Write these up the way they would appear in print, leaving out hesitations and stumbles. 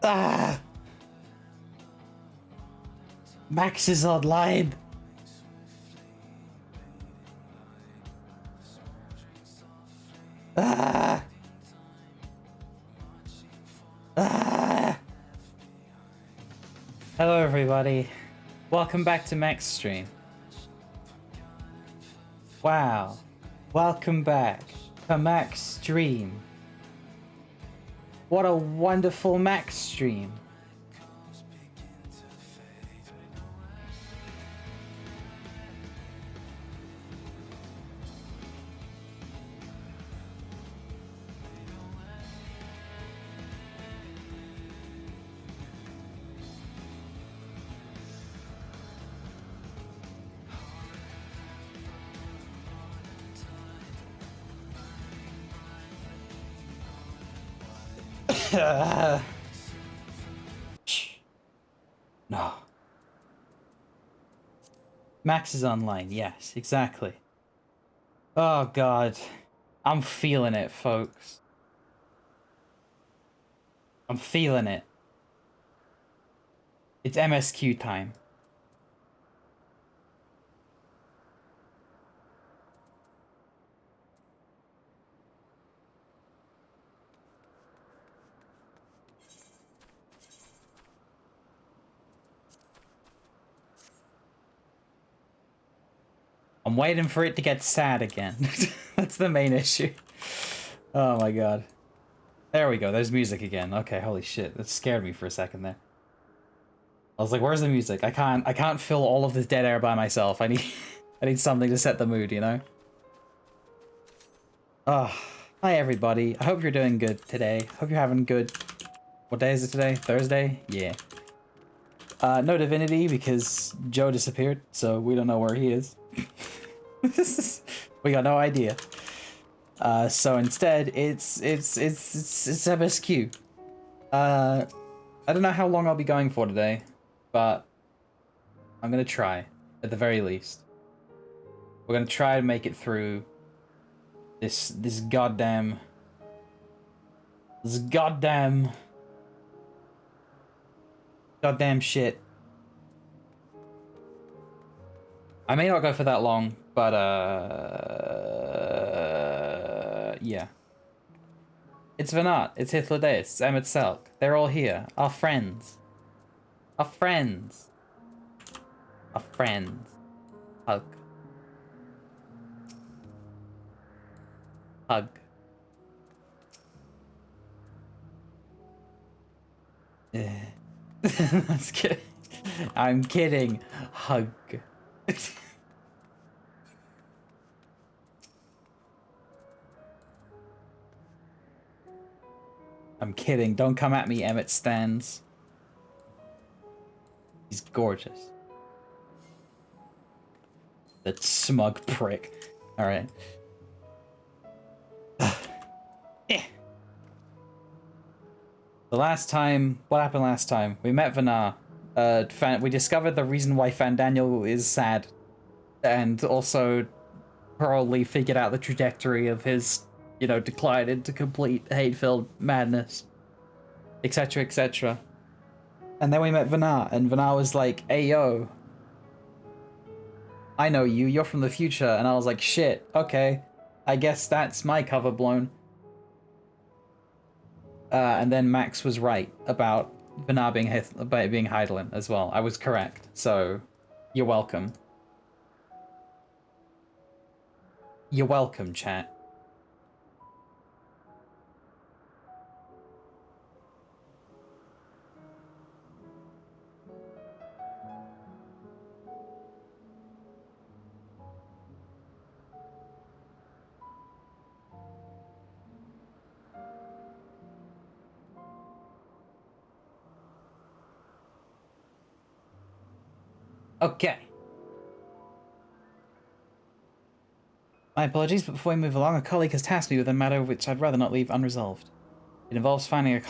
Ah! Max is online. Ah! Ah! Hello, everybody. Welcome back to Max Stream. Wow. Welcome back to Max Stream. What a wonderful Max Stream. No. Max is online, yes, exactly. Oh god. I'm feeling it, folks. I'm feeling it. It's MSQ time. I'm waiting for it to get sad again. That's the main issue. Oh my god. There we go, there's music again. Okay, holy shit. That scared me for a second there. I was like, where's the music? I can't fill all of this dead air by myself. I need I need something to set the mood, you know? Oh, hi everybody. I hope you're doing good today. Hope you're having good... What day is it today? Thursday? Yeah. No Divinity because Joe disappeared, so we don't know where he is. We got no idea. So instead, it's MSQ. I don't know how long I'll be going for today, but I'm gonna try, at the very least. We're gonna try to make it through this goddamn shit. I may not go for that long, but yeah. It's Venat, it's Hitlerdeus, it's Emmett Selk. They're all here. Our friends. Our friends. Our friends. Hug. Hug. That's kidding. I'm kidding. Hug. I'm kidding. Don't come at me, Emmett Stans. He's gorgeous. That smug prick. Alright. Yeah. The last time... What happened last time? We met Vanar. We discovered the reason why Fandaniel is sad. And also probably figured out the trajectory of his, you know, decline into complete hate-filled madness. Etc, etc. And then we met Vanar, and Vanar was like, hey, yo. I know you, you're from the future. And I was like, shit, okay. I guess that's my cover blown. And then Max was right about Vanar being Heidelin as well. I was correct, so you're welcome. You're welcome, chat. Okay. My apologies, but before we move along, a colleague has tasked me with a matter which I'd rather not leave unresolved. It involves finding a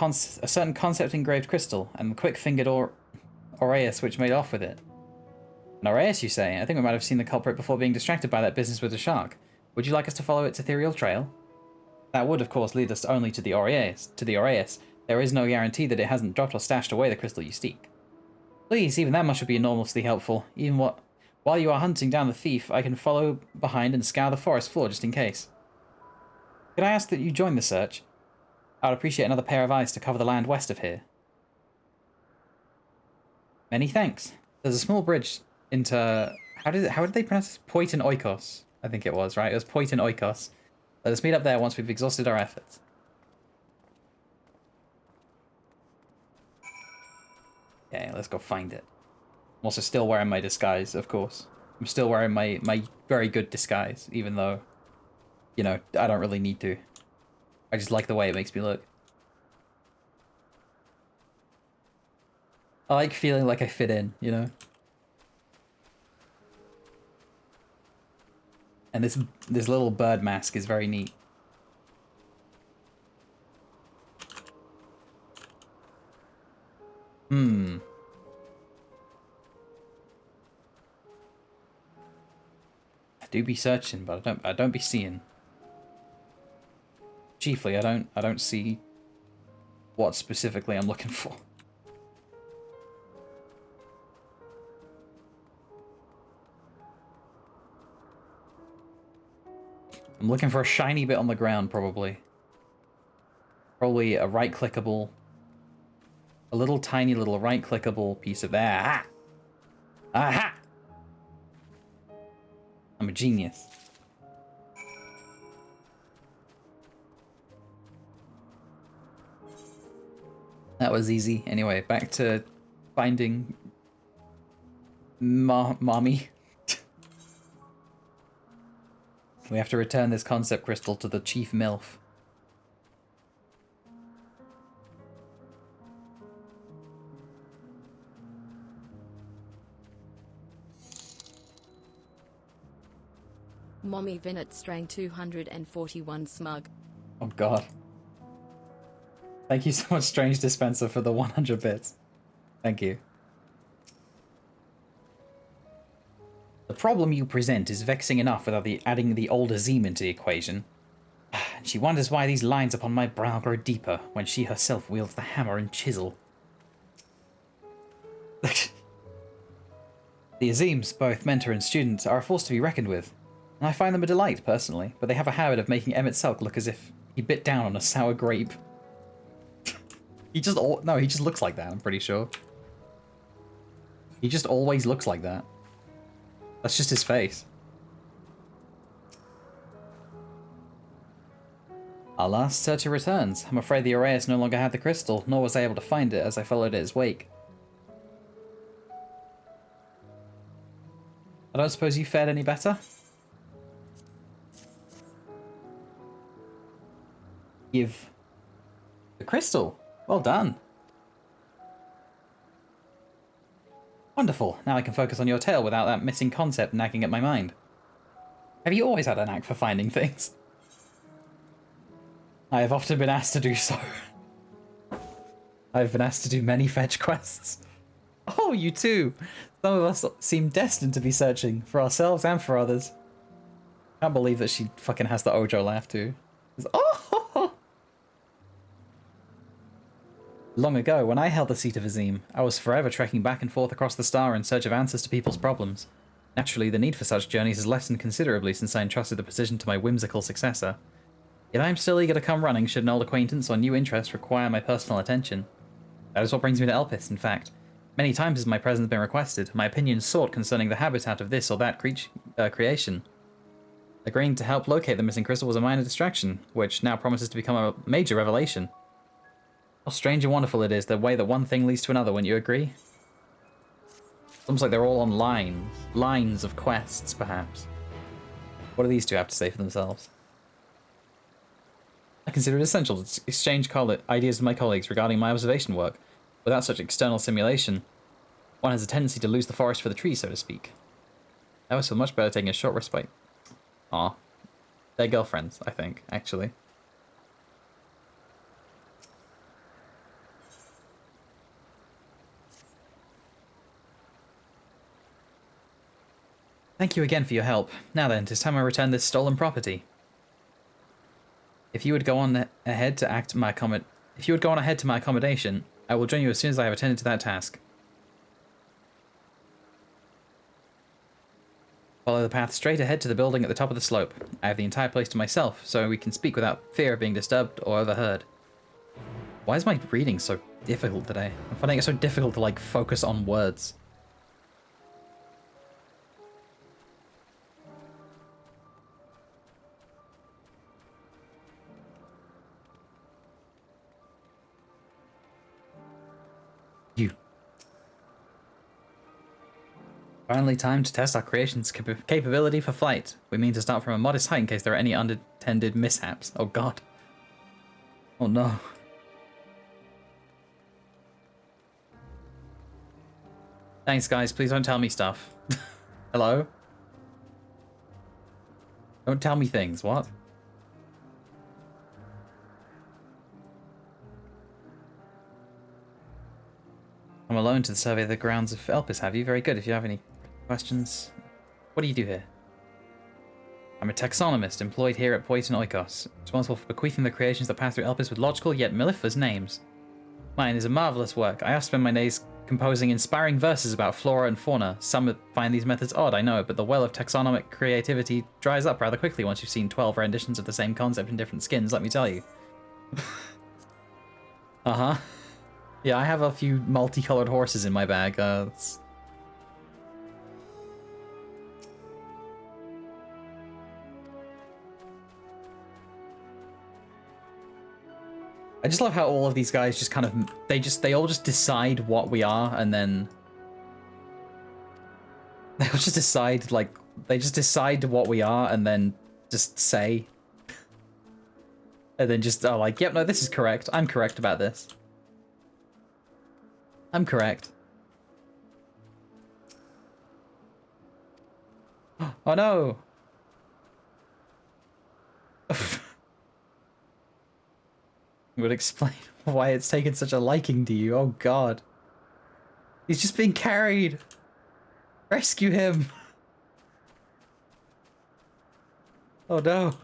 certain concept-engraved crystal, and the quick-fingered Aureus which made off with it. An Aureus, you say? I think we might have seen the culprit before being distracted by that business with the shark. Would you like us to follow its ethereal trail? That would, of course, lead us only to the Aureus, there is no guarantee that it hasn't dropped or stashed away the crystal you seek. Please, even that much would be enormously helpful. While you are hunting down the thief, I can follow behind and scour the forest floor just in case. Could I ask that you join the search? I would appreciate another pair of eyes to cover the land west of here. Many thanks. There's a small bridge into... How did they pronounce this? Poitin Oikos, I think it was, right? It was Poitin Oikos. Let us meet up there once we've exhausted our efforts. Okay, let's go find it. I'm also still wearing my disguise, of course. I'm still wearing my very good disguise, even though, you know, I don't really need to. I just like the way it makes me look. I like feeling like I fit in, you know? And this little bird mask is very neat. I do be searching, but I don't be seeing. Chiefly, I don't see what specifically I'm looking for. I'm looking for a shiny bit on the ground, probably. Probably a right-clickable... A little tiny little right-clickable piece of there. Aha! Aha! I'm a genius. That was easy. Anyway, back to finding... Mommy. We have to return this concept crystal to the Chief MILF. Mommy Vinnet Strain 241 Smug. Oh god. Thank you so much, Strange Dispenser, for the 100 bits. Thank you. The problem you present is vexing enough without adding the old Azim into the equation. And she wonders why these lines upon my brow grow deeper when she herself wields the hammer and chisel. The Azims, both mentor and student, are a force to be reckoned with. And I find them a delight, personally, but they have a habit of making Emmett Selk look as if he bit down on a sour grape. He just looks like that, I'm pretty sure. He just always looks like that. That's just his face. Our last searcher returns. I'm afraid the Arrayus no longer had the crystal, nor was I able to find it as I followed its wake. I don't suppose you fared any better? Give the crystal. Well done. Wonderful. Now I can focus on your tale without that missing concept nagging at my mind. Have you always had a knack for finding things? I have often been asked to do so. I've been asked to do many fetch quests. Oh, you too. Some of us seem destined to be searching for ourselves and for others. Can't believe that she fucking has the Ojo laugh too. Oh! Long ago, when I held the seat of Azim, I was forever trekking back and forth across the star in search of answers to people's problems. Naturally, the need for such journeys has lessened considerably since I entrusted the position to my whimsical successor. Yet I am still eager to come running should an old acquaintance or new interest require my personal attention. That is what brings me to Elpis, in fact. Many times has my presence been requested, my opinions sought concerning the habitat of this or that creation. Agreeing to help locate the missing crystal was a minor distraction, which now promises to become a major revelation. How strange and wonderful it is, the way that one thing leads to another, wouldn't you agree? It's almost like they're all on lines of quests, perhaps. What do these two have to say for themselves? I consider it essential to exchange ideas with my colleagues regarding my observation work. Without such external simulation, one has a tendency to lose the forest for the trees, so to speak. I always feel much better taking a short respite. Aw. They're girlfriends, I think, actually. Thank you again for your help. Now then, 'tis time I return this stolen property. If you would go on ahead to act my comment, If you would go on ahead to my accommodation, I will join you as soon as I have attended to that task. Follow the path straight ahead to the building at the top of the slope. I have the entire place to myself, so we can speak without fear of being disturbed or overheard. Why is my reading so difficult today? I'm finding it so difficult to, like, focus on words. You. Finally time to test our creation's capability for flight. We mean to start from a modest height in case there are any unintended mishaps. Oh god. Oh no. Thanks guys, please don't tell me stuff. Hello? Don't tell me things, what? I'm alone to survey the grounds of Elpis, have you? Very good. If you have any questions... What do you do here? I'm a taxonomist employed here at Poison Oikos, responsible for bequeathing the creations that pass through Elpis with logical yet mellifluous names. Mine is a marvelous work. I often spend my days composing inspiring verses about flora and fauna. Some find these methods odd, I know, but the well of taxonomic creativity dries up rather quickly once you've seen 12 renditions of the same concept in different skins, let me tell you. Uh-huh. Yeah, I have a few multicolored horses in my bag. I just love how all of these guys just kind of they all just decide what we are, and then they all just decide, like, they just decide what we are and then just say, and then just are like, yep, no, this is correct. I'm correct about this. I'm correct. Oh no! Would explain why it's taken such a liking to you. Oh god. He's just being carried! Rescue him! Oh no.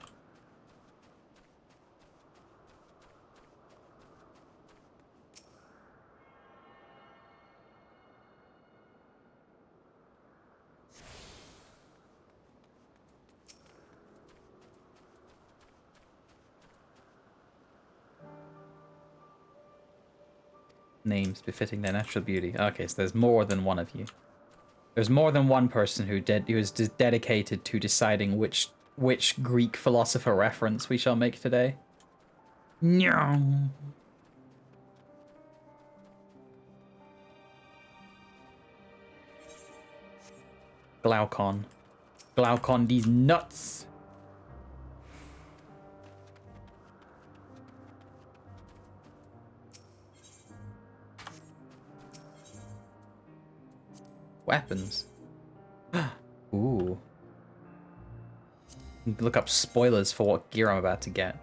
Names befitting their natural beauty. Okay, so there's more than one of you. There's more than one person who is dedicated to deciding which Greek philosopher reference we shall make today. No. Glaucon. Glaucon these nuts. Weapons. Ooh. Look up spoilers for what gear I'm about to get.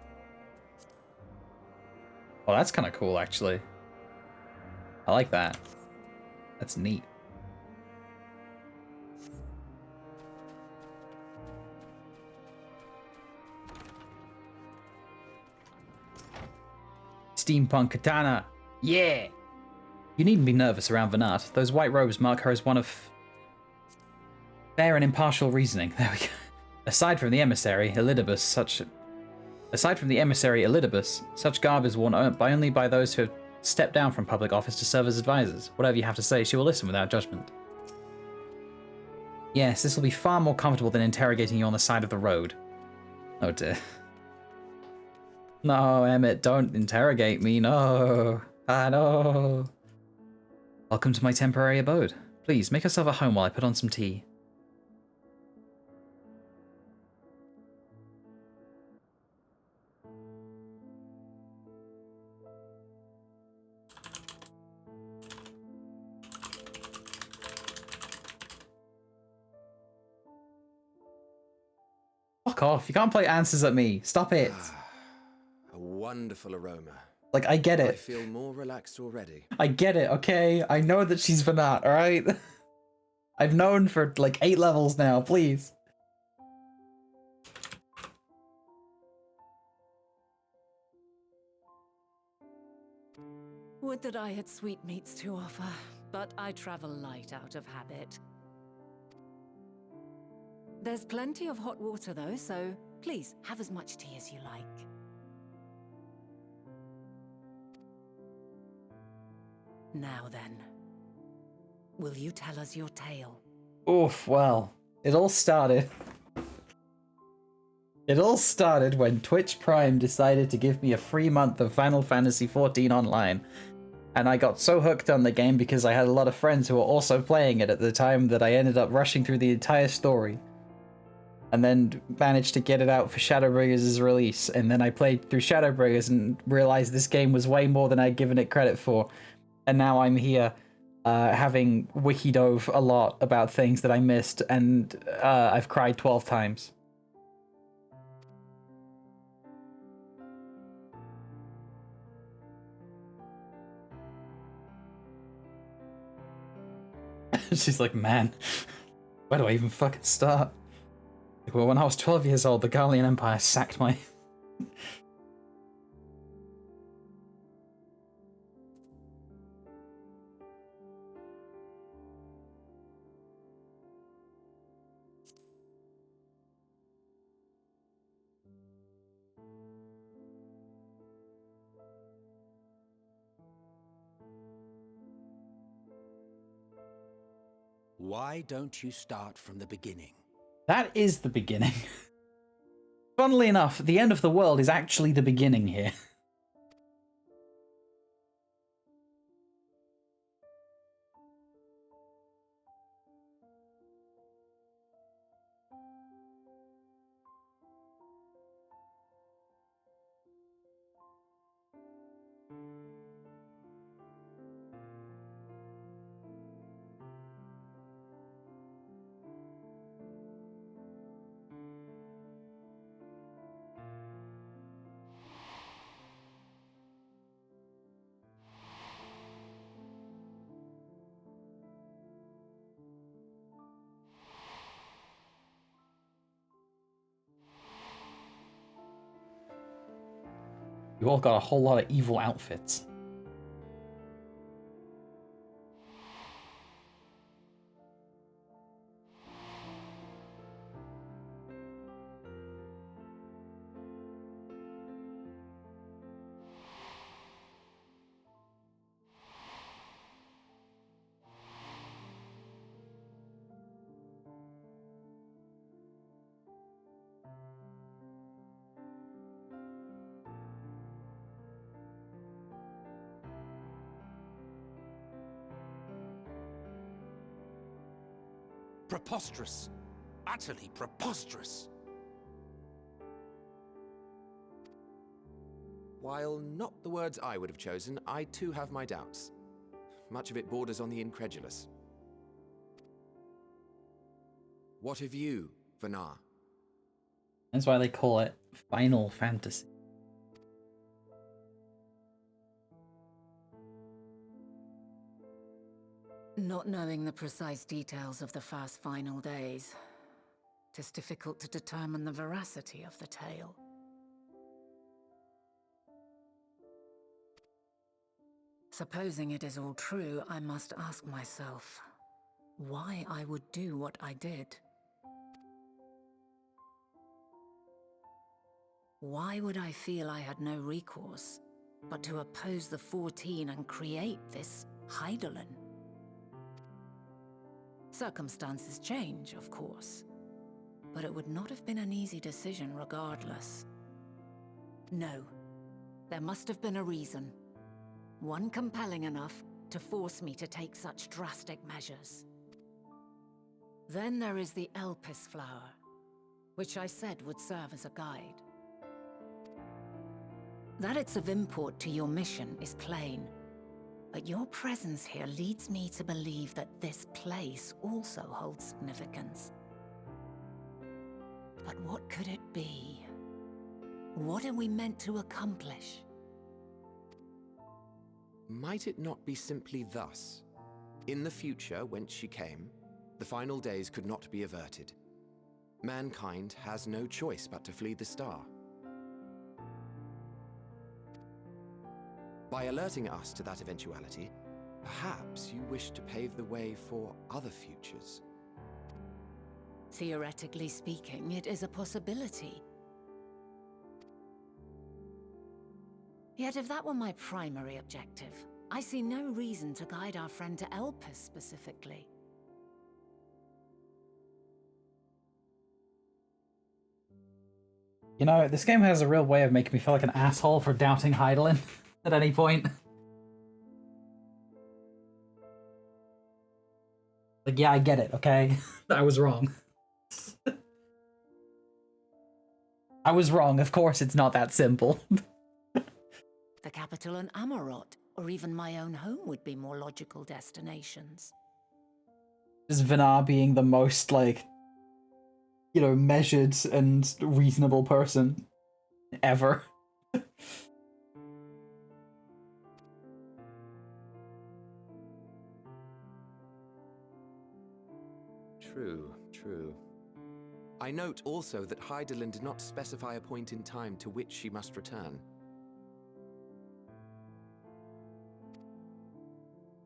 Oh, that's kind of cool, actually. I like that. That's neat. Steampunk katana. Yeah! You needn't be nervous around Venat. Those white robes mark her as one of fair and impartial reasoning. There we go. Aside from the emissary Elidibus, such garb is worn only by those who have stepped down from public office to serve as advisors. Whatever you have to say, she will listen without judgment. Yes, this will be far more comfortable than interrogating you on the side of the road. Oh dear. No, Emmett, don't interrogate me, no. Ah, no. Welcome to my temporary abode. Please, make yourself at home while I put on some tea. Fuck off, you can't play answers at me. Stop it. A wonderful aroma. Like, I get it. I feel more relaxed already. I get it, okay? I know that she's Venat, alright? I've known for like 8 levels now, please. Would that I had sweetmeats to offer, but I travel light out of habit. There's plenty of hot water though, so please have as much tea as you like. Now then, will you tell us your tale? Oof, well, it all started. It all started when Twitch Prime decided to give me a free month of Final Fantasy XIV Online. And I got so hooked on the game because I had a lot of friends who were also playing it at the time that I ended up rushing through the entire story. And then managed to get it out for Shadowbringers' release. And then I played through Shadowbringers and realized this game was way more than I'd given it credit for. And now I'm here having wikidove a lot about things that I missed, and I've cried 12 times. She's like, man, where do I even fucking start? Like, well, when I was 12 years old, the Garlean Empire sacked my... Why don't you start from the beginning? That is the beginning. Funnily enough, the end of the world is actually the beginning here. You all got a whole lot of evil outfits. Preposterous. Utterly preposterous. While not the words I would have chosen, I too have my doubts. Much of it borders on the incredulous. What of you, Vanar? That's why they call it Final Fantasy. Not knowing the precise details of the first final days, it is difficult to determine the veracity of the tale. Supposing it is all true, I must ask myself why I would do what I did. Why would I feel I had no recourse but to oppose the 14 and create this Heidelin? Circumstances change, of course, but it would not have been an easy decision regardless. No, there must have been a reason. One compelling enough to force me to take such drastic measures. Then there is the Elpis flower, which I said would serve as a guide. That it's of import to your mission is plain, but your presence here leads me to believe that this place also holds significance. But what could it be? What are we meant to accomplish? Might it not be simply thus? In the future, whence she came, the final days could not be averted. Mankind has no choice but to flee the star. By alerting us to that eventuality, perhaps you wish to pave the way for other futures. Theoretically speaking, it is a possibility. Yet if that were my primary objective, I see no reason to guide our friend to Elpis specifically. You know, this game has a real way of making me feel like an asshole for doubting Hydaelyn at any point. Like, yeah, I get it, okay? I was wrong. I was wrong, of course it's not that simple. The capital and Amarot, or even my own home would be more logical destinations. Just Vinar being the most, like, you know, measured and reasonable person ever. True, true. I note also that Hydaelyn did not specify a point in time to which she must return.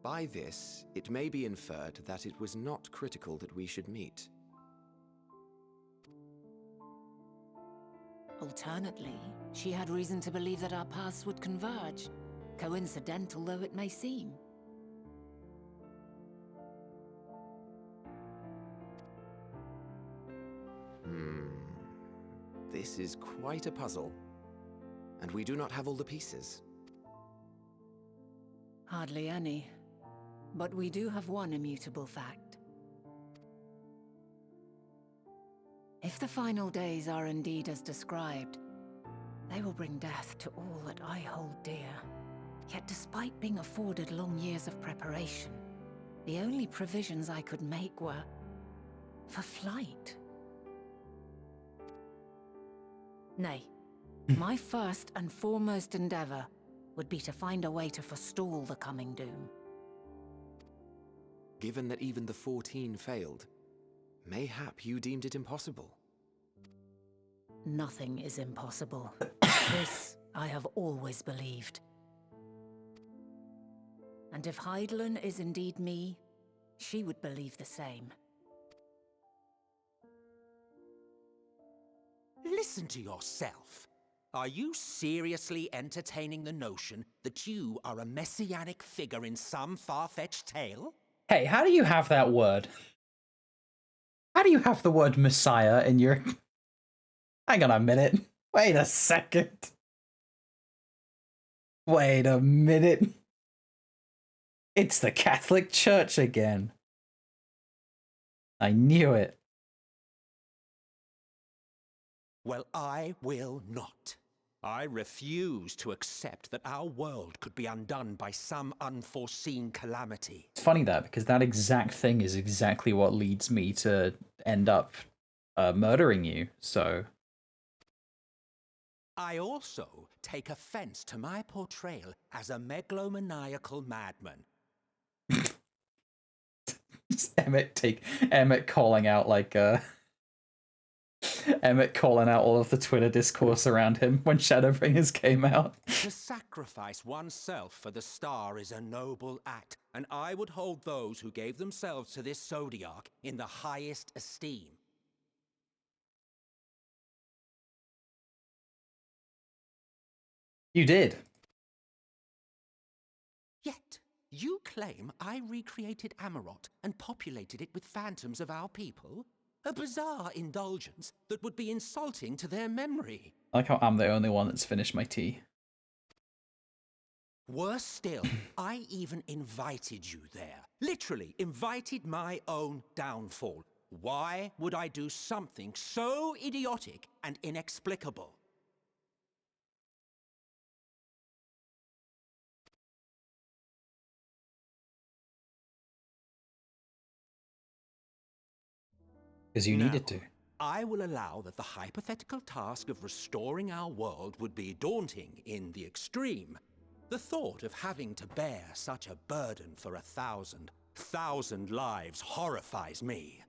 By this, it may be inferred that it was not critical that we should meet. Alternately, she had reason to believe that our paths would converge, coincidental though it may seem. This is quite a puzzle, and we do not have all the pieces. Hardly any. But we do have one immutable fact. If the final days are indeed as described, they will bring death to all that I hold dear. Yet despite being afforded long years of preparation, the only provisions I could make were for flight. Nay, my first and foremost endeavor would be to find a way to forestall the coming doom. Given that even the 14 failed, mayhap you deemed it impossible. Nothing is impossible. This I have always believed. And if Hydaelyn is indeed me, she would believe the same. Listen to yourself. Are you seriously entertaining the notion that you are a messianic figure in some far-fetched tale? Hey, how do you have that word? How do you have the word Messiah in your... Hang on a minute. Wait a second. Wait a minute. It's the Catholic Church again. I knew it. Well, I will not. I refuse to accept that our world could be undone by some unforeseen calamity. It's funny that, because that exact thing is exactly what leads me to end up murdering you, so... I also take offense to my portrayal as a megalomaniacal madman. Just Emmett calling out, like, Emmett calling out all of the Twitter discourse around him when Shadowbringers came out. To sacrifice oneself for the star is a noble act, and I would hold those who gave themselves to this zodiac in the highest esteem. You did. Yet, you claim I recreated Amarot and populated it with phantoms of our people? A bizarre indulgence that would be insulting to their memory. I like how I'm the only one that's finished my tea. Worse still, I even invited you there. Literally invited my own downfall. Why would I do something so idiotic and inexplicable? Because you needed to. I will allow that the hypothetical task of restoring our world would be daunting in the extreme. The thought of having to bear such a burden for 1,000 lives horrifies me.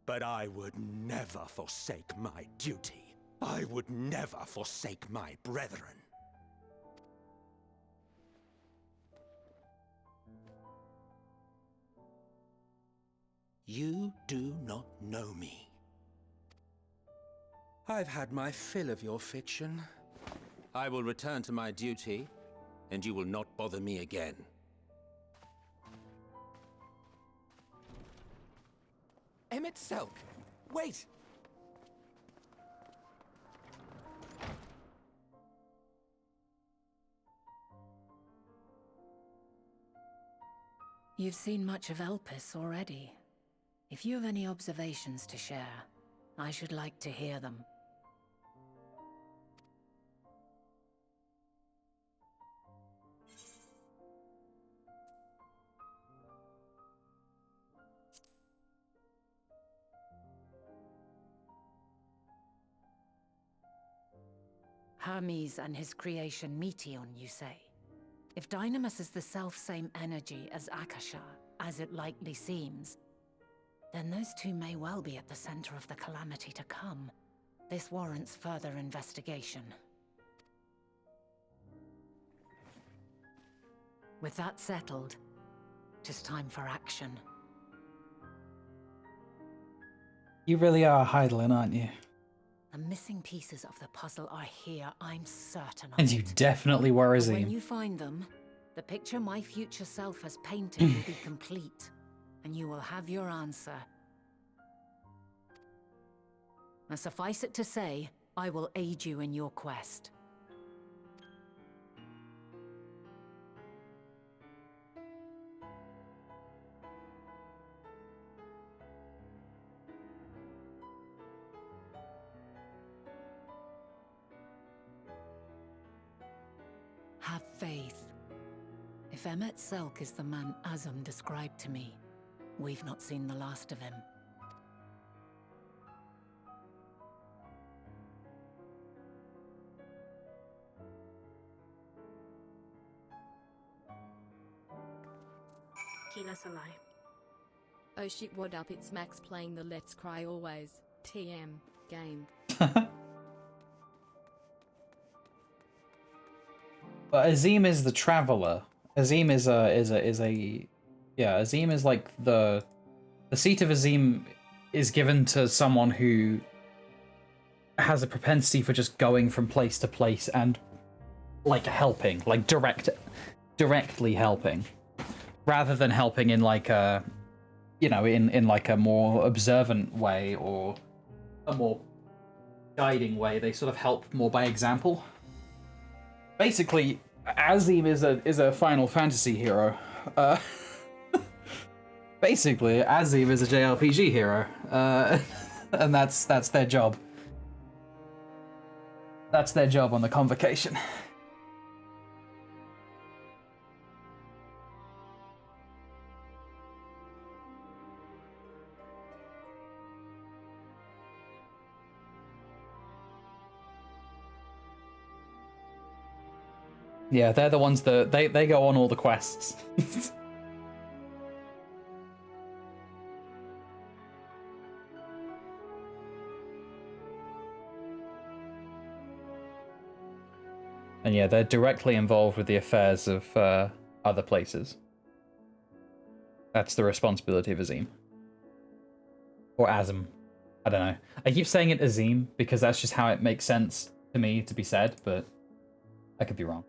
But I would never forsake my duty. I would never forsake my brethren. You do not know me. I've had my fill of your fiction. I will return to my duty, and you will not bother me again. Emmett Selk! Wait! You've seen much of Elpis already. If you have any observations to share, I should like to hear them. Hermes and his creation Meteon, you say? If Dynamis is the self-same energy as Akasha, as it likely seems, then those two may well be at the center of the calamity to come. This warrants further investigation. With that settled, it is time for action. You really are Heidelin, aren't you? The missing pieces of the puzzle are here, I'm certain of And it. you definitely were When Azim. you find them, the picture my future self has painted will be complete, and you will have your answer. Now suffice it to say, I will aid you in your quest. Have faith. If Emmett Selk is the man Azum described to me, we've not seen the last of him. Keep us alive. Oh shit, what up? It's Max playing the Let's Cry Always TM game. But Azim is the traveler. Azim is a yeah, Azim is like the seat of Azim is given to someone who has a propensity for just going from place to place and like helping, like directly helping, rather than helping in like a, you know, in like a more observant way or a more guiding way. They sort of help more by example. Basically, Azim is a Final Fantasy hero. Basically, Azim is a JRPG hero, and that's their job. That's their job on the convocation. Yeah, they're the ones that they go on all the quests. And yeah, they're directly involved with the affairs of other places. That's the responsibility of Azim. Or Azim. I don't know. I keep saying it Azim because that's just how it makes sense to me to be said, but I could be wrong.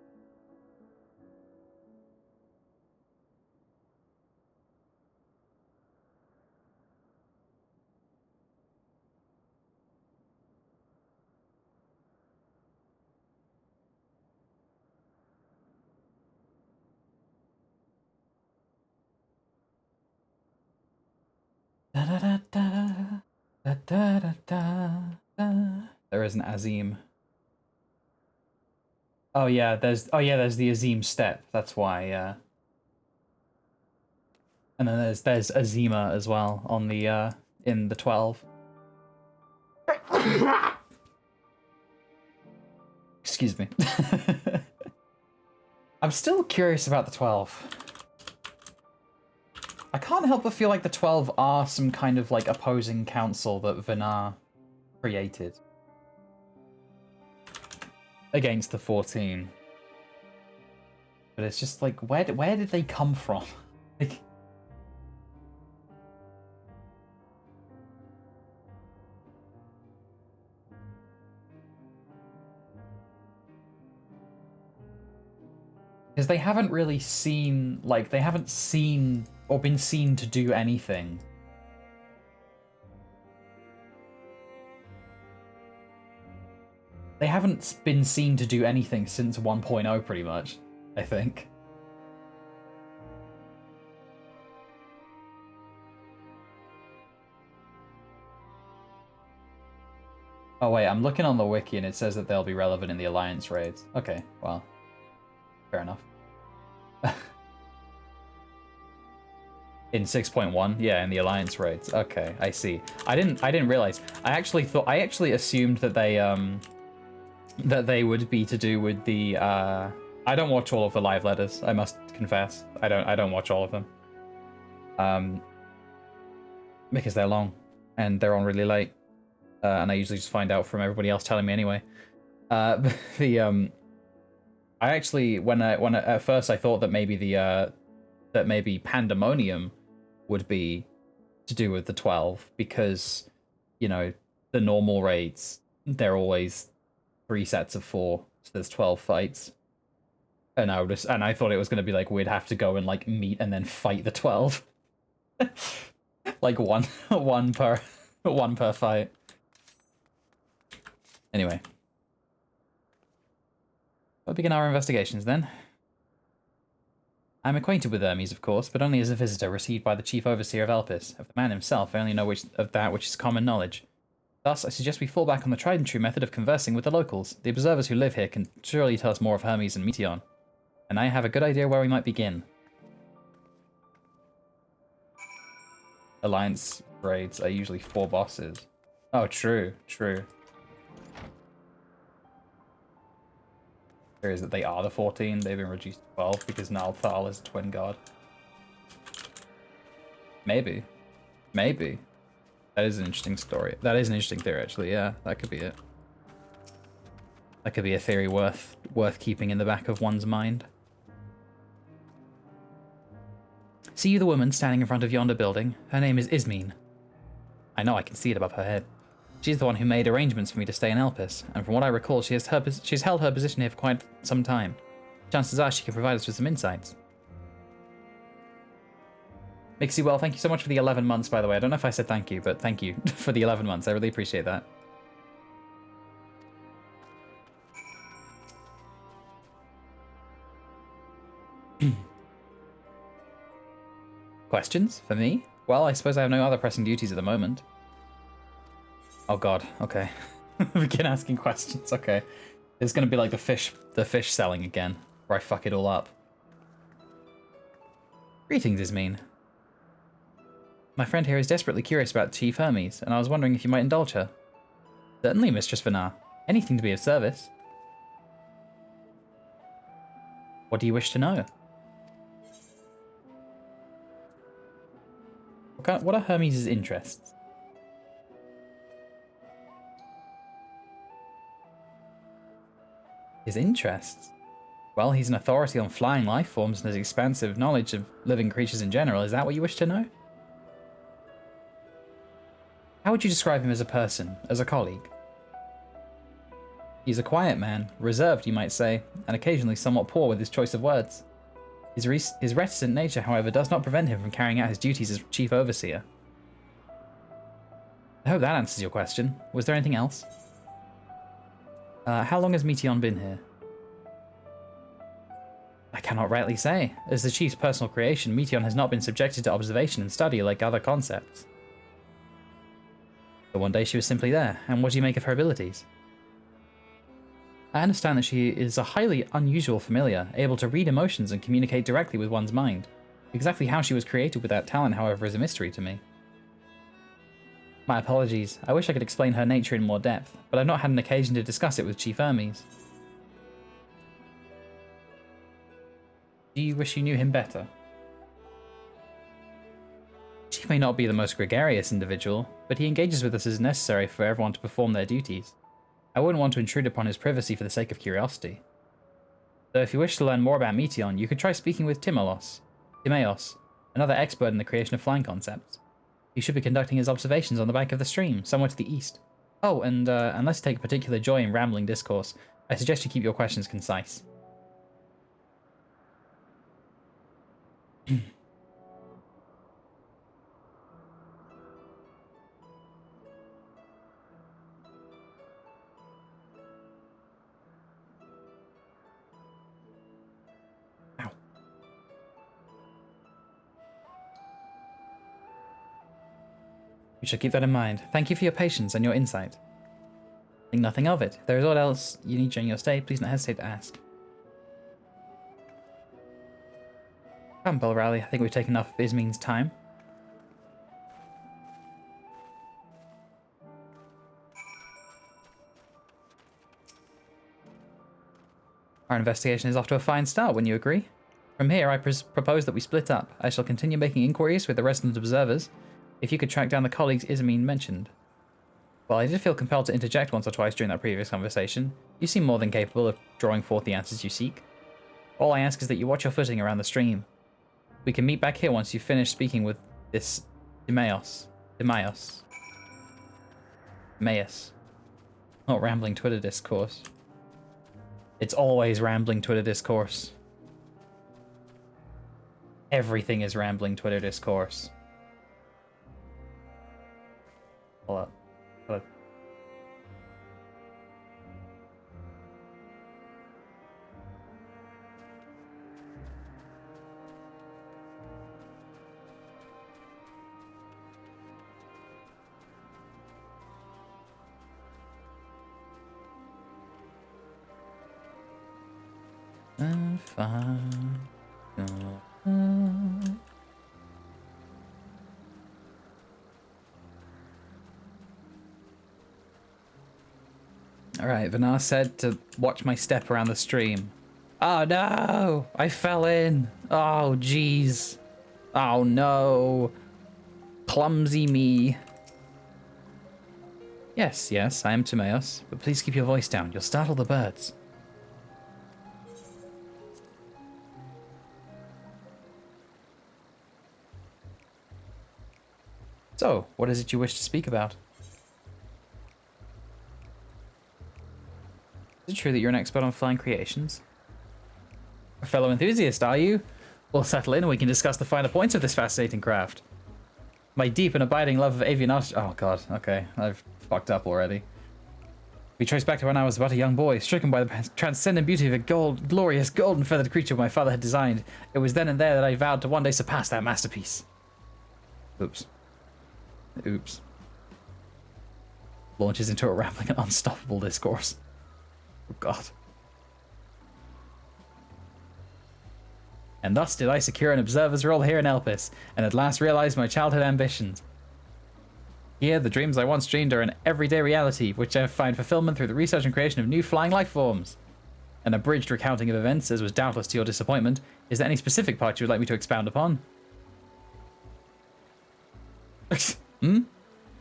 There is an Azim. Oh yeah, there's the Azim step. That's why. And then there's Azima as well on the in the 12. Excuse me. I'm still curious about the 12. I can't help but feel like the 12 are some kind of like opposing council that Vinar created. against the 14. But it's just like, where did they come from? Like, because they haven't really seen, like, they haven't seen or been seen to do anything. They haven't been seen to do anything since 1.0, pretty much, I think. Oh wait, I'm looking on the wiki and it says that they'll be relevant in the Alliance raids. Okay, well, fair enough. In 6.1, yeah, in the Alliance raids. Okay, I see. I didn't realize. I actually assumed that they would be to do with the I don't watch all of the live letters, I must confess. I don't watch all of them. Because they're long and they're on really late. And I usually just find out from everybody else telling me anyway. I actually at first I thought that maybe that maybe Pandemonium would be to do with the 12 because, you know, the normal raids, they're always 3 sets of 4, so there's 12 fights. And I thought it was gonna be like we'd have to go and like meet and then fight the 12. Like one per fight. Anyway. We'll begin our investigations then. I'm acquainted with Hermes, of course, but only as a visitor received by the chief overseer of Elpis. Of the man himself, I only know of that which is common knowledge. Thus, I suggest we fall back on the tried and true method of conversing with the locals. The observers who live here can surely tell us more of Hermes and Meteon. And I have a good idea where we might begin. Alliance raids are usually 4 bosses. Oh, true. There is that they are the 14. They've been reduced to 12 because Nalthal is a twin god. Maybe. That is an interesting story. That is an interesting theory, actually. Yeah, that could be it. That could be a theory worth keeping in the back of one's mind. See you the woman standing in front of yonder building? Her name is Ismene. I know, I can see it above her head. She's the one who made arrangements for me to stay in Elpis, and from what I recall, she's held her position here for quite some time. Chances are she can provide us with some insights. Mixie, well, thank you so much for the 11 months, by the way. I don't know if I said thank you, but thank you for the 11 months. I really appreciate that. Questions for me? Well, I suppose I have no other pressing duties at the moment. Oh god, okay. Begin asking questions, okay. It's gonna be like the fish selling again, where I fuck it all up. Greetings, Ismene. My friend here is desperately curious about Chief Hermes, and I was wondering if you might indulge her. Certainly, Mistress Vanar. Anything to be of service. What do you wish to know? What are Hermes' interests? His interests? Well, he's an authority on flying life forms and has expansive knowledge of living creatures in general. Is that what you wish to know? How would you describe him as a person, as a colleague? He's a quiet man, reserved, you might say, and occasionally somewhat poor with his choice of words. His reticent nature, however, does not prevent him from carrying out his duties as chief overseer. I hope that answers your question. Was there anything else? How long has Meteon been here? I cannot rightly say. As the chief's personal creation, Meteon has not been subjected to observation and study like other concepts. But one day she was simply there, and what do you make of her abilities? I understand that she is a highly unusual familiar, able to read emotions and communicate directly with one's mind. Exactly how she was created with that talent, however, is a mystery to me. My apologies. I wish I could explain her nature in more depth, but I've not had an occasion to discuss it with Chief Hermes. Do you wish you knew him better? Chief may not be the most gregarious individual, but he engages with us as necessary for everyone to perform their duties. I wouldn't want to intrude upon his privacy for the sake of curiosity. So if you wish to learn more about Meteon, you could try speaking with Timaeos, another expert in the creation of flying concepts. He should be conducting his observations on the bank of the stream, somewhere to the east. Oh, and unless you take particular joy in rambling discourse, I suggest you keep your questions concise. Ow. You should keep that in mind. Thank you for your patience and your insight. Think nothing of it. If there is aught else you need during your stay, please don't hesitate to ask. Come, Belrally, I think we've taken enough of Ismin's time. Our investigation is off to a fine start, wouldn't you agree? From here, I propose that we split up. I shall continue making inquiries with the resident observers, if you could track down the colleagues Ismin mentioned. While I did feel compelled to interject once or twice during that previous conversation, you seem more than capable of drawing forth the answers you seek. All I ask is that you watch your footing around the stream. We can meet back here once you've finished speaking with this Timaeos. Not rambling Twitter discourse. It's always rambling Twitter discourse. Everything is rambling Twitter discourse. Hold up. Hold up. Alright, Vanar said to watch my step around the stream. Oh no! I fell in! Oh jeez. Oh no. Clumsy me. Yes, I am Timaeos, but please keep your voice down. You'll startle the birds. So, what is it you wish to speak about? Is it true that you're an expert on flying creations? A fellow enthusiast, are you? We'll settle in and we can discuss the finer points of this fascinating craft. My deep and abiding love of avionics— oh god, okay, I've fucked up already. We trace back to when I was but a young boy, stricken by the transcendent beauty of a glorious golden feathered creature my father had designed. It was then and there that I vowed to one day surpass that masterpiece. Oops. Launches into a rambling and unstoppable discourse. Oh god. And thus did I secure an observer's role here in Elpis, and at last realize my childhood ambitions. Here, the dreams I once dreamed are an everyday reality, which I find fulfillment through the research and creation of new flying life forms. An abridged recounting of events, as was doubtless to your disappointment. Is there any specific part you would like me to expound upon?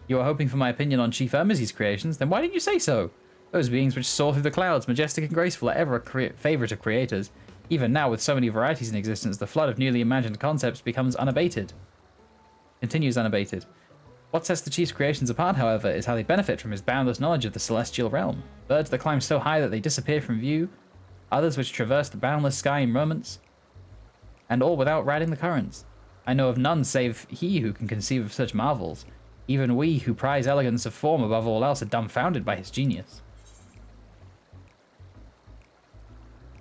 You are hoping for my opinion on Chief Hermes' creations? Then why didn't you say so? Those beings which soar through the clouds, majestic and graceful, are ever a favorite of creators. Even now, with so many varieties in existence, the flood of newly imagined concepts becomes unabated. Continues unabated. What sets the Chief's creations apart, however, is how they benefit from his boundless knowledge of the celestial realm. Birds that climb so high that they disappear from view, others which traverse the boundless sky in moments, and all without riding the currents. I know of none save he who can conceive of such marvels. Even we, who prize elegance of form above all else, are dumbfounded by his genius.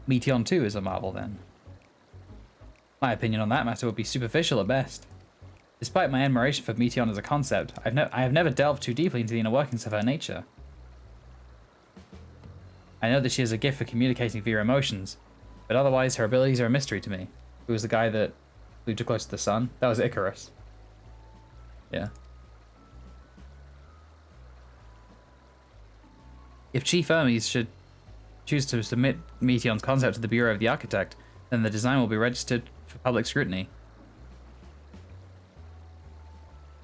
Meteon too is a marvel, then. My opinion on that matter would be superficial at best. Despite my admiration for Meteon as a concept, I have never delved too deeply into the inner workings of her nature. I know that she has a gift for communicating via emotions, but otherwise her abilities are a mystery to me. Who was the guy that flew too close to the sun? That was Icarus. Yeah. If Chief Hermes should choose to submit Meteon's concept to the Bureau of the Architect, then the design will be registered for public scrutiny.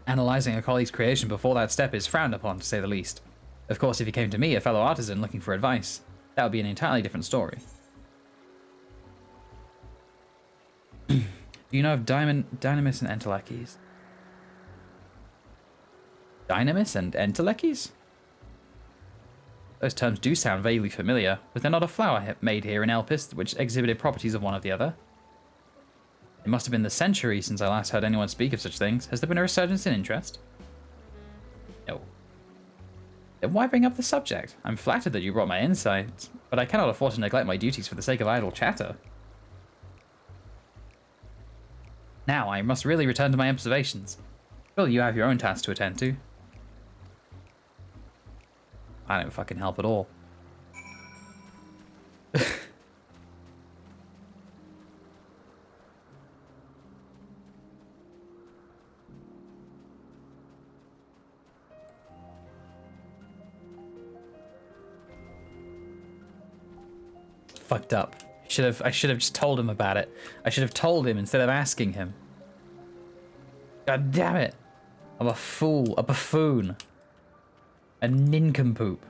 Analyzing a colleague's creation before that step is frowned upon, to say the least. Of course, if he came to me, a fellow artisan, looking for advice, that would be an entirely different story. Do you know of Dynamis and Entelekes? Dynamis and Entelekes? Those terms do sound vaguely familiar. Was there not a flower made here in Elpis which exhibited properties of one or the other? It must have been the century since I last heard anyone speak of such things. Has there been a resurgence in interest? No. Then why bring up the subject? I'm flattered that you brought my insight, but I cannot afford to neglect my duties for the sake of idle chatter. Now, I must really return to my observations. Surely you have your own tasks to attend to. I don't fucking help at all. Fucked up. I should have just told him about it. I should have told him instead of asking him. God damn it. I'm a fool, a buffoon, a nincompoop.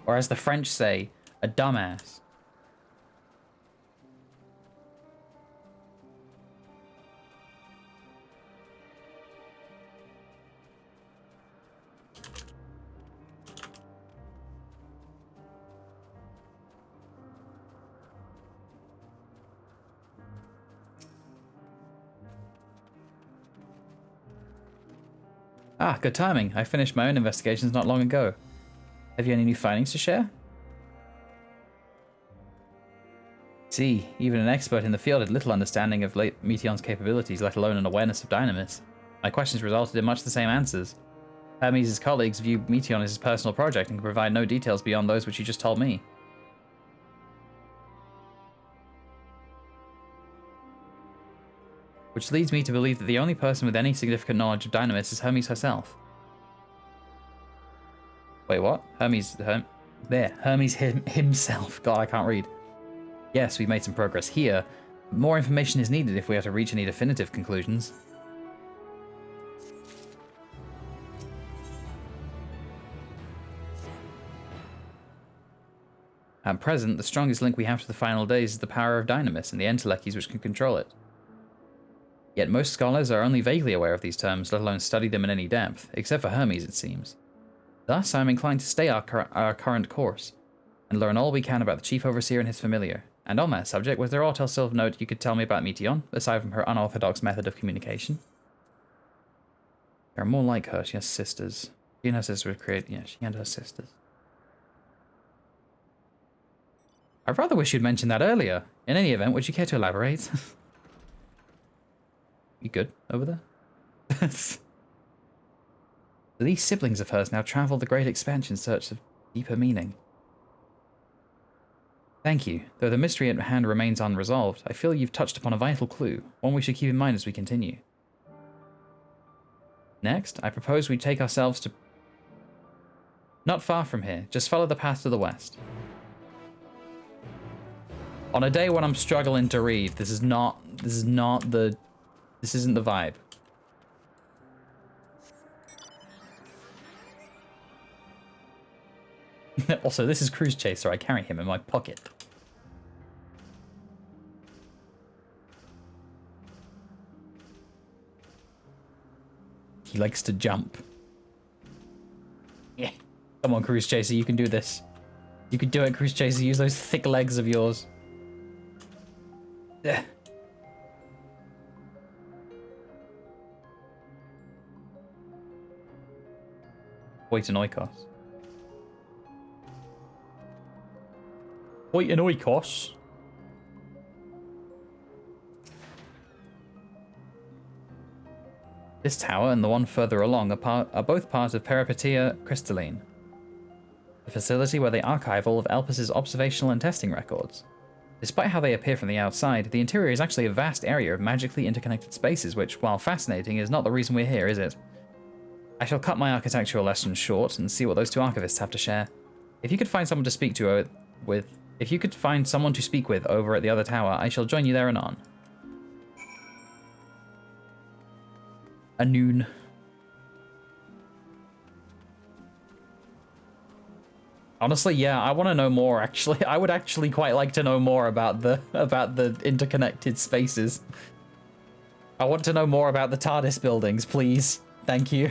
Or as the French say, a dumbass. Ah, good timing. I finished my own investigations not long ago. Have you any new findings to share? See, even an expert in the field had little understanding of Meteon's capabilities, let alone an awareness of Dynamis. My questions resulted in much the same answers. Hermes' colleagues view Meteon as his personal project and can provide no details beyond those which you just told me. Which leads me to believe that the only person with any significant knowledge of Dynamis is Hermes herself. Wait, what? Hermes himself. God, I can't read. Yes, we've made some progress here, but more information is needed if we are to reach any definitive conclusions. At present, the strongest link we have to the final days is the power of Dynamis and the Entelekes which can control it. Yet most scholars are only vaguely aware of these terms, let alone study them in any depth, except for Hermes, it seems. Thus, I am inclined to stay our current course, and learn all we can about the Chief Overseer and his familiar. And on that subject, was there aught else of note you could tell me about Meteon, aside from her unorthodox method of communication? There are more like her. She has sisters. She and her sisters would create... Yeah, she and her sisters. I rather wish you'd mentioned that earlier. In any event, would you care to elaborate? You good over there? These siblings of hers now travel the great expanse in search of deeper meaning. Thank you. Though the mystery at hand remains unresolved, I feel you've touched upon a vital clue, one we should keep in mind as we continue. Next, I propose we take ourselves to... Not far from here, just follow the path to the west. On a day when I'm struggling to read, this isn't the vibe. Also, this is Cruise Chaser. I carry him in my pocket. He likes to jump. Yeah. Come on, Cruise Chaser. You can do this. You can do it, Cruise Chaser. Use those thick legs of yours. Yeah. Wait an oikos. Wait an oikos. This tower and the one further along are both part of Peripatia Crystalline, the facility where they archive all of Elpis's observational and testing records. Despite how they appear from the outside, the interior is actually a vast area of magically interconnected spaces, which, while fascinating, is not the reason we're here, is it? I shall cut my architectural lessons short and see what those two archivists have to share. If you could find someone to speak with over at the other tower, I shall join you there anon. a noon. Honestly, yeah, I want to know more, actually. I would actually quite like to know more about the interconnected spaces. I want to know more about the TARDIS buildings, please. Thank you.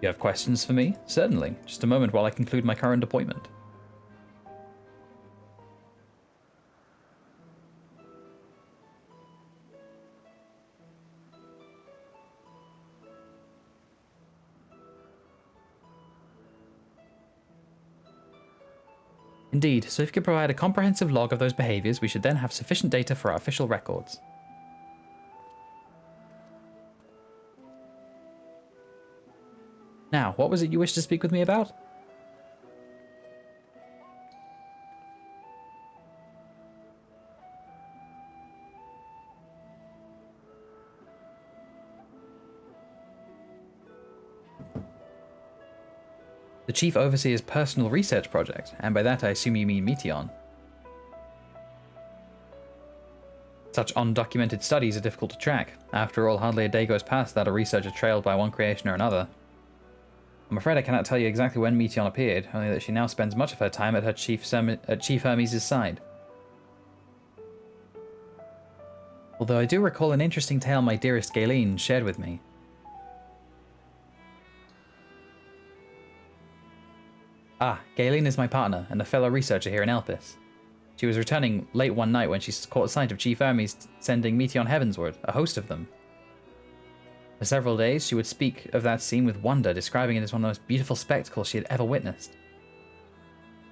You have questions for me? Certainly. Just a moment while I conclude my current appointment. Indeed, so if you could provide a comprehensive log of those behaviors, we should then have sufficient data for our official records. Now, what was it you wished to speak with me about? The Chief Overseer's personal research project, and by that I assume you mean Meteon. Such undocumented studies are difficult to track. After all, hardly a day goes past without a researcher trailed by one creation or another. I'm afraid I cannot tell you exactly when Meteon appeared, only that she now spends much of her time at her Chief Hermes' side. Although I do recall an interesting tale my dearest Galen shared with me. Ah, Galen is my partner and a fellow researcher here in Elpis. She was returning late one night when she caught sight of Chief Hermes sending Meteon heavensward, a host of them. For several days, she would speak of that scene with wonder, describing it as one of the most beautiful spectacles she had ever witnessed.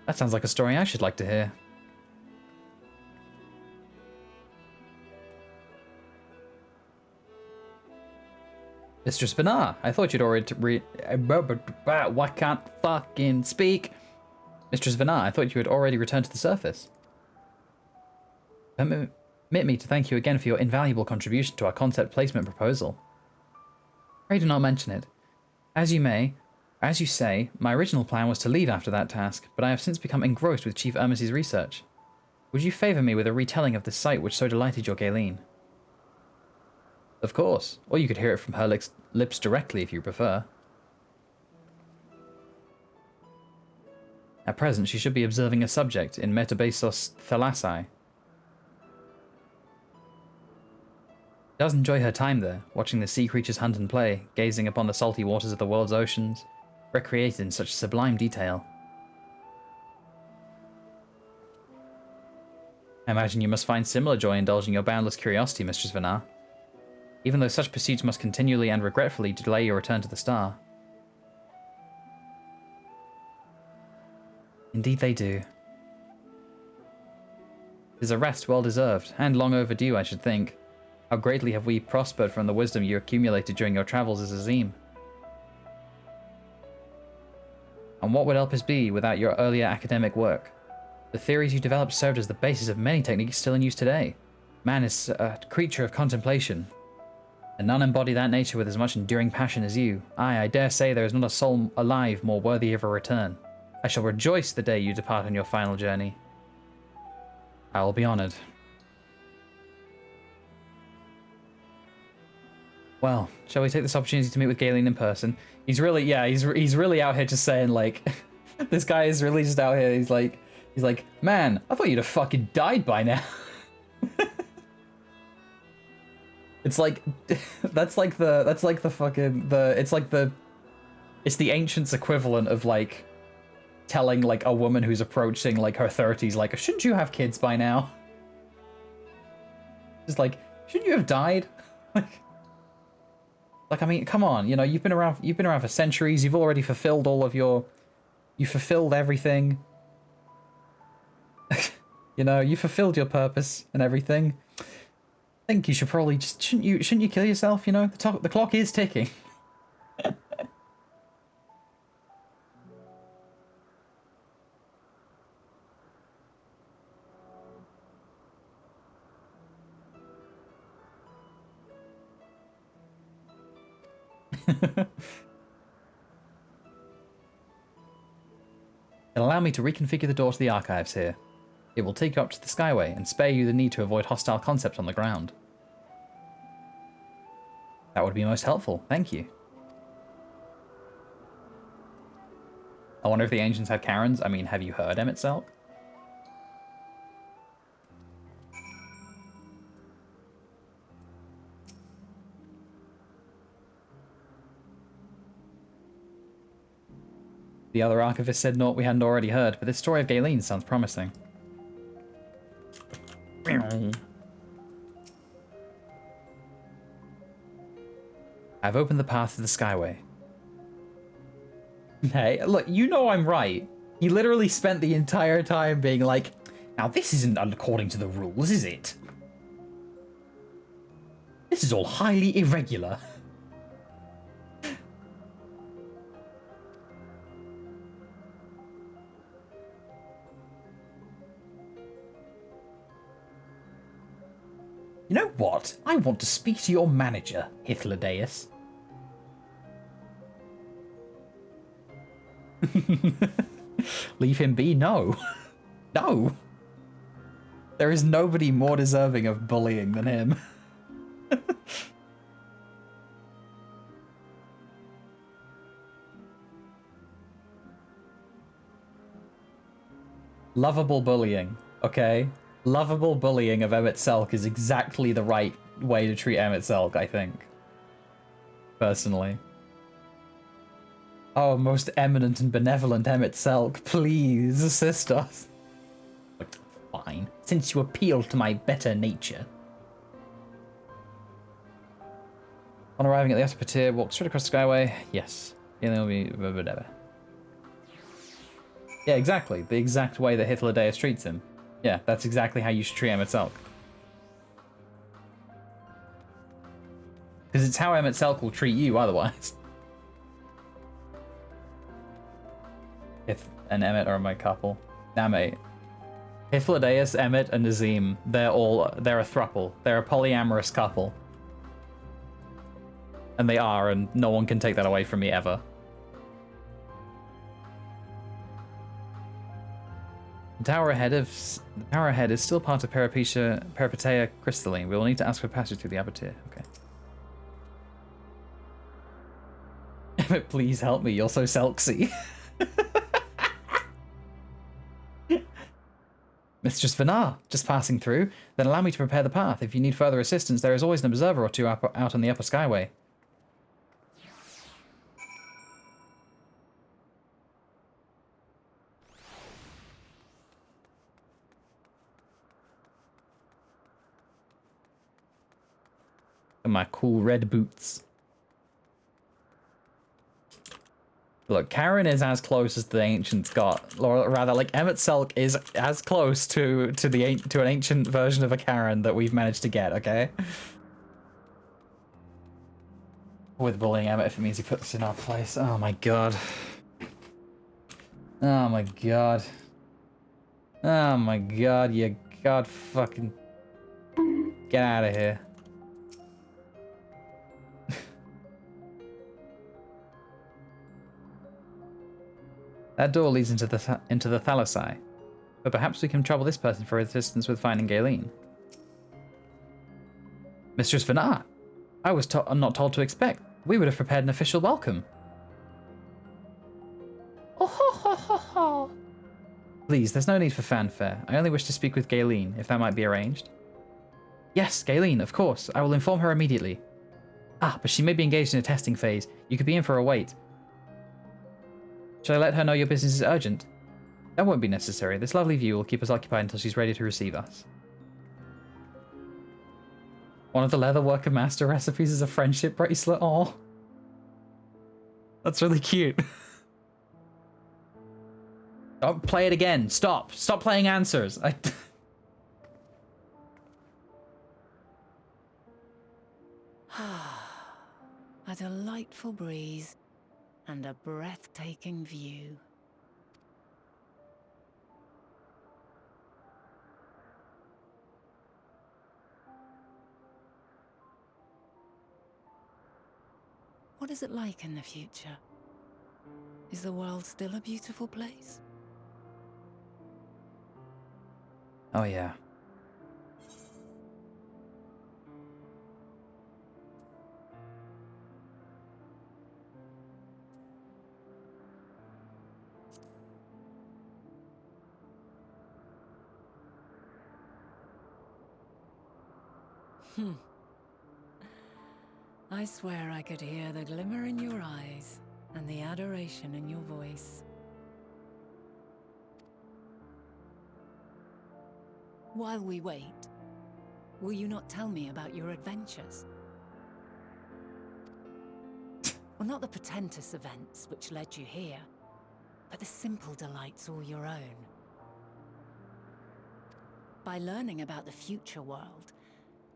That sounds like a story I should like to hear. Mistress Benar, I thought you'd already why can't fucking speak? Mistress Benar, I thought you had already returned to the surface. Permit me to thank you again for your invaluable contribution to our concept placement proposal. Pray do not mention it. As you say, my original plan was to leave after that task, but I have since become engrossed with Chief Hermes' research. Would you favour me with a retelling of the sight which so delighted your Galen? Of course, or you could hear it from her lips directly if you prefer. At present, she should be observing a subject in Metabasos Thalassae. She does enjoy her time there, watching the sea creatures hunt and play, gazing upon the salty waters of the world's oceans, recreated in such sublime detail. I imagine you must find similar joy indulging your boundless curiosity, Mistress Venar. Even though such pursuits must continually and regretfully delay your return to the star. Indeed they do. It is a rest well deserved, and long overdue, I should think. How greatly have we prospered from the wisdom you accumulated during your travels as Azim. And what would Elpis be without your earlier academic work? The theories you developed served as the basis of many techniques still in use today. Man is a creature of contemplation, and none embody that nature with as much enduring passion as you. Aye, I dare say there is not a soul alive more worthy of a return. I shall rejoice the day you depart on your final journey. I will be honoured. Well, shall we take this opportunity to meet with Galen in person? He's really, yeah, he's really out here just saying, like, this guy is really just out here, he's like, man, I thought you'd have fucking died by now. It's like, it's the ancients equivalent of, like, telling, like, a woman who's approaching, like, her 30s, like, shouldn't you have kids by now? Just like, shouldn't you have died? Like, I mean, come on, you know, you've been around for centuries, you've already fulfilled you fulfilled everything. You know, you fulfilled your purpose and everything. I think you should probably just, shouldn't you kill yourself, you know? The clock is ticking. Allow me to reconfigure the door to the archives here. It will take you up to the Skyway and spare you the need to avoid hostile concepts on the ground. That would be most helpful, thank you. I wonder if the ancients had Karens. I mean, have you heard Emmett Selk? The other archivist said naught we hadn't already heard, but this story of Galen sounds promising. I've opened the path to the Skyway. Hey, look, you know I'm right. He literally spent the entire time being like, now this isn't according to the rules, is it? This is all highly irregular. You know what? I want to speak to your manager, Hythlodaeus. Leave him be? No. No. There is nobody more deserving of bullying than him. Lovable bullying, okay? Lovable bullying of Emmett Selk is exactly the right way to treat Emmett Selk, I think. Personally. Oh, most eminent and benevolent Emmett Selk, please assist us. Fine, since you appeal to my better nature. On arriving at the upper tier, walk straight across the Skyway. Yes. And then will be whatever. Yeah, exactly. The exact way that Hythlodaeus treats him. Yeah, that's exactly how you should treat Emmett Selk. Because it's how Emmett Selk will treat you otherwise. If and Emmett are my couple. Nah, mate. Hythlodaeus, Emmett, and Nazim, they're a throuple. They're a polyamorous couple. And they are, and no one can take that away from me ever. The tower ahead is still part of Peripetea Crystalline. We will need to ask for passage through the upper tier. Okay. Emmett, please help me. You're so selksy. Mistress Vanar, just passing through. Then allow me to prepare the path. If you need further assistance, there is always an observer or two out on the upper Skyway. And my cool red boots. Look, Karen is as close as the ancients got, or rather, like Emmett Selk is as close to an ancient version of a Karen that we've managed to get. Okay. With bullying Emmett, if it means he puts us in our place. Oh my god. Oh my god. Oh my god. You god fucking get out of here. That door leads into the Thalassai, but perhaps we can trouble this person for assistance with finding Galen. Mistress Vanar, I was not told to expect. We would have prepared an official welcome. Oh ho ho ho ho! Please, there's no need for fanfare. I only wish to speak with Galen, if that might be arranged. Yes, Galen, of course. I will inform her immediately. Ah, but she may be engaged in a testing phase. You could be in for a wait. Should I let her know your business is urgent? That won't be necessary. This lovely view will keep us occupied until she's ready to receive us. One of the leatherworker master recipes is a friendship bracelet. Oh, that's really cute. Don't play it again. Stop. Stop playing answers. A delightful breeze and a breathtaking view. What is it like in the future? Is the world still a beautiful place? Oh yeah. I swear I could hear the glimmer in your eyes and the adoration in your voice. While we wait, will you not tell me about your adventures? Well, not the portentous events which led you here, but the simple delights all your own. By learning about the future world,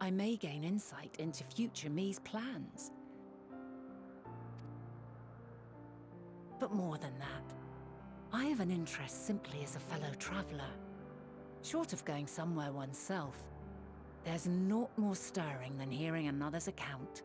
I may gain insight into future me's plans. But more than that, I have an interest simply as a fellow traveler. Short of going somewhere oneself, there's naught more stirring than hearing another's account.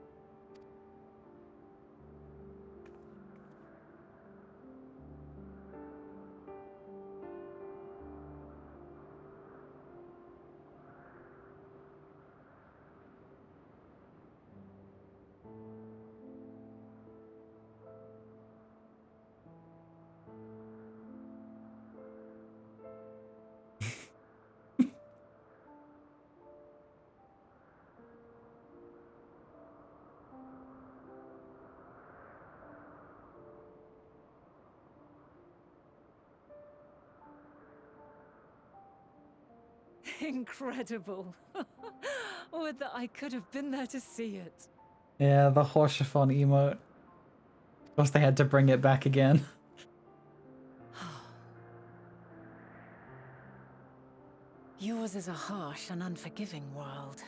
Incredible. Would that I could have been there to see it. Yeah, the horse chiffon emote. Of course, they had to bring it back again. Yours is a harsh and unforgiving world.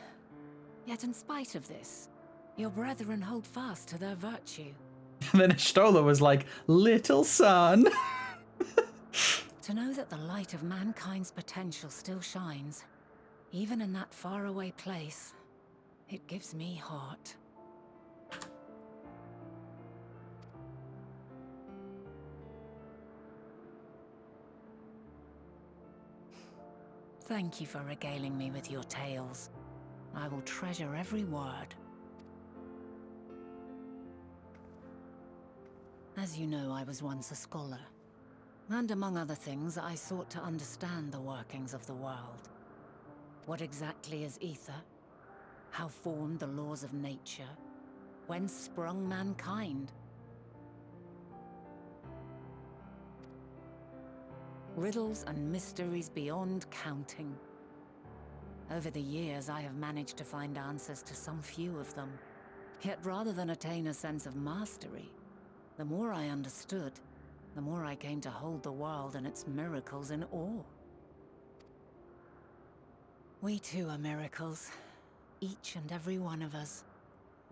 Yet in spite of this, your brethren hold fast to their virtue. And then Ishtola was like, "Little son." To know that the light of mankind's potential still shines, even in that faraway place, it gives me heart. Thank you for regaling me with your tales. I will treasure every word. As you know, I was once a scholar. And among other things, I sought to understand the workings of the world. What exactly is ether? How formed the laws of nature? Whence sprung mankind? Riddles and mysteries beyond counting. Over the years, I have managed to find answers to some few of them. Yet rather than attain a sense of mastery, the more I understood, the more I came to hold the world and its miracles in awe. We too are miracles, each and every one of us,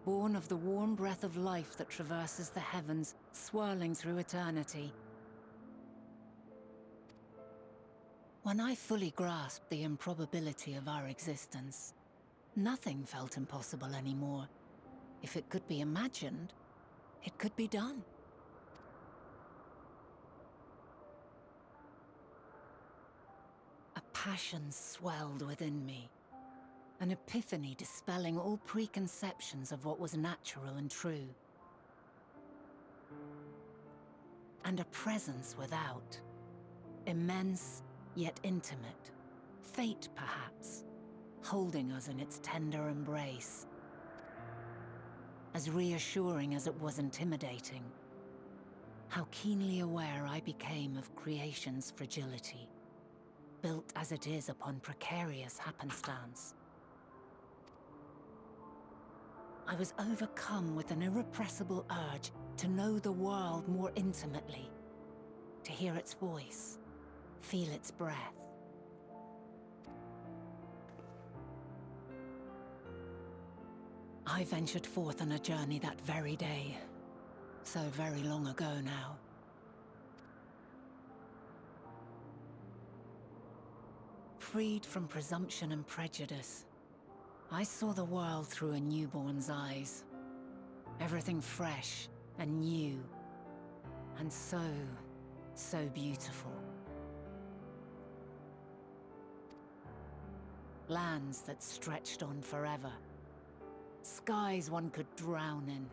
born of the warm breath of life that traverses the heavens, swirling through eternity. When I fully grasped the improbability of our existence, nothing felt impossible anymore. If it could be imagined, it could be done. A passion swelled within me, an epiphany dispelling all preconceptions of what was natural and true. And a presence without, immense yet intimate, fate perhaps, holding us in its tender embrace. As reassuring as it was intimidating, how keenly aware I became of creation's fragility, built as it is upon precarious happenstance. I was overcome with an irrepressible urge to know the world more intimately, to hear its voice, feel its breath. I ventured forth on a journey that very day, so very long ago now. Freed from presumption and prejudice, I saw the world through a newborn's eyes. Everything fresh and new, and so beautiful. Lands that stretched on forever. Skies one could drown in.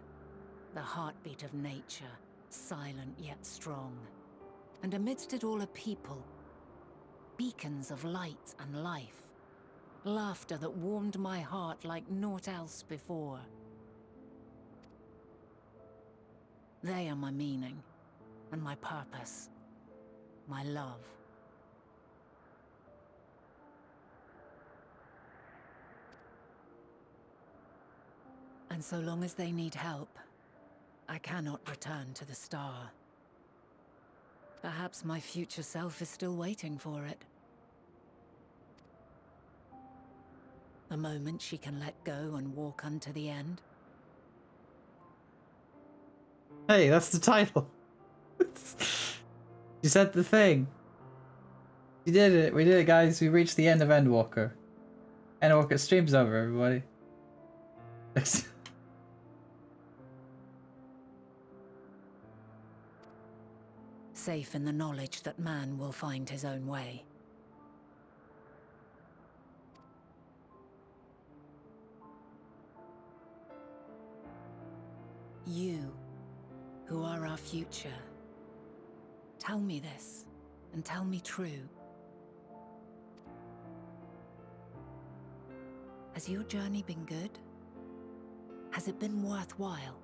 The heartbeat of nature, silent yet strong. And amidst it all a people. Beacons of light and life. Laughter that warmed my heart like naught else before. They are my meaning, and my purpose, my love. And so long as they need help, I cannot return to the star. Perhaps my future self is still waiting for it. A moment she can let go and walk unto the end. Hey, that's the title. You said the thing. You did it. We did it, guys. We reached the end of Endwalker. Endwalker stream's over, everybody. Safe in the knowledge that man will find his own way. You, who are our future, tell me this, and tell me true. Has your journey been good? Has it been worthwhile?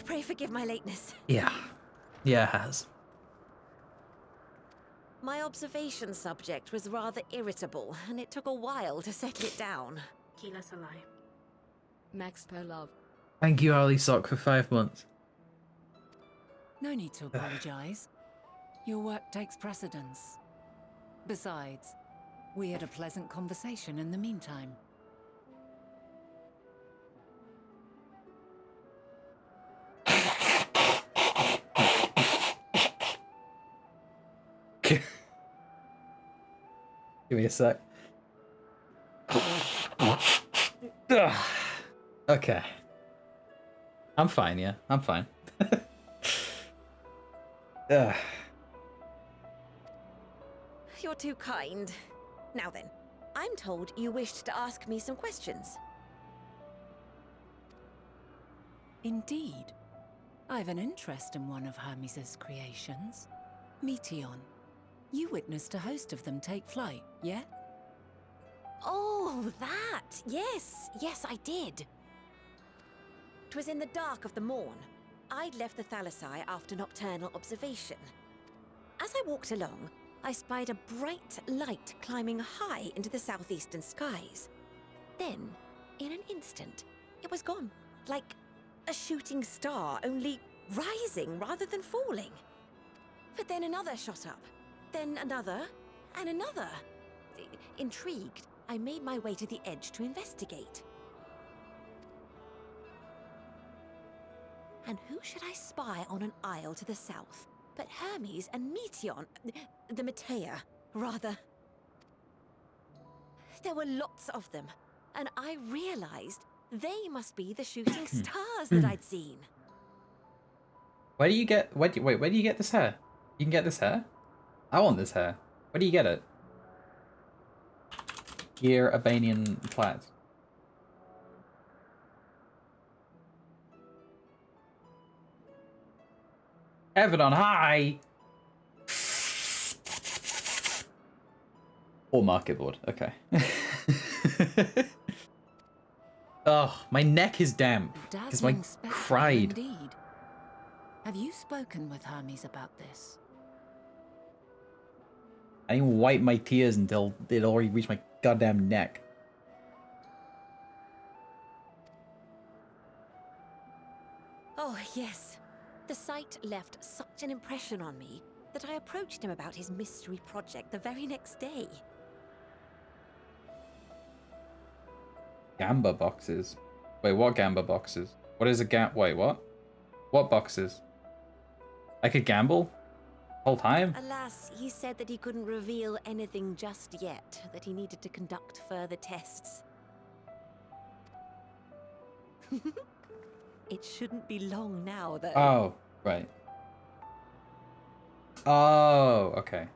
Pray forgive my lateness. Yeah. Yeah, it has. My observation subject was rather irritable, and it took a while to settle it down. Keep us alive. Max per love. Thank you, Harley Sock, for 5 months. No need to apologize. Your work takes precedence. Besides, we had a pleasant conversation in the meantime. Give me a sec. Ugh. Okay. I'm fine, yeah. I'm fine. Ugh. You're too kind. Now then, I'm told you wished to ask me some questions. Indeed. I've an interest in one of Hermes' creations. Meteon. You witnessed a host of them take flight, yeah? Oh, that! Yes, yes, I did. 'Twas in the dark of the morn. I'd left the Thalassai after nocturnal observation. As I walked along, I spied a bright light climbing high into the southeastern skies. Then, in an instant, it was gone, like a shooting star, only rising rather than falling. But then another shot up, then another, and another. Intrigued, I made my way to the edge to investigate. And who should I spy on an isle to the south but Hermes and Meteon, the Metea, rather. There were lots of them, and I realized they must be the shooting stars that I'd seen. Where do you get? Wait, where do you get this hair? You can get this hair. I want this hair. Where do you get it? Gear Albanian flats. Heaven on high. Or market board. Okay. Oh, my neck is damp because I Dazzling spectacle cried. indeed. Have you spoken with Hermes about this? I didn't wipe my tears until it already reached my goddamn neck. Oh, yes. The sight left such an impression on me that I approached him about his mystery project the very next day. Gamba boxes. Wait, what Gamba boxes? What is a wait, what? What boxes? I could gamble? Whole time? Alas, he said that he couldn't reveal anything just yet, that he needed to conduct further tests. It shouldn't be long now, though. Oh, right. Oh, okay.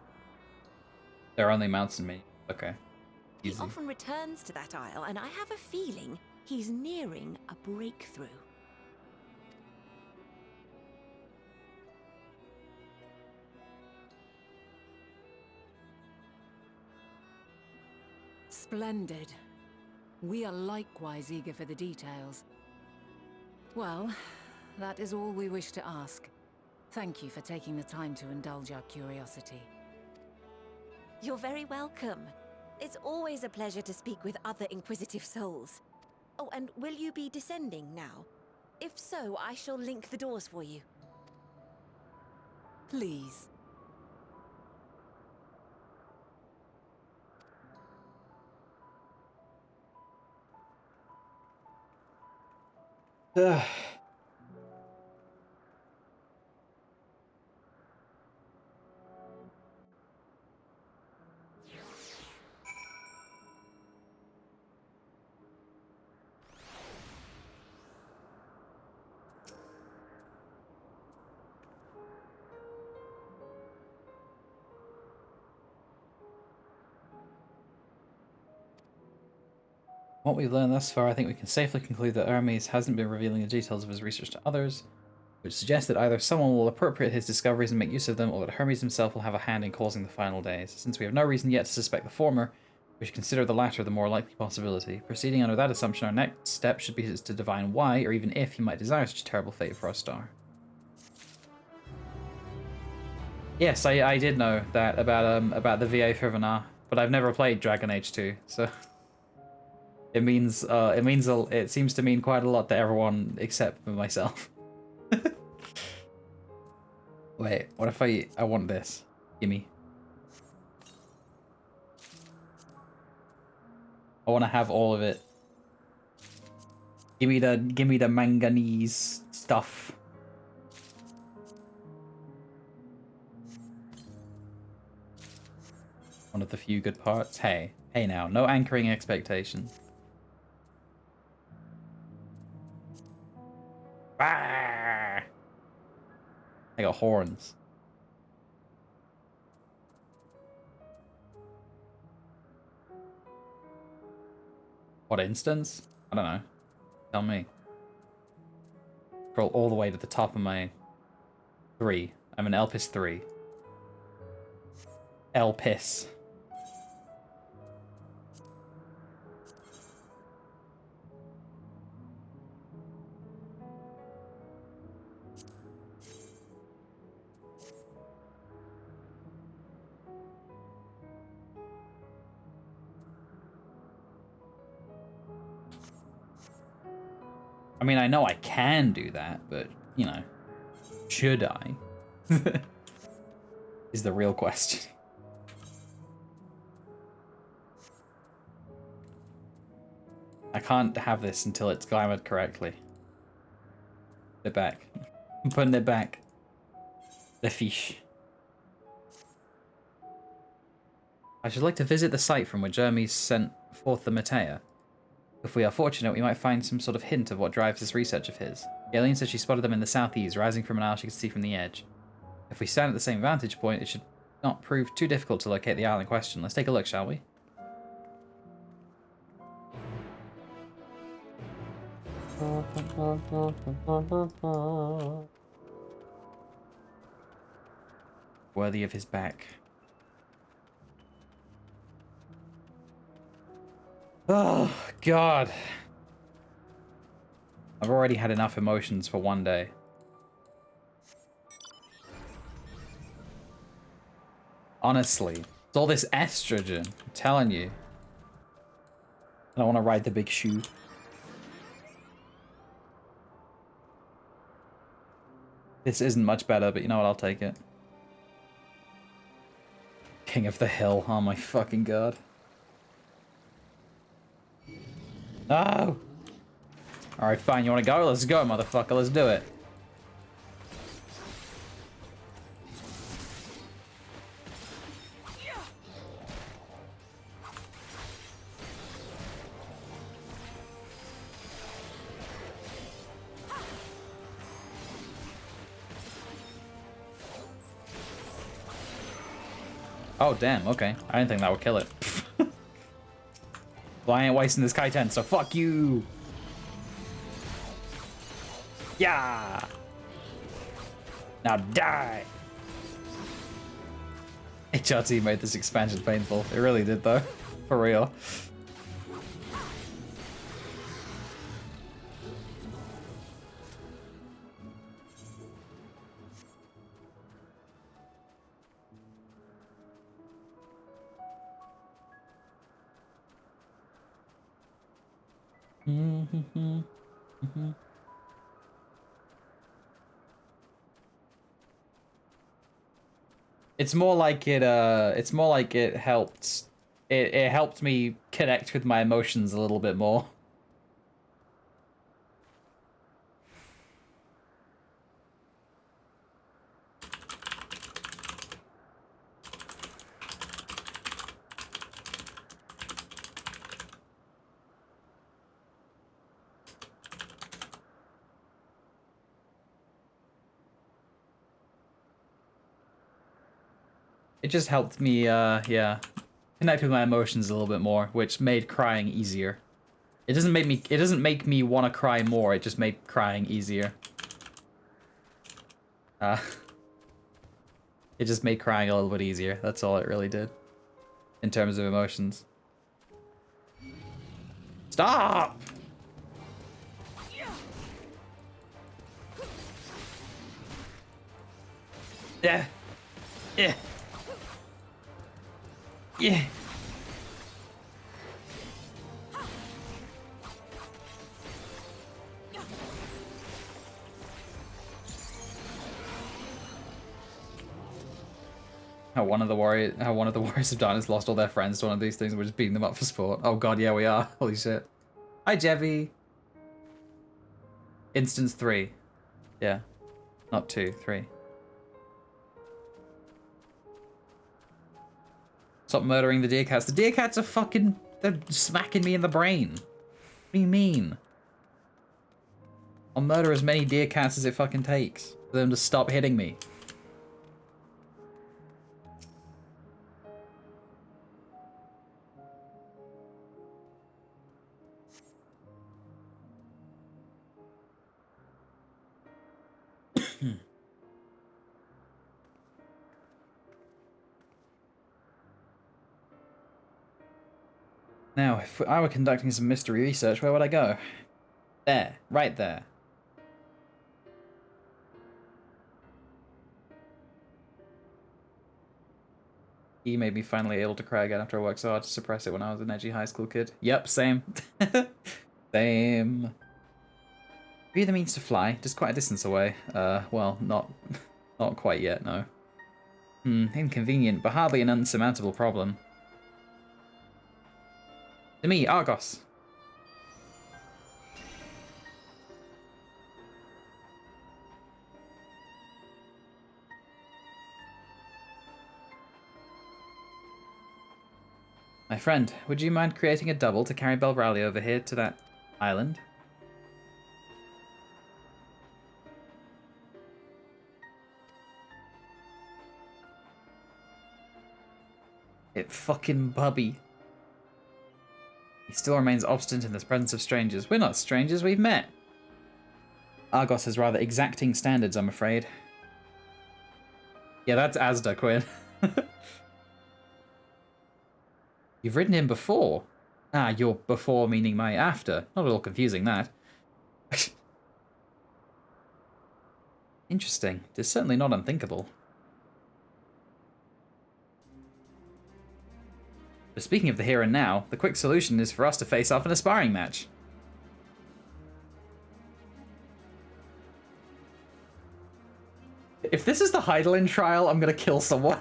There are only mounts in me. Okay. He Easy. often returns to that aisle, and I have a feeling he's nearing a breakthrough. Splendid. We are likewise eager for the details. Well, that is all we wish to ask. Thank you for taking the time to indulge our curiosity. You're very welcome. It's always a pleasure to speak with other inquisitive souls. Oh, and will you be descending now? If so, I shall link the doors for you. Please. Ugh. What we've learned thus far, I think we can safely conclude that Hermes hasn't been revealing the details of his research to others, which suggests that either someone will appropriate his discoveries and make use of them, or that Hermes himself will have a hand in causing the final days. Since we have no reason yet to suspect the former, we should consider the latter the more likely possibility. Proceeding under that assumption, our next step should be to divine why, or even if, he might desire such a terrible fate for our star. Yes, I did know that about the VA for Vanar, but I've never played Dragon Age 2, so it seems to mean quite a lot to everyone except for myself. Wait, what if I want this? Gimme. I want to have all of it. Give me the manganese stuff. One of the few good parts. Hey now, no anchoring expectations. Ah! I got horns. What instance? I don't know. Tell me. Scroll all the way to the top of my 3. I'm an Elpis 3. Elpis. I mean, I know I can do that, but, you know, should I? Is the real question. I can't have this until it's glamored correctly. Put it back. I'm putting it back. The fish. I should like to visit the site from which Hermes sent forth the Matea. If we are fortunate, we might find some sort of hint of what drives this research of his. The alien said she spotted them in the southeast, rising from an isle she could see from the edge. If we stand at the same vantage point, it should not prove too difficult to locate the isle in question. Let's take a look, shall we? Worthy of his back. Oh, God. I've already had enough emotions for one day. Honestly, it's all this estrogen. I'm telling you. I don't want to ride the big shoe. This isn't much better, but you know what? I'll take it. King of the Hill. Oh my fucking God. No! Alright, fine. You want to go? Let's go, motherfucker. Let's do it. Oh, damn. Okay. I didn't think that would kill it. Well, I ain't wasting this Kaiten, so fuck you! Yeah! Now die! HRT made this expansion painful. It really did, though. For real. It's more like it helped. It helped me connect with my emotions a little bit more. It just helped me, yeah, connect with my emotions a little bit more, which made crying easier. It doesn't make me want to cry more. It just made crying easier. It just made crying a little bit easier. That's all it really did, in terms of emotions. Stop! Yeah. Yeah. Yeah. How one of the warriors of darkness lost all their friends to one of these things and we're just beating them up for sport. Oh god, yeah we are. Holy shit. Hi Jevy. Instance 3. Yeah. Not 2, 3. Stop murdering the deer cats. The deer cats are fucking... They're smacking me in the brain. What do you mean? I'll murder as many deer cats as it fucking takes for them to stop hitting me. Now, if I were conducting some mystery research, where would I go? There. Right there. He made me finally able to cry again after I worked so hard to suppress it when I was an edgy high school kid. Yep, same. Same. Have you the means to fly? Just quite a distance away. Well, not quite yet, no. Inconvenient, but hardly an unsurmountable problem. To me, Argos. I My friend, would you mind creating a double to carry Belrally over here to that island? It fucking bubby. He still remains obstinate in the presence of strangers. We're not strangers, we've met. Argos has rather exacting standards, I'm afraid. Yeah, that's Asda, Quinn. You've ridden him before. Ah, your before meaning my after. Not at all confusing, that. Interesting. It is certainly not unthinkable. But speaking of the here and now, the quick solution is for us to face off in a sparring match. If this is the Heidelin trial, I'm gonna kill someone.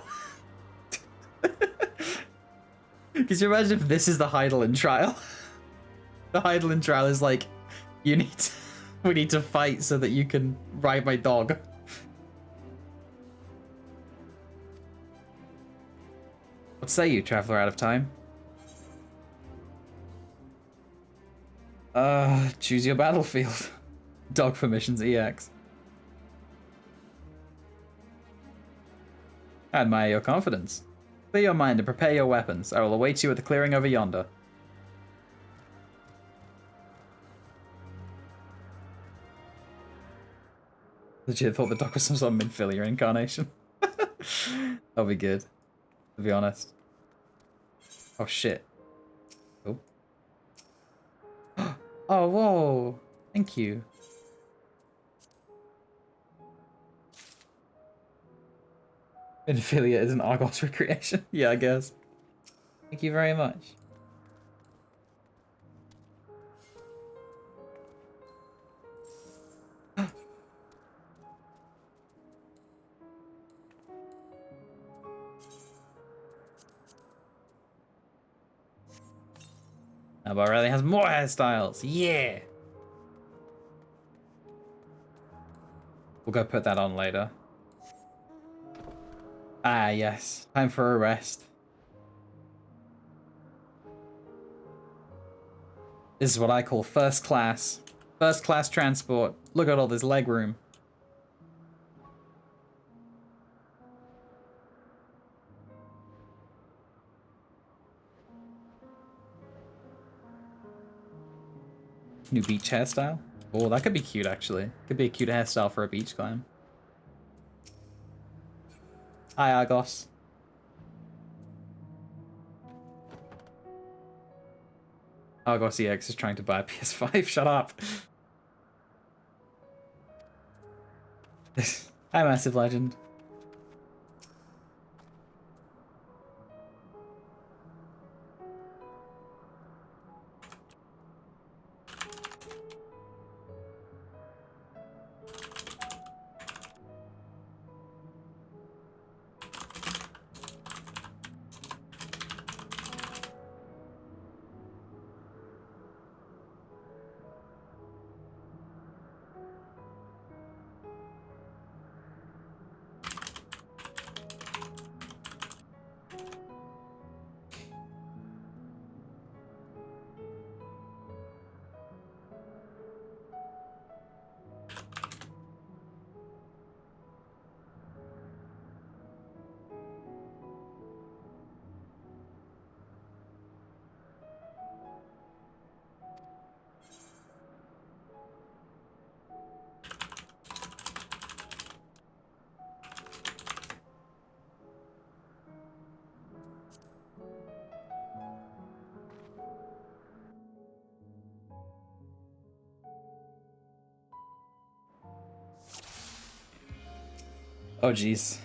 Could you imagine if this is the Heidelin trial? The Heidelin trial is like, we need to fight so that you can ride my dog. What say you, traveler out of time? Choose your battlefield. Dog permissions EX. I admire your confidence. Clear your mind and prepare your weapons. I will await you at the clearing over yonder. Legit thought the dog was some sort of Minfilia incarnation. That'll be good, to be honest. Oh shit. Oh. Oh, whoa. Thank you. Minfilia is an Argos recreation. Yeah, I guess. Thank you very much. Now Barelli has more hairstyles. Yeah. We'll go put that on later. Ah, yes. Time for a rest. This is what I call first class. First class transport. Look at all this leg room. New beach hairstyle? Oh, that could be cute, actually. Could be a cute hairstyle for a beach climb. Hi, Argos. Argos EX is trying to buy a PS5. Shut up. Hi, Massive Legend. Oh, jeez.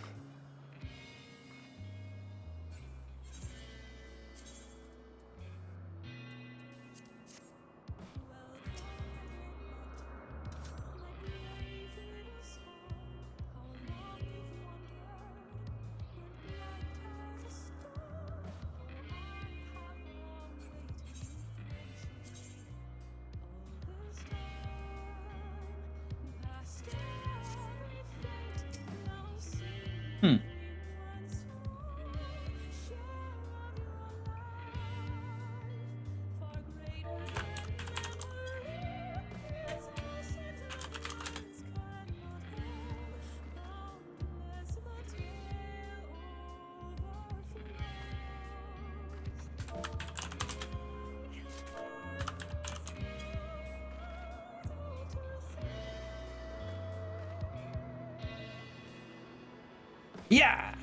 Yeah!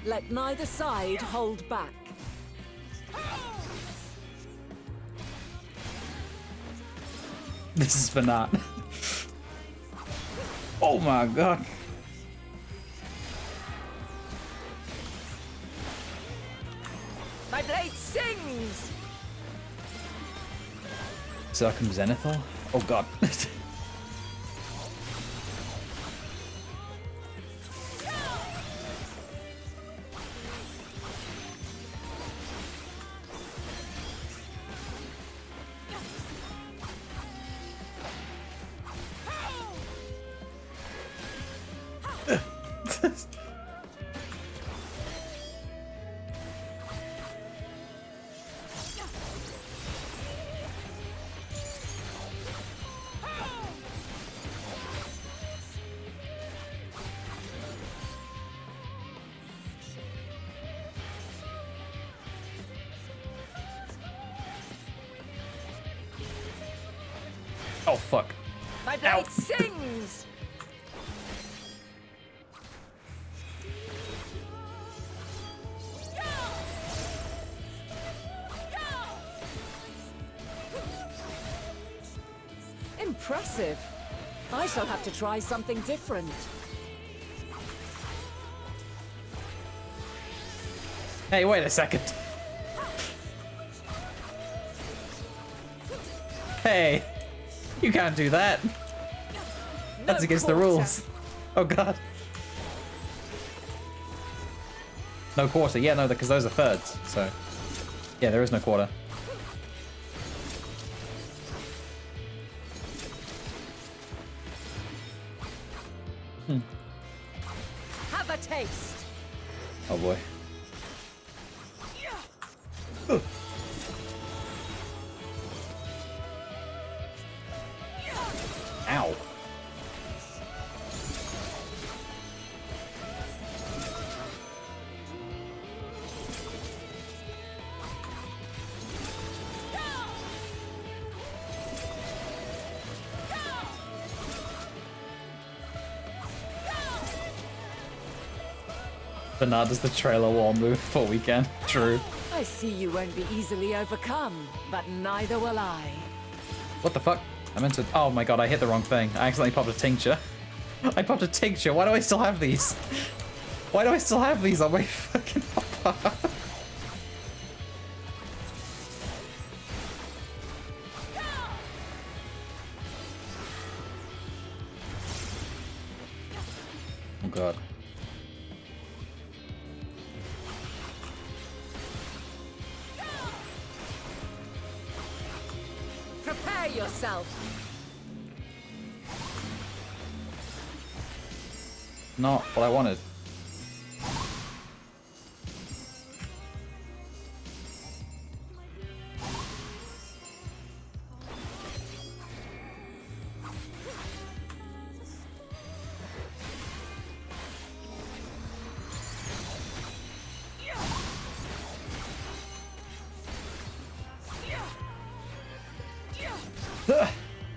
Let neither side hold back. This is for not. Oh my god. My blade sings! Circum Zenithal? Oh god. Oh fuck. My blade sings! Impressive. I shall have to try something different. Hey, wait a second. Hey, you can't do that. That's No against the quarter. rules. Oh god. No quarter. Yeah, no, because those are thirds. So, yeah, there is no quarter. Have a taste. Oh boy. Ow. Bernard does the trailer wall move for weekend. True. I see you won't be easily overcome, but neither will I. What the fuck? I meant to. Oh my god, I hit the wrong thing. I accidentally popped a tincture. I popped a tincture. Why do I still have these? Why do I still have these on my fucking hopper? Oh god. Prepare yourself. Not what I wanted.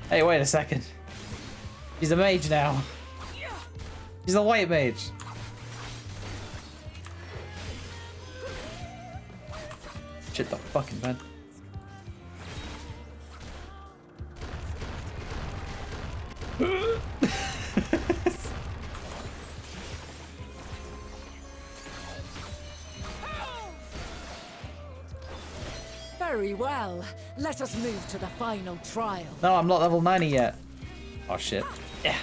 Hey, wait a second. She's a mage now. She's a white mage. Shit the fucking bed. Very well. Let us move to the final trial. No, I'm not level 90 yet. Oh shit. Yeah.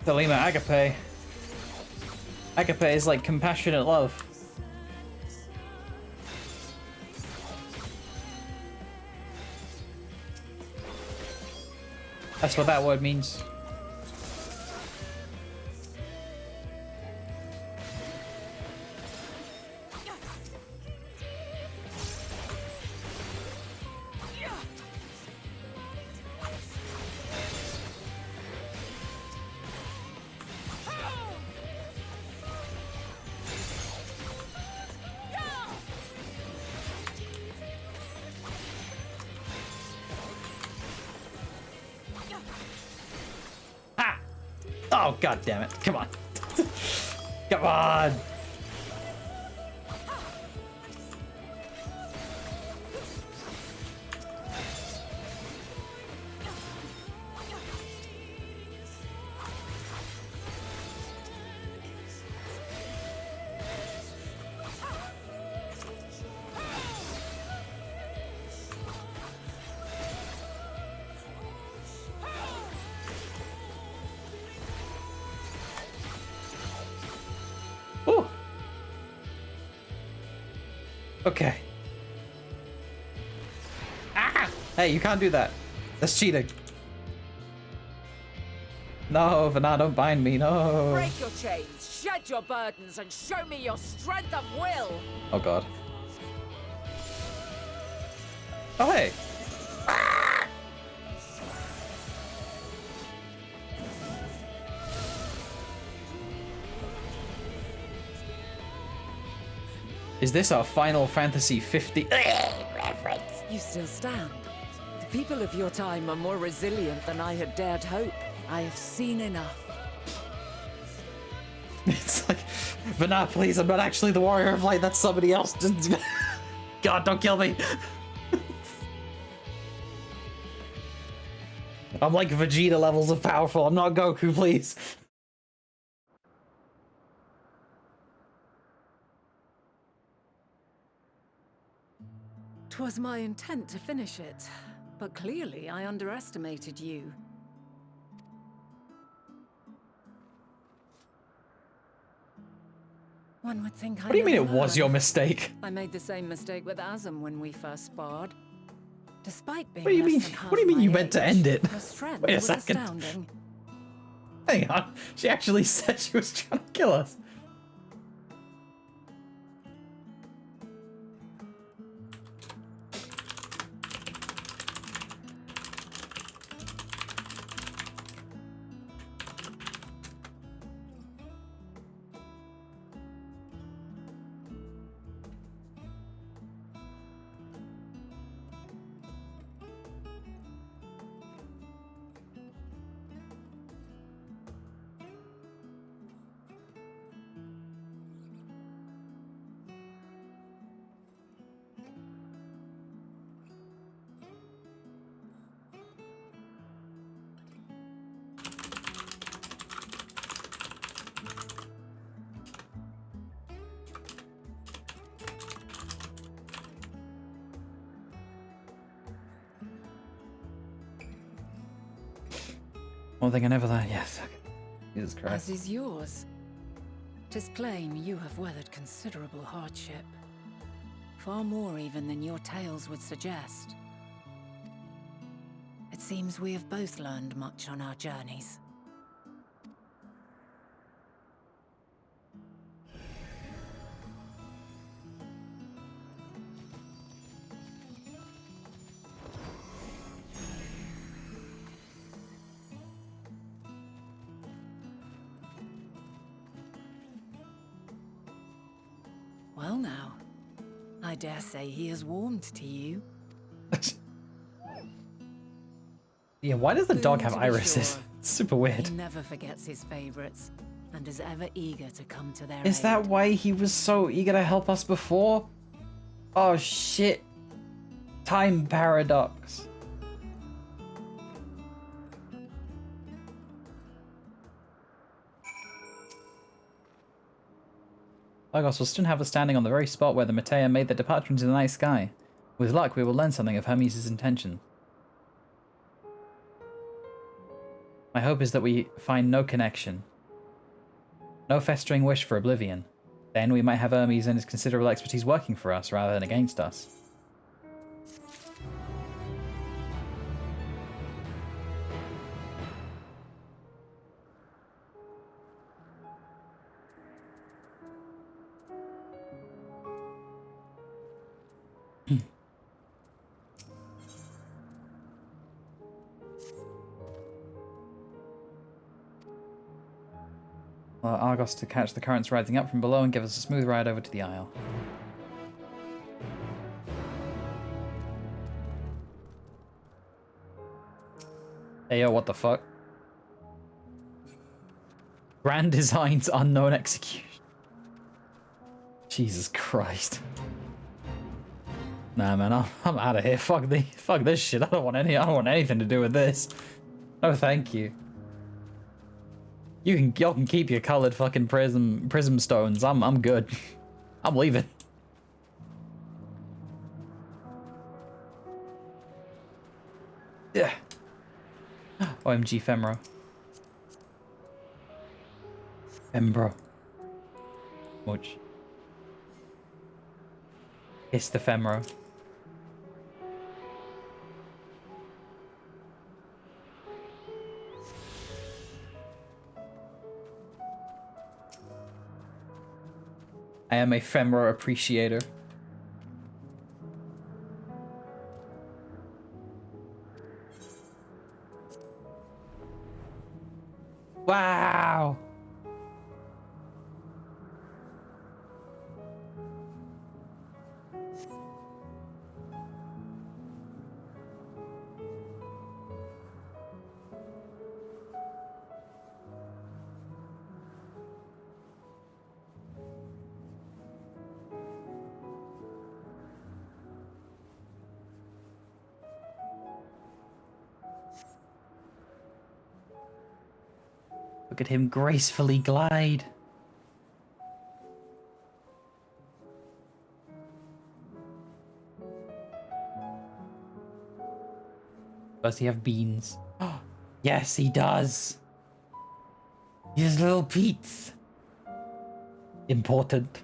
Selima, agape. Agape is like compassionate love. That's what that word means. Oh, god damn it. Come on. Come on. Ooh. Okay. Ah! Hey, you can't do that. That's cheating. No, Vana, don't bind me. No. Break your chains, shed your burdens, and show me your strength of will! Oh god. Oh hey. Is this our Final Fantasy 50 reference? You still stand. The people of your time are more resilient than I had dared hope. I have seen enough. It's like, Vana, please, I'm not actually the Warrior of Light, that's somebody else. God, don't kill me. I'm like Vegeta levels of powerful, I'm not Goku, please. 'Twas my intent to finish it, but clearly I underestimated you. One would think I What do you mean it never was your learn. mistake? I made the same mistake with Azam when we first sparred. Despite being What do you less mean? than half What do you mean my you meant to age, end it? her strength Wait a was second. astounding. Hang on, she actually said she was trying to kill us. One thing I never learned. Yes. Okay. Jesus Christ. As is yours. 'Tis plain you have weathered considerable hardship. Far more even than your tales would suggest. It seems we have both learned much on our journeys. Well now, I dare say he has warmed to you. Yeah, why does the dog Boon have to be irises? sure. It's super weird. He never forgets his favorites, and is ever eager to come to their Is that aid. why he was so eager to help us before? Oh shit. Time paradox. Lagos will soon have us standing on the very spot where the Matea made their departure into the night sky. With luck, we will learn something of Hermes' intention. My hope is that we find no connection. No festering wish for oblivion. Then we might have Hermes and his considerable expertise working for us rather than against us. Allow Argos to catch the currents rising up from below and give us a smooth ride over to the Isle. Hey yo, what the fuck? Grand designs, unknown execution. Jesus Christ. Nah, man, I'm out of here. Fuck this shit. I don't want anything to do with this. No, thank you. Y'all can keep your colored fucking prism stones. I'm good. I'm leaving. Yeah. OMG Femro. Fembro. Much. Kiss the Femro. I am a Femro appreciator. Wow. Look at him gracefully glide. Does he have beans? Yes, he does. His little Pete's. Important.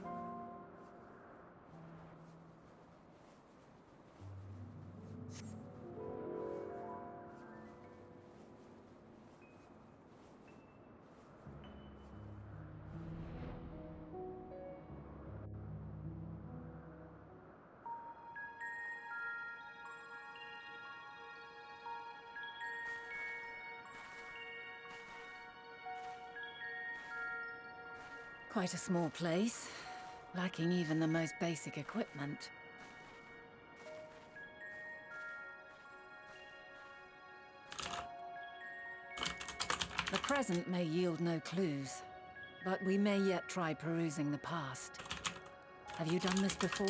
Quite a small place, lacking even the most basic equipment. The present may yield no clues, but we may yet try perusing the past. Have you done this before?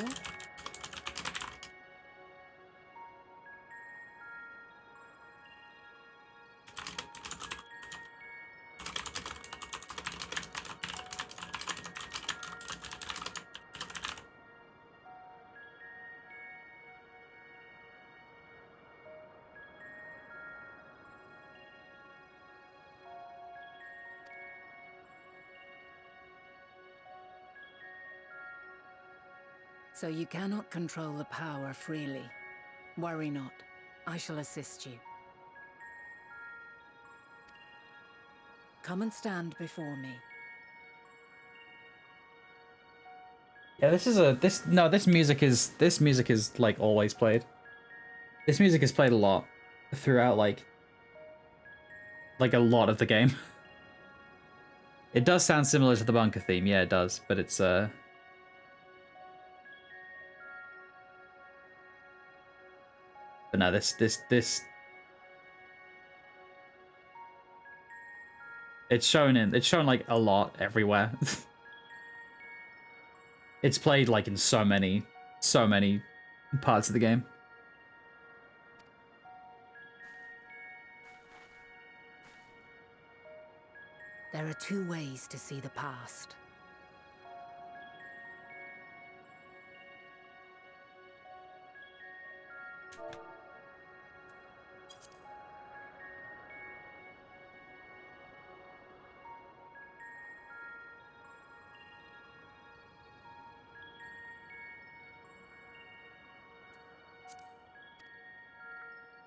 So you cannot control the power freely. Worry not. I shall assist you. Come and stand before me. Yeah, this music is like always played. This music is played a lot throughout like a lot of the game. It does sound similar to the bunker theme, yeah, it does, but it's but no, this it's shown like a lot everywhere. It's played like in so many parts of the game. There are two ways to see the past.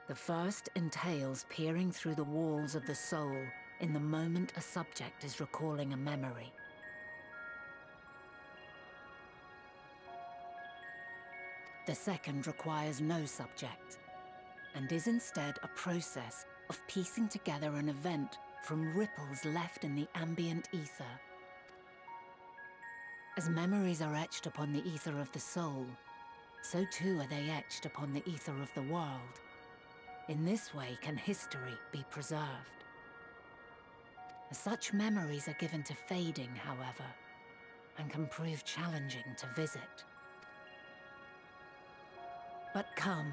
The first entails peering through the walls of the soul in the moment a subject is recalling a memory. The second requires no subject, and is instead a process of piecing together an event from ripples left in the ambient ether. As memories are etched upon the ether of the soul, so too are they etched upon the ether of the world. In this way can history be preserved. Such memories are given to fading, however, and can prove challenging to visit. But come,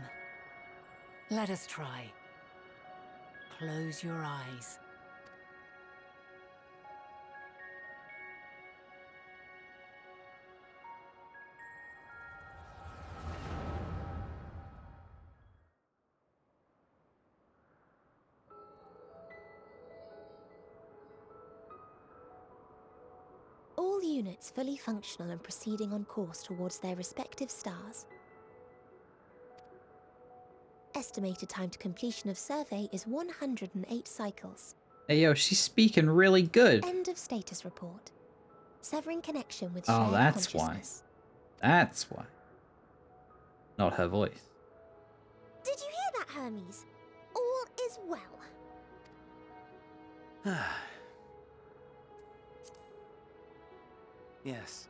let us try. Close your eyes. All units fully functional and proceeding on course towards their respective stars. Estimated time to completion of survey is 108 cycles. Hey yo, she's speaking really good. End of status report. Severing connection with Oh, shared that's why. consciousness. That's why. Not her voice. Did you hear that, Hermes? All is well. Yes.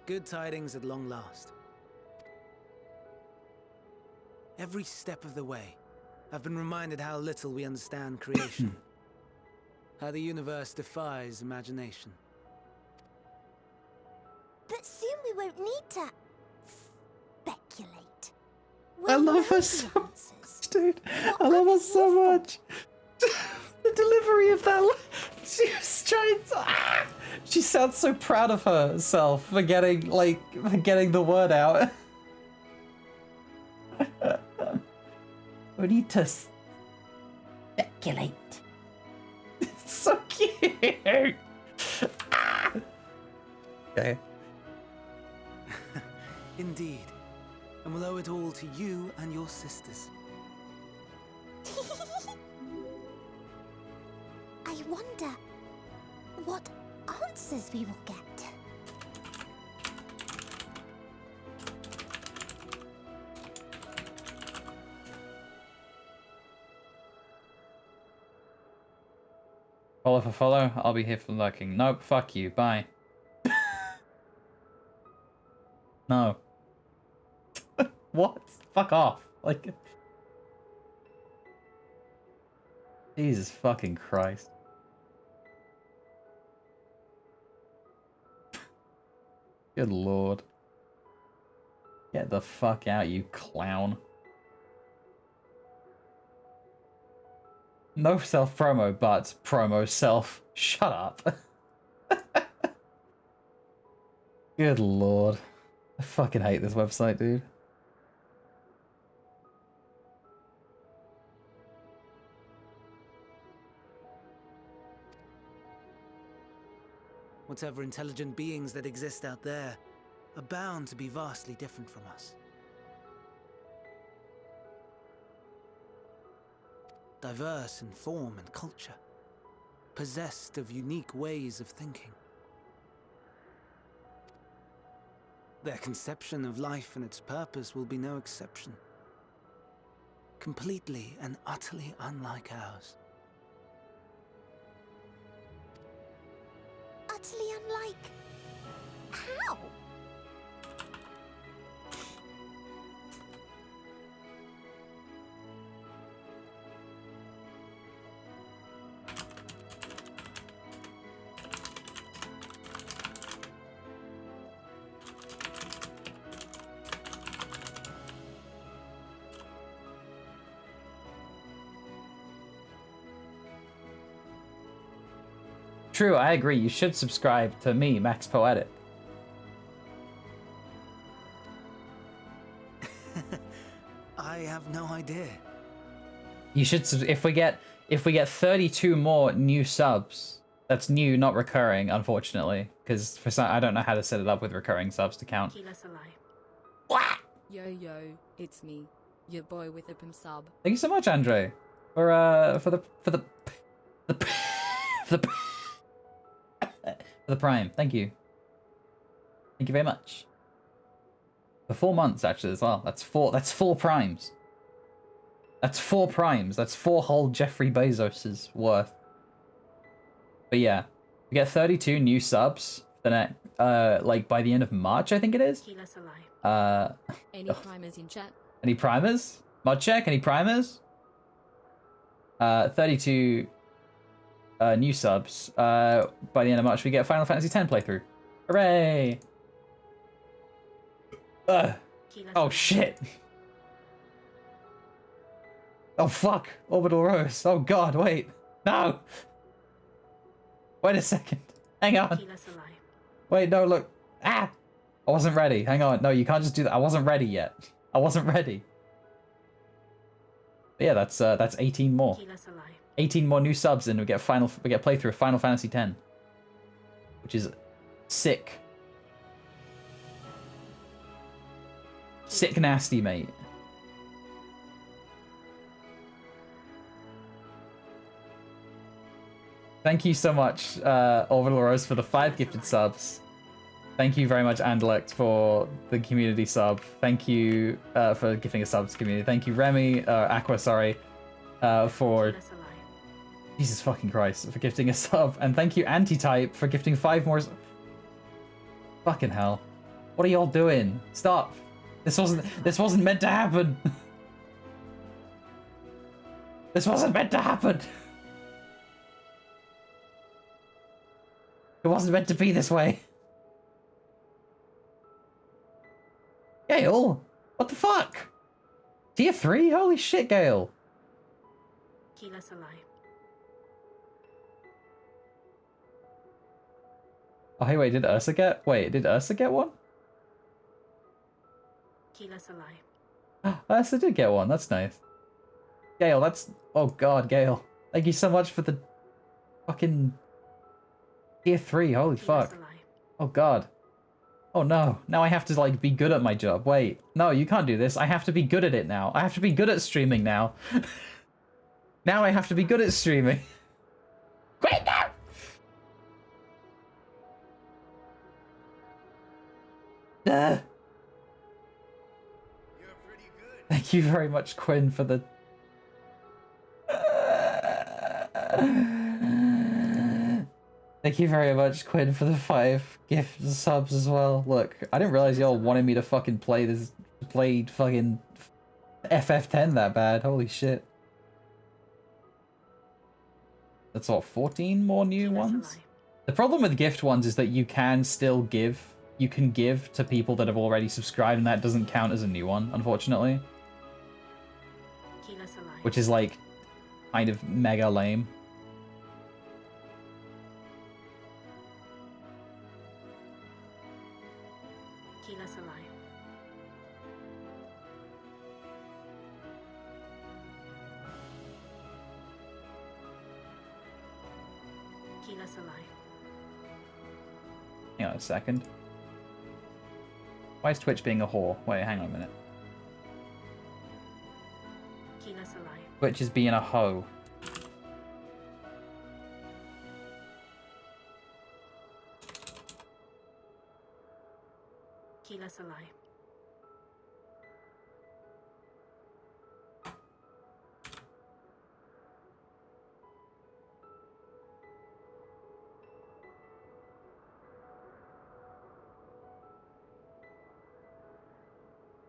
Good tidings at long last. Every step of the way, I've been reminded how little we understand creation. How the universe defies imagination. But soon we won't need to speculate. I love her so much, dude. I love her so much. The delivery of that. She was trying to. She sounds so proud of herself for getting the word out. We need to speculate. It's so cute. Okay. Indeed. And we'll owe it all to you and your sisters. I wonder what answers we will get. Follow for follow. I'll be here for lurking. Nope. Fuck you. Bye. No. What? Fuck off. Like. Jesus fucking Christ. Good lord. Get the fuck out, you clown. No self-promo, but promo self. Shut up. Good lord. I fucking hate this website, dude. Whatever intelligent beings that exist out there are bound to be vastly different from us. Diverse in form and culture, possessed of unique ways of thinking. Their conception of life and its purpose will be no exception. Completely and utterly unlike ours. Utterly unlike. How? True, I agree. You should subscribe to me, Max Poetic. I have no idea. You should if we get 32 more new subs. That's new, not recurring, unfortunately, because for some I don't know how to set it up with recurring subs to count. Yo yo, it's me, your boy with a pim sub. Thank you so much, Andre, for the prime. Thank you. Thank you very much. For 4 months actually as well. That's four primes. That's 4 primes. That's 4 whole Jeffrey Bezos's worth. But yeah, we get 32 new subs the next like by the end of March, I think it is. Any primers in chat? Any primers? Mod check, any primers? 32 new subs, by the end of March, we get a Final Fantasy X playthrough. Hooray! Oh, shit. Oh, fuck. Orbital Rose. Oh, God, wait. No! Wait a second. Hang on. Wait, no, look. Ah! I wasn't ready. Hang on. No, you can't just do that. I wasn't ready yet. I wasn't ready. But yeah, that's 18 more. 18 more new subs, and we get playthrough of Final Fantasy X, which is sick. Sick nasty, mate. Thank you so much, Orbital Rose, for the 5 gifted subs. Thank you very much, Andelect, for the community sub. Thank you for gifting a sub to the community. Thank you, Remy, Aqua, sorry, for... Jesus fucking Christ, for gifting a sub. And thank you, Antitype, for gifting 5 more... Fucking hell. What are y'all doing? Stop. This wasn't meant to happen. This wasn't meant to happen. It wasn't meant to be this way. Gale? What the fuck? Tier 3? Holy shit, Gale. Oh, hey, wait, did Ursa get one? Ursa did get one, that's nice. Gale, that's... Oh god, Gale. Thank you so much for the fucking... Tier 3, holy fuck. Oh god. Oh no, now I have to like be good at my job. Wait, no, you can't do this. I have to be good at it now. I have to be good at streaming now. Now I have to be good at streaming. Great now! Thank you very much, Quinn, for the... Thank you very much, Quinn, for the 5 gift subs as well. Look, I didn't realize y'all wanted me to fucking play fucking FF10 that bad. Holy shit. That's what, 14 more new ones? The problem with gift ones is that you can still give. You can give to people that have already subscribed, and that doesn't count as a new one, unfortunately. Which is like kind of mega lame. Hang on a second. Why is Twitch being a whore? Wait, hang on a minute. Twitch is being a hoe.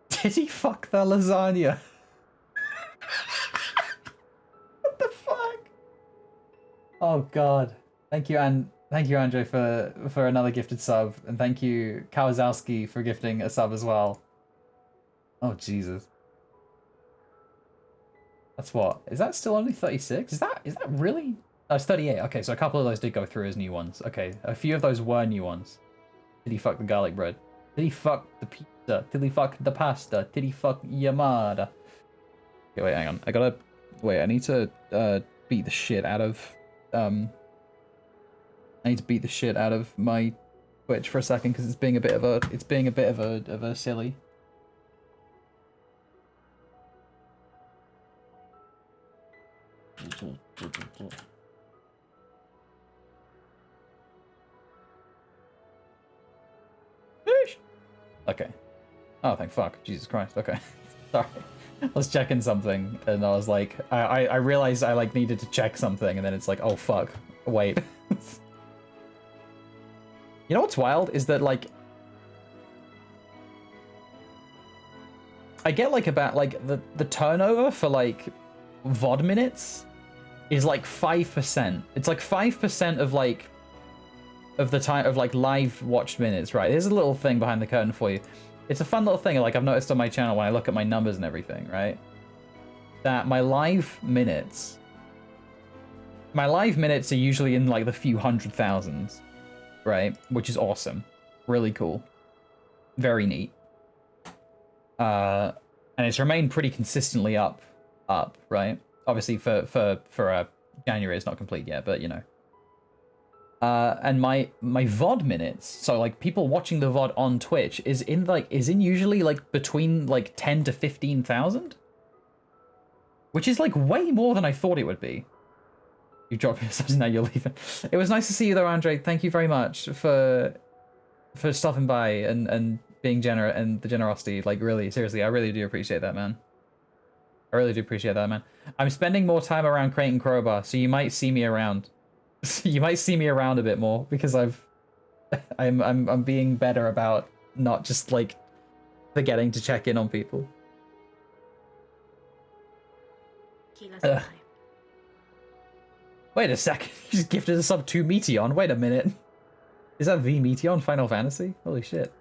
Did he fuck the lasagna? What the fuck? Oh god. Thank you, Andre, for another gifted sub, and thank you, Kawazowski, for gifting a sub as well. Oh Jesus. That's what? Is that still only 36? Is that really? Oh, it's 38. Okay, so a couple of those did go through as new ones. Okay, a few of those were new ones. Did he fuck the garlic bread? Did he fuck the pizza? Did he fuck the pasta? Did he fuck Yamada? Okay, wait, hang on. I need to beat the shit out of I need to beat the shit out of my Twitch for a second because it's being a bit of a silly. Okay. Oh, thank fuck. Jesus Christ. Okay. Sorry. I was checking something and I was like, I realized I like needed to check something and then it's like, oh fuck. Wait. You know what's wild is that like I get like about like the turnover for like VOD minutes is like 5%. It's like 5% of like of the time of like live watched minutes, right? Here's a little thing behind the curtain for you. It's a fun little thing like I've noticed on my channel when I look at my numbers and everything, right? That my live minutes are usually in like the few hundred thousands, right? Which is awesome. Really cool. Very neat. And it's remained pretty consistently up, right? Obviously for January it's not complete yet, but you know. And my VOD minutes, so like people watching the VOD on Twitch is in usually like between like 10 to 15,000, which is like way more than I thought it would be. You dropped me a now you're leaving. It was nice to see you though, Andre. Thank you very much for stopping by and being generous and the generosity. Like really, seriously, I really do appreciate that, man. I really do appreciate that, man. I'm spending more time around Crate and Crowbar, so you might see me around. You might see me around a bit more because I'm being better about not just like forgetting to check in on people. Wait a second, you just gifted a sub to Meteon. Wait a minute. Is that the Meteon Final Fantasy? Holy shit.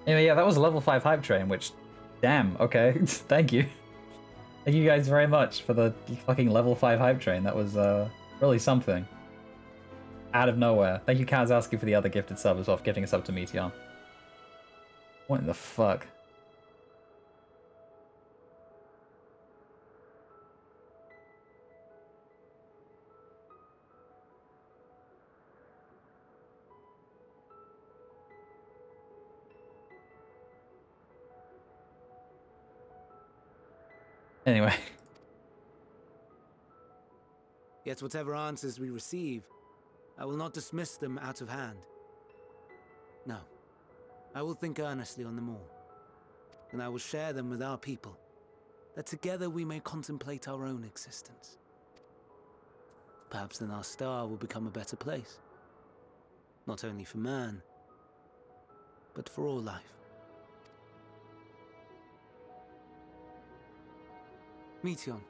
Anyway, yeah, that was a level 5 hype train, which, damn, okay, thank you. Thank you guys very much for the fucking level 5 hype train. That was, really something. Out of nowhere. Thank you, Kazowski, for the other gifted sub as well, for gifting a sub to Meteon. What in the fuck? Anyway. Yet whatever answers we receive, I will not dismiss them out of hand. No, I will think earnestly on them all, and I will share them with our people, that together we may contemplate our own existence. Perhaps then our star will become a better place, not only for man, but for all life. Meteon,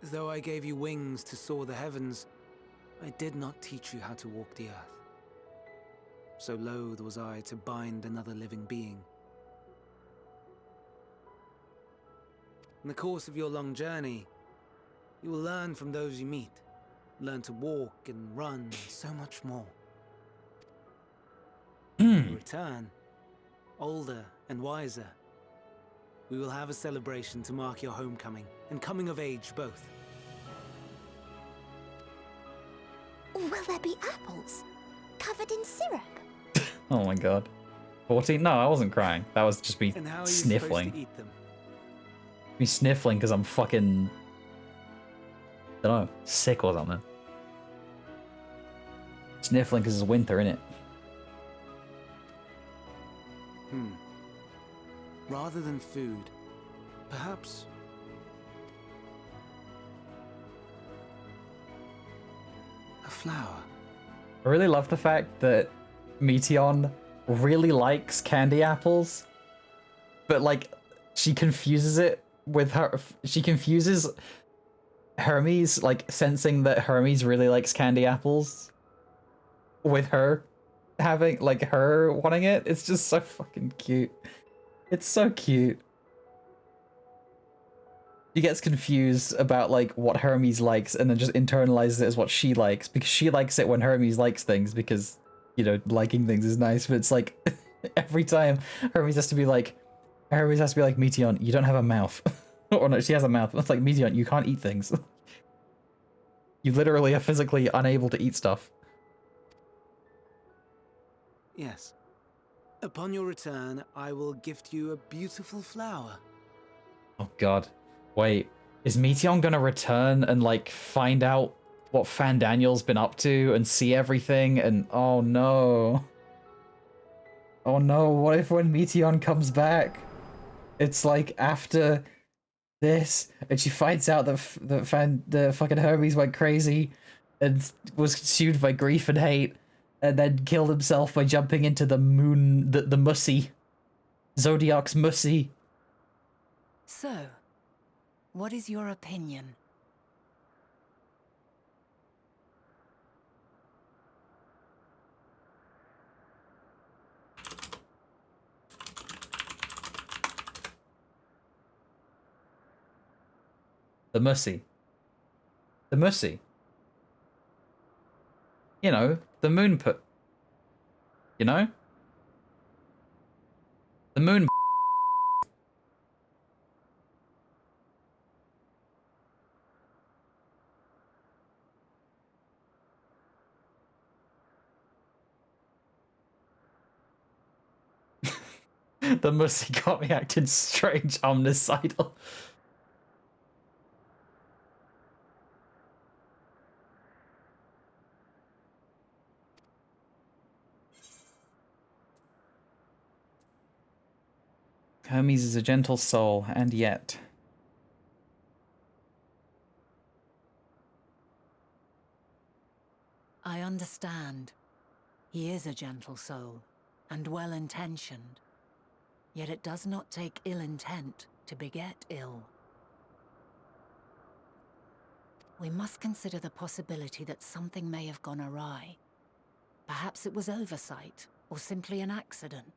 though I gave you wings to soar the heavens, I did not teach you how to walk the earth. So loath was I to bind another living being. In the course of your long journey, you will learn from those you meet, learn to walk and run and so much more. When you return, older and wiser, we will have a celebration to mark your homecoming and coming of age both. Will there be apples? Covered in syrup? Oh my god. 14? No, I wasn't crying. That was just me And how are you sniffling. supposed to eat them? Me sniffling because I'm fucking... I don't know, sick or something. Sniffling because it's winter, innit? Rather than food, perhaps... a flower. I really love the fact that Meteon really likes candy apples, but like she confuses it with her. She confuses Hermes, like sensing that Hermes really likes candy apples, with her having like her wanting it. It's just so fucking cute. It's so cute. She gets confused about like what Hermes likes and then just internalizes it as what she likes, because she likes it when Hermes likes things because, you know, liking things is nice, but it's like every time Hermes has to be like Meteon, you don't have a mouth. Or no, she has a mouth. It's like, Meteon, you can't eat things. You literally are physically unable to eat stuff. Yes. Upon your return, I will gift you a beautiful flower. Oh god. Wait, is Meteon gonna return and, like, find out what Fandaniel's been up to and see everything and... oh no. Oh no, what if when Meteon comes back, it's like after this, and she finds out that the fucking Hermes went crazy and was consumed by grief and hate, and then killed himself by jumping into the moon, the Mussy. Zodiac's Mussy. So, what is your opinion? The Mussy. The Mussy. You know, the moon put... You know? The moon... The Mussy got me acting strange, omnicidal. Hermes is a gentle soul, and yet... I understand. He is a gentle soul, and well-intentioned. Yet it does not take ill intent to beget ill. We must consider the possibility that something may have gone awry. Perhaps it was oversight, or simply an accident.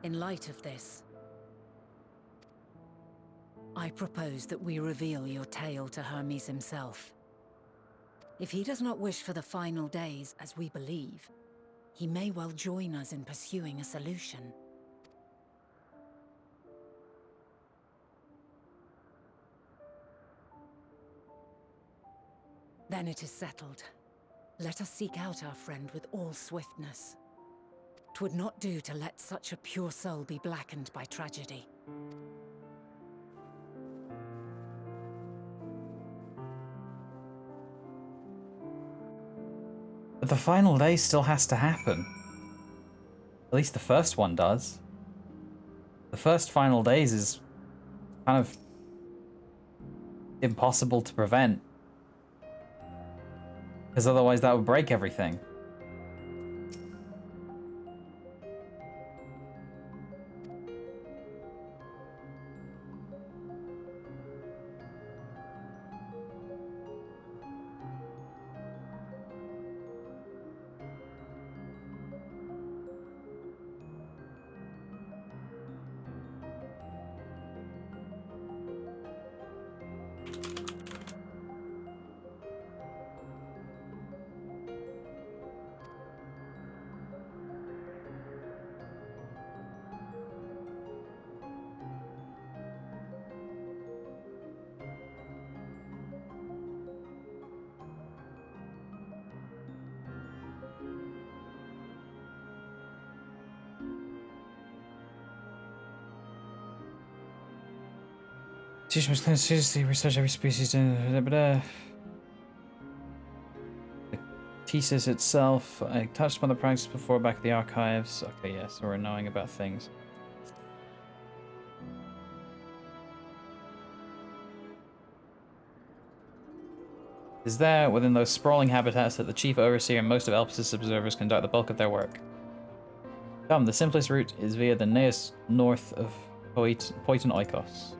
In light of this, I propose that we reveal your tale to Hermes himself. If he does not wish for the final days, as we believe, he may well join us in pursuing a solution. Then it is settled. Let us seek out our friend with all swiftness. 'Twould not do to let such a pure soul be blackened by tragedy. But the final day still has to happen. At least the first one does. The first final days is kind of impossible to prevent. Because otherwise that would break everything. Teach must seriously research every species. The thesis itself, I touched upon the practice before back at the archives. Okay, yes, so we're knowing about things. Is there, within those sprawling habitats, that the chief overseer and most of Elpis' observers conduct the bulk of their work? Come, the simplest route is via the Neos north of Poiton Oikos.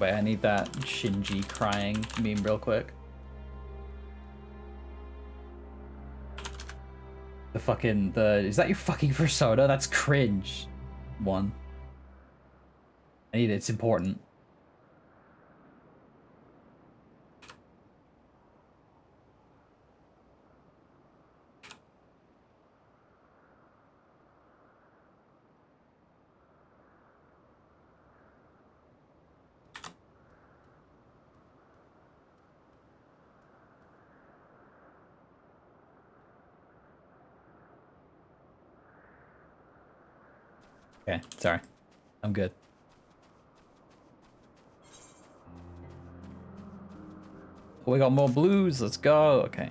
Wait, I need that Shinji crying meme real quick. Is that your fucking persona? That's cringe. One. I need it, it's important. Okay, sorry. I'm good. We got more blues, let's go. Okay.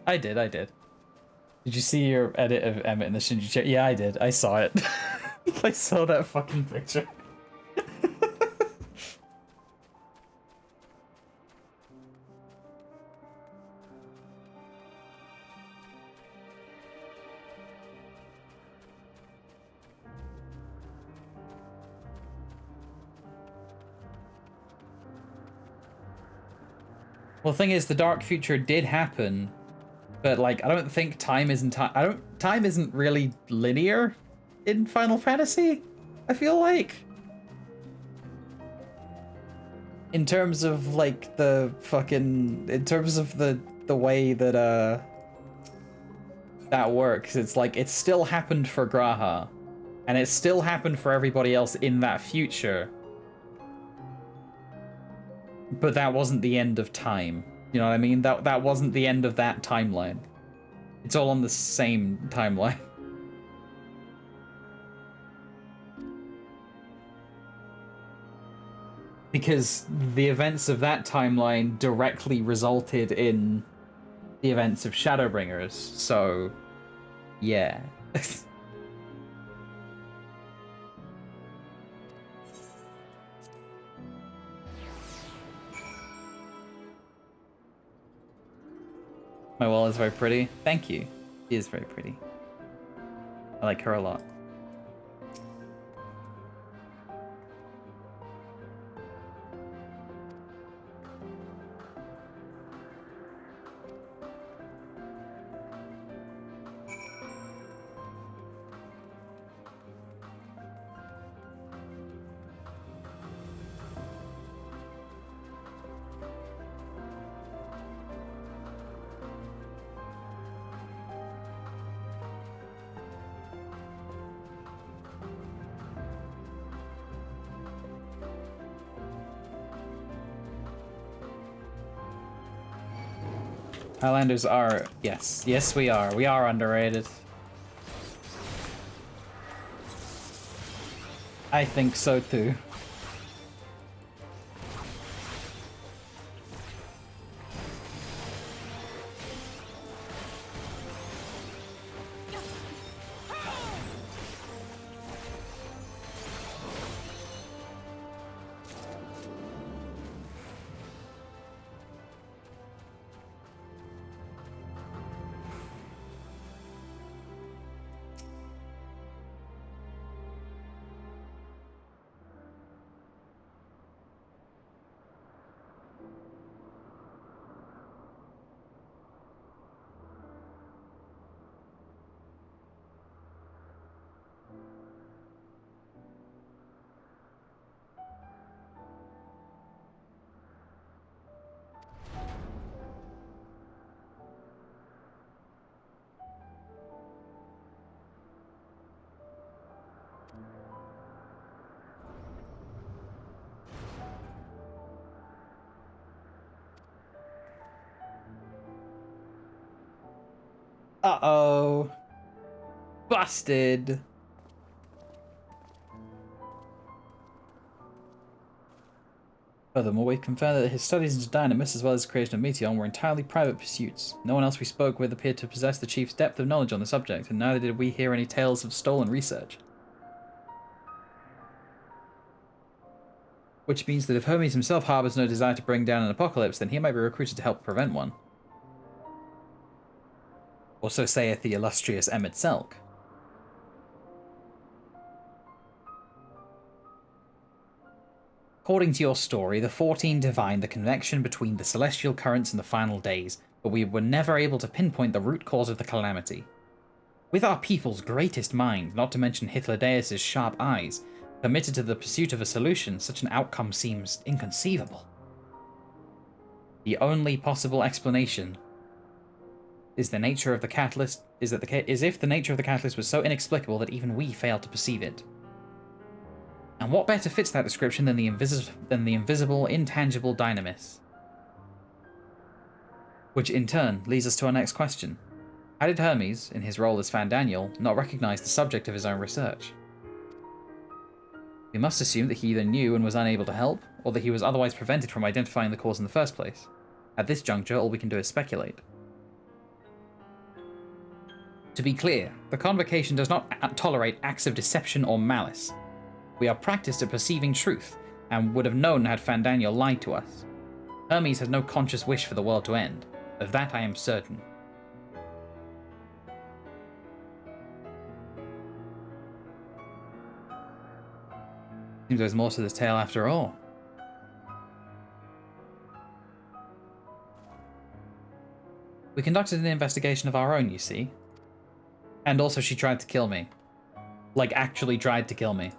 I did. Did you see your edit of Emmett in the Shinji chat? Yeah, I did. I saw it. I saw that fucking picture. Well, the thing is, the dark future did happen, but like, I don't think time isn't time isn't really linear in Final Fantasy. I feel like, in terms of like the way that that works, it's like it still happened for Graha, and it still happened for everybody else in that future. But that wasn't the end of time. You know what I mean? That wasn't the end of that timeline. It's all on the same timeline. Because the events of that timeline directly resulted in the events of Shadowbringers. So, yeah. My wall is very pretty. Thank you. She is very pretty. I like her a lot. Highlanders are, yes, we are. We are underrated. I think so too. Uh-oh. Busted. Furthermore, we've confirmed that his studies into Dynamis as well as the creation of Meteon were entirely private pursuits. No one else we spoke with appeared to possess the Chief's depth of knowledge on the subject, and neither did we hear any tales of stolen research. Which means that if Hermes himself harbors no desire to bring down an apocalypse, then he might be recruited to help prevent one. Or so saith the illustrious Emmett Selk. According to your story, the 14 divined the connection between the celestial currents and the final days, but we were never able to pinpoint the root cause of the calamity. With our people's greatest mind, not to mention Hythlodaeus' sharp eyes, committed to the pursuit of a solution, such an outcome seems inconceivable. The only possible explanation is the nature of the catalyst is if the nature of the catalyst was so inexplicable that even we failed to perceive it. And what better fits that description than the invisible, intangible dynamis? Which in turn leads us to our next question. How did Hermes, in his role as Fandaniel, not recognize the subject of his own research? We must assume that he either knew and was unable to help, or that he was otherwise prevented from identifying the cause in the first place. At this juncture, all we can do is speculate. To be clear, the Convocation does not tolerate acts of deception or malice. We are practiced at perceiving truth, and would have known had Fandaniel lied to us. Hermes has no conscious wish for the world to end. Of that I am certain. Seems there's more to this tale after all. We conducted an investigation of our own, you see. And also she tried to kill me. Like, actually tried to kill me.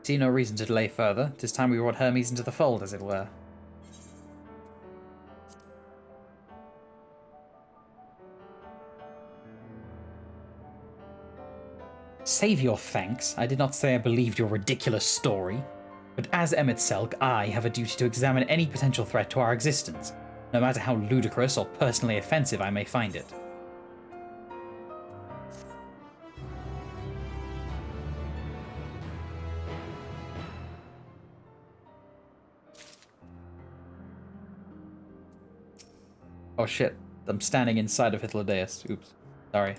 See no reason to delay further. 'Tis time we brought Hermes into the fold, as it were. Save your thanks. I did not say I believed your ridiculous story. But as Emmett Selk, I have a duty to examine any potential threat to our existence, no matter how ludicrous or personally offensive I may find it. Oh shit, I'm standing inside of Hythlodaeus. Oops. Sorry.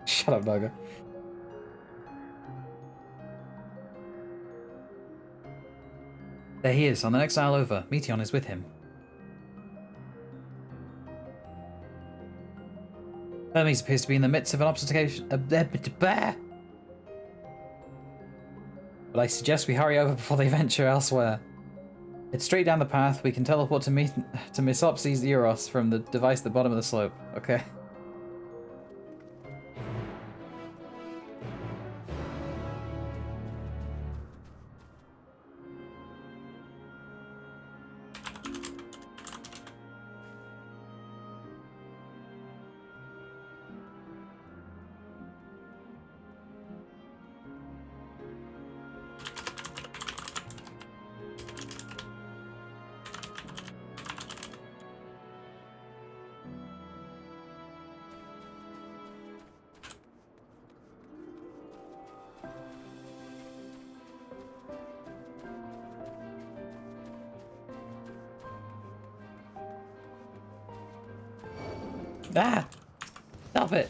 Shut up, Naga. There he is, on the next aisle over. Meteon is with him. Hermes appears to be in the midst of an obfuscation. But I suggest we hurry over before they venture elsewhere. It's straight down the path. We can teleport to Misopsi's Eros from the device at the bottom of the slope. Okay. Ah! Stop it!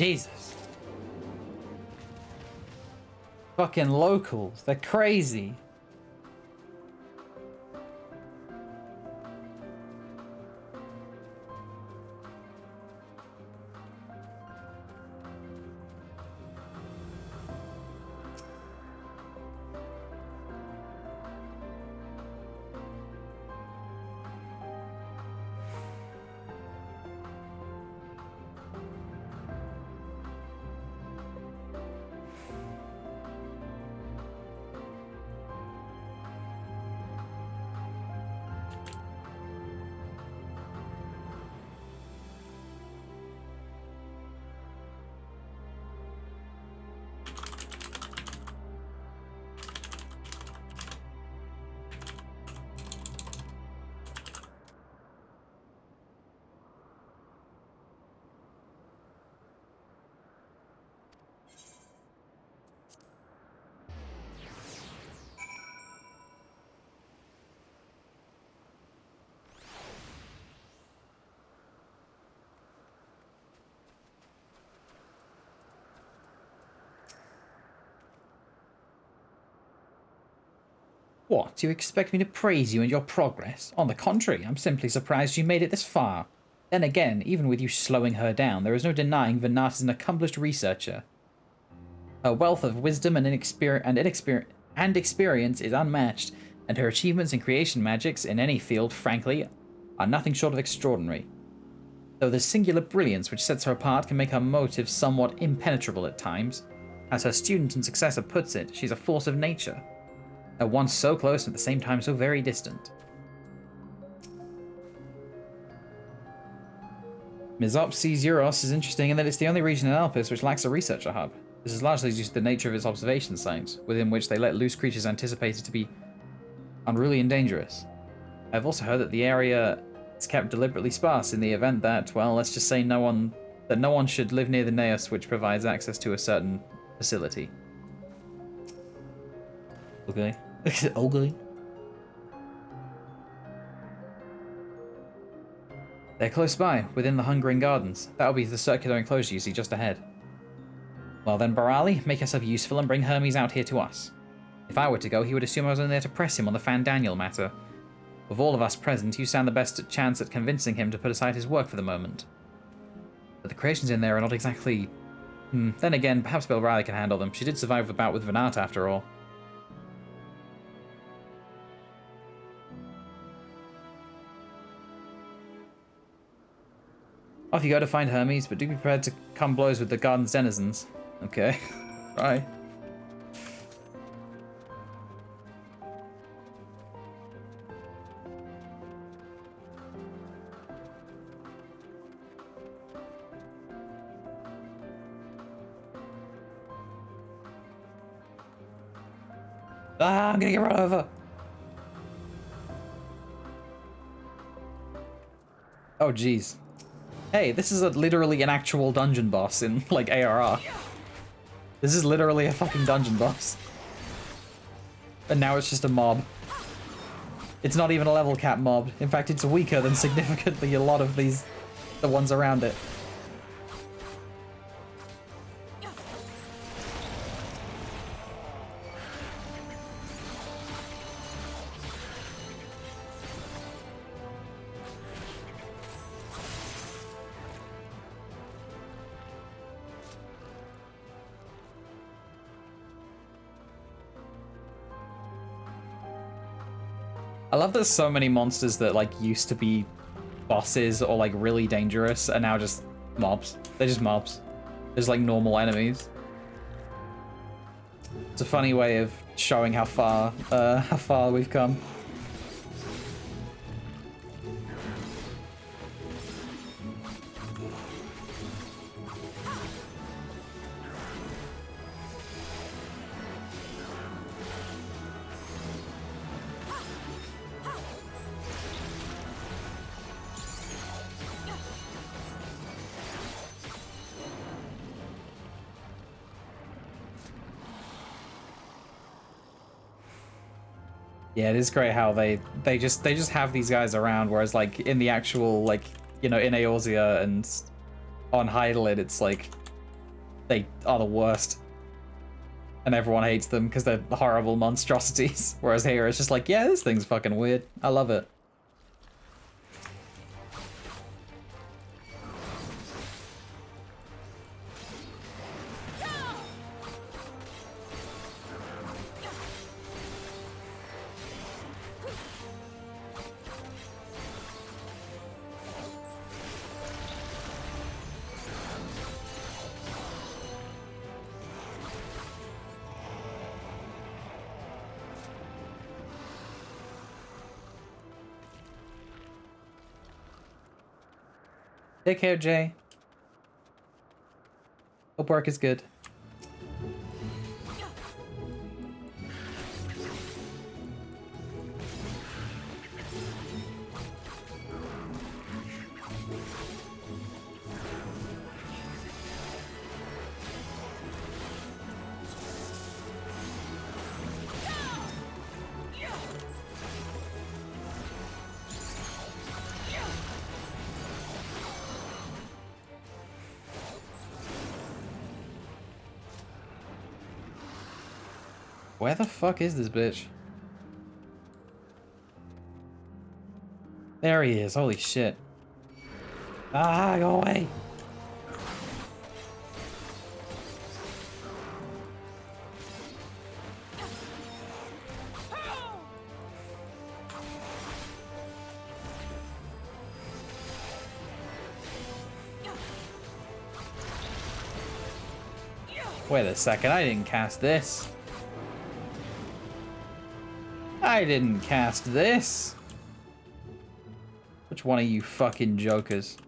Jesus. Fucking locals. They're crazy. What, do you expect me to praise you and your progress? On the contrary, I'm simply surprised you made it this far. Then again, even with you slowing her down, there is no denying Venat is an accomplished researcher. Her wealth of wisdom and experience is unmatched, and her achievements in creation magics in any field, frankly, are nothing short of extraordinary. Though the singular brilliance which sets her apart can make her motives somewhat impenetrable at times, as her student and successor puts it, she's a force of nature. At once so close and at the same time so very distant. Mesopsis Euros is interesting in that it's the only region in Alpes which lacks a researcher hub. This is largely due to the nature of its observation sites, within which they let loose creatures anticipated to be unruly and dangerous. I've also heard that the area is kept deliberately sparse in the event that, well, let's just say no one should live near the Naos, which provides access to a certain facility. Okay. Ugly. They're close by, within the Hungering Gardens. That'll be the circular enclosure you see just ahead. Well then, Barali, make yourself useful and bring Hermes out here to us. If I were to go, he would assume I was only there to press him on the Fandaniel matter. Of all of us present, you stand the best chance at convincing him to put aside his work for the moment. But the creations in there are not exactly... Then again, perhaps Barali can handle them. She did survive the bout with Venat after all. Off you go to find Hermes, but do be prepared to come blows with the garden's denizens. Okay. Right. Ah, I'm gonna get run over. Oh, jeez. Hey, this is literally an actual dungeon boss in, like, ARR. This is literally a fucking dungeon boss. And now it's just a mob. It's not even a level cap mob. In fact, it's weaker than significantly a lot of the ones around it. I love that so many monsters that, like, used to be bosses or, like, really dangerous are now just mobs. They're just mobs. They're just, like, normal enemies. It's a funny way of showing how far we've come. Yeah, it is great how they just have these guys around, whereas like in the actual, like, you know, in Eorzea and on Hydaelyn, it's like they are the worst. And everyone hates them because they're horrible monstrosities. Whereas here it's just like, yeah, this thing's fucking weird. I love it. Take care, Jay. Hope work is good. Where the fuck is this bitch? There he is. Holy shit. Ah, go away. Wait a second. I didn't cast this. I didn't cast this. Which one of you fucking jokers?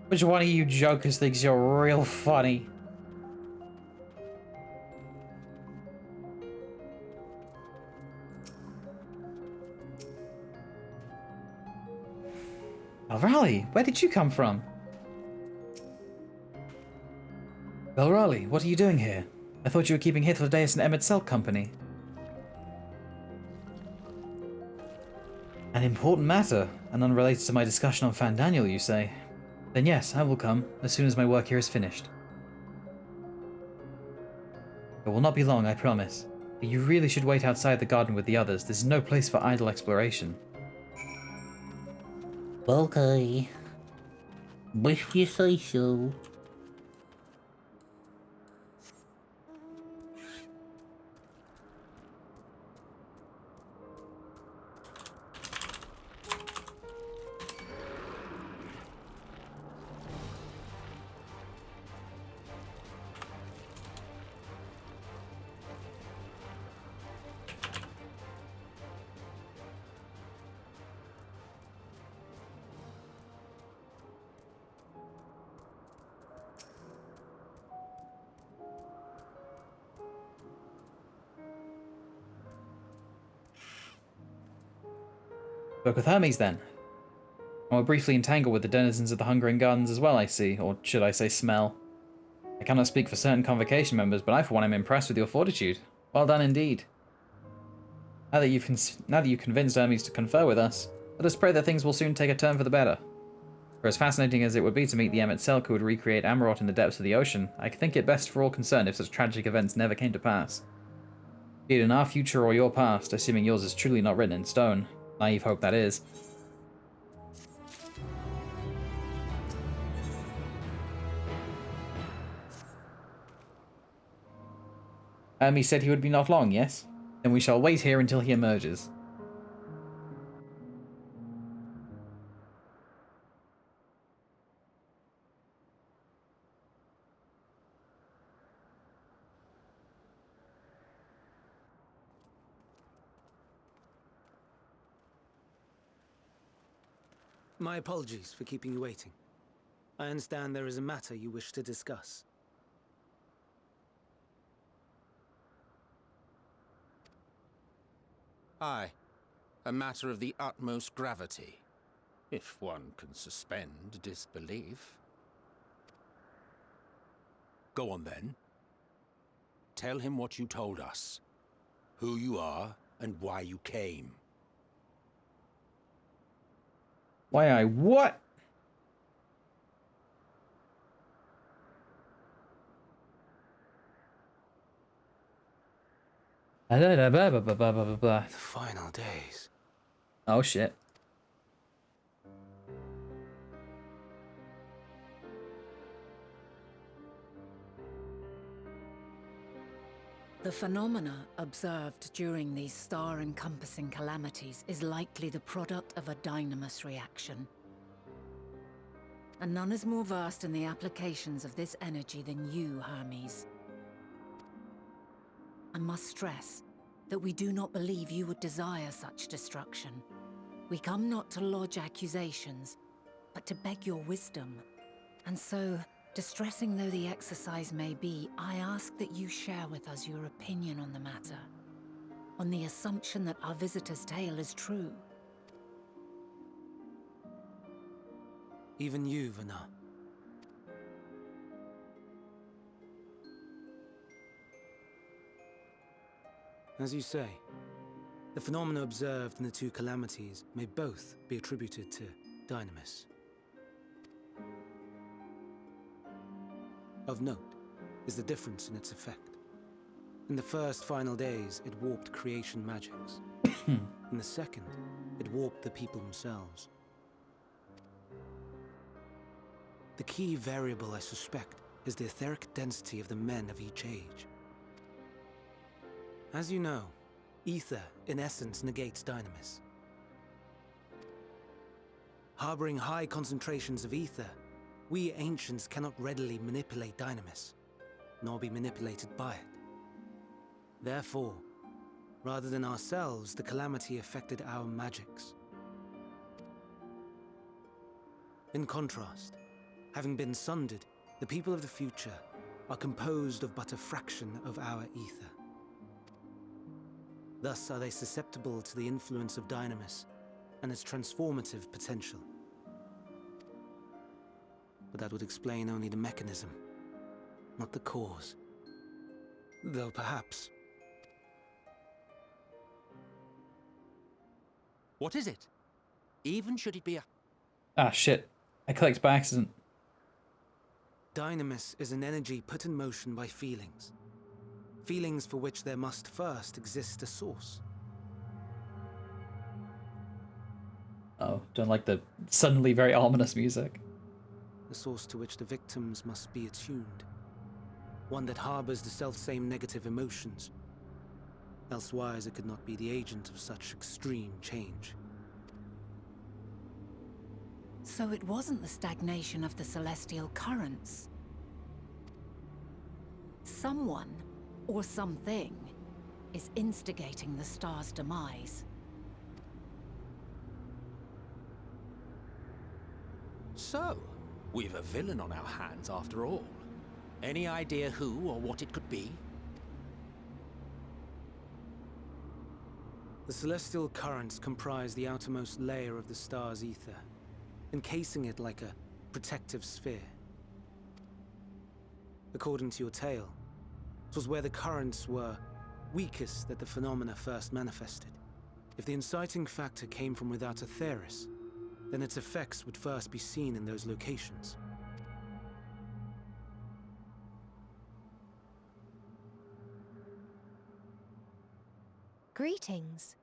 Which one of you jokers thinks you're real funny? Belrali, where did you come from? Belrali, what are you doing here? I thought you were keeping Hythlodaeus and MSQ company. An important matter, and unrelated to my discussion on Fandaniel, you say? Then yes, I will come, as soon as my work here is finished. It will not be long, I promise. But you really should wait outside the garden with the others. This is no place for idle exploration. Okay. If you say so. Spoke with Hermes then. I will briefly entangle with the denizens of the Hungering Gardens as well, I see, or should I say smell. I cannot speak for certain Convocation members, but I for one am impressed with your fortitude. Well done indeed. Now that you've convinced Hermes to confer with us, let us pray that things will soon take a turn for the better. For as fascinating as it would be to meet the MSQ who would recreate Amarot in the depths of the ocean, I think it best for all concerned if such tragic events never came to pass. Be it in our future or your past, assuming yours is truly not written in stone. Naive hope that is. Hermes said he would be not long, yes? Then we shall wait here until he emerges. My apologies for keeping you waiting. I understand there is a matter you wish to discuss. Aye, a matter of the utmost gravity, if one can suspend disbelief. Go on then. Tell him what you told us, who you are, and why you came. Why I what? The The final days. Oh shit. The phenomena observed during these star-encompassing calamities is likely the product of a dynamis reaction. And none is more versed in the applications of this energy than you, Hermes. I must stress that we do not believe you would desire such destruction. We come not to lodge accusations, but to beg your wisdom. And so, distressing though the exercise may be, I ask that you share with us your opinion on the matter, on the assumption that our visitor's tale is true. Even you, Vana. As you say, the phenomena observed in the two calamities may both be attributed to dynamis. Of note is the difference in its effect. In the first final days, it warped creation magics. In the second, it warped the people themselves. The key variable, I suspect, is the etheric density of the men of each age. As you know, ether, in essence, negates dynamis. Harboring high concentrations of ether, we ancients cannot readily manipulate dynamis, nor be manipulated by it. Therefore, rather than ourselves, the calamity affected our magics. In contrast, having been sundered, the people of the future are composed of but a fraction of our ether. Thus are they susceptible to the influence of dynamis and its transformative potential. But that would explain only the mechanism, not the cause. Though perhaps... What is it? Even should it be a... Ah shit. I clicked by accident. dynamis is an energy put in motion by feelings. Feelings for which there must first exist a source. Oh, don't like the suddenly very ominous music. The source to which the victims must be attuned. One that harbors the self-same negative emotions. Elsewise, it could not be the agent of such extreme change. So it wasn't the stagnation of the celestial currents. Someone, or something, is instigating the star's demise. So, we've a villain on our hands after all. Any idea who or what it could be? The celestial currents comprise the outermost layer of the star's ether, encasing it like a protective sphere. According to your tale, it was where the currents were weakest that the phenomena first manifested. If the inciting factor came from without Aetheris, then its effects would first be seen in those locations. Greetings.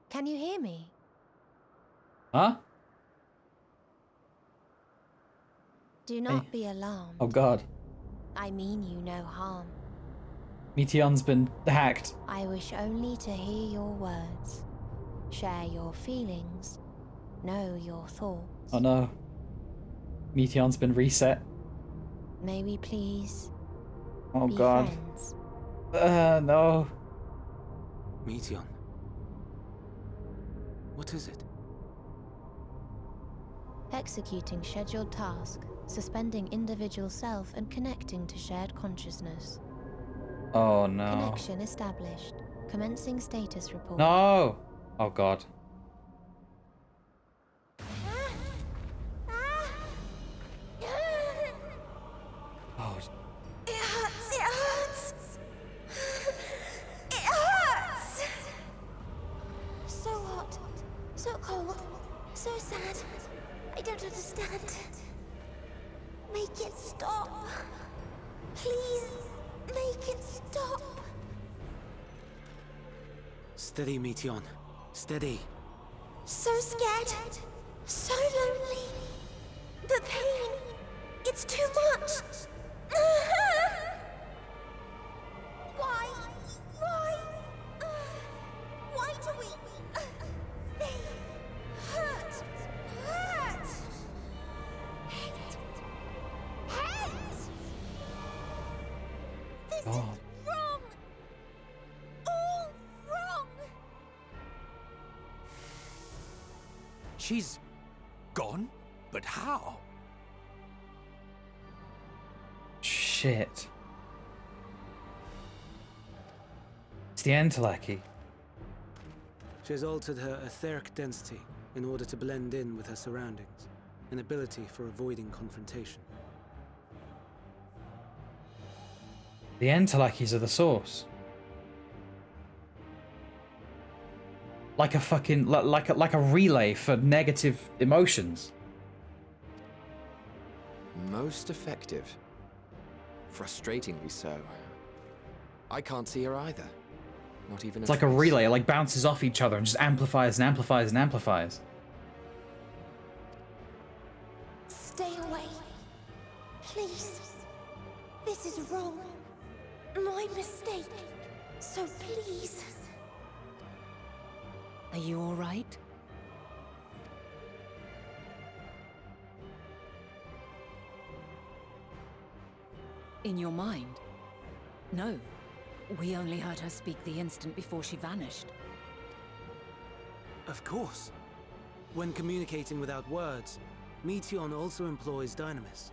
Can you hear me? Huh? Do not be alarmed. Oh god. I mean you no harm. Meteon's been hacked. I wish only to hear your words, share your feelings, know your thoughts. Oh no. Meteon's been reset. May we please Oh be god. friends? No. Meteon. What is it? Executing scheduled task, suspending individual self and connecting to shared consciousness. Oh no. Connection established. Commencing status report. No! Oh god. Oh, It hurts, it hurts! It hurts! So hot, so cold, so sad. I don't understand. Make it stop. Please, make it stop. Steady, Meteon. Steady. So scared. So lonely. The pain. It's too much. Why? Why? Why do we? They hurt. Hurt. Hate. Hate. This is God. wrong. All wrong. She's gone? But how? Shit. It's the Endwalker. She has altered her etheric density in order to blend in with her surroundings, an ability for avoiding confrontation. The Endwalkers are the source. Like a fucking like a relay for negative emotions. Most effective. Frustratingly so. I can't see her either. Not even It's like a relay, it like bounces off each other and just amplifies and amplifies and amplifies. Stay away. Please. This is wrong. My mistake. So please. Are you all right? In your mind? No. We only heard her speak the instant before she vanished. Of course. When communicating without words, Meteon also employs Dynamis.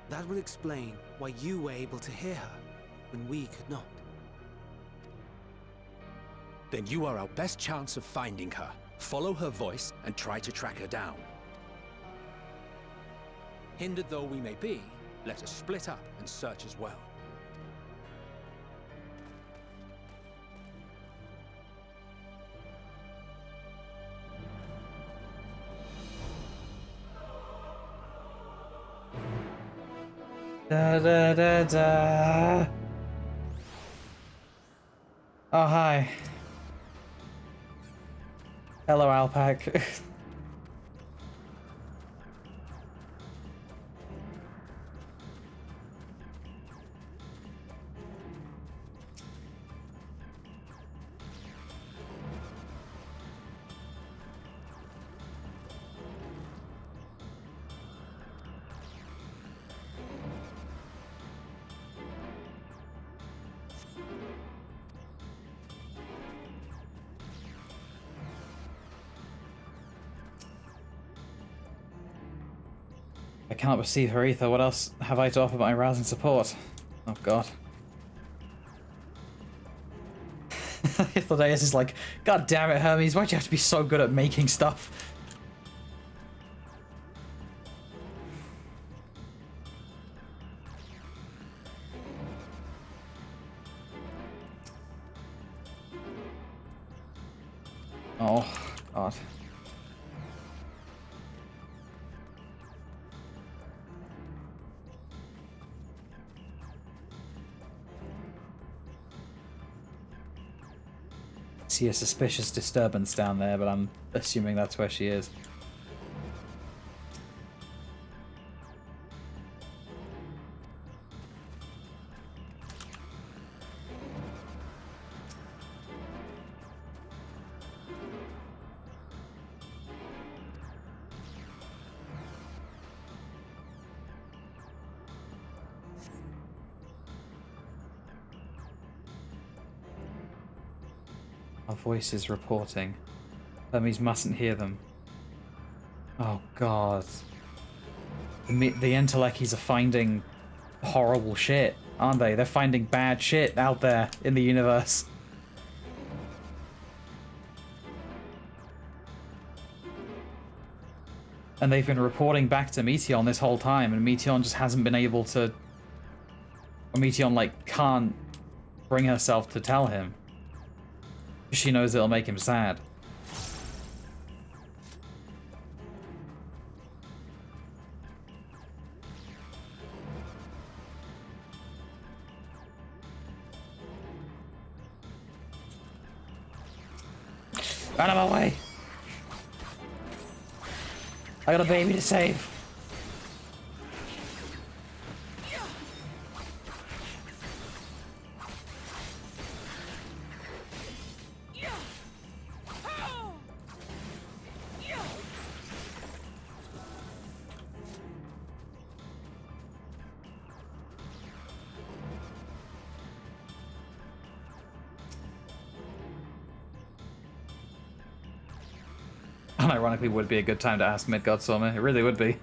That will explain why you were able to hear her when we could not. Then you are our best chance of finding her. Follow her voice and try to track her down. Hindered though we may be, let us split up and search as well. Da da da da. Oh, hi. Hello, Alpac. I cannot receive her ether. What else have I to offer but my rousing support? Oh god. Hythlodaeus is like, God damn it, Hermes, why'd you have to be so good at making stuff? Oh, God. See a suspicious disturbance down there, but I'm assuming that's where she is. Our voices reporting. Hermes mustn't hear them. Oh god. The Entelekis are finding horrible shit, aren't they? They're finding bad shit out there in the universe. And they've been reporting back to Meteon this whole time, and Meteon just hasn't been able to... Or Meteon, like, can't bring herself to tell him. She knows it'll make him sad. Out of my way! I got a baby to save. Unironically would be a good time to ask Midgard Soma. It really would be.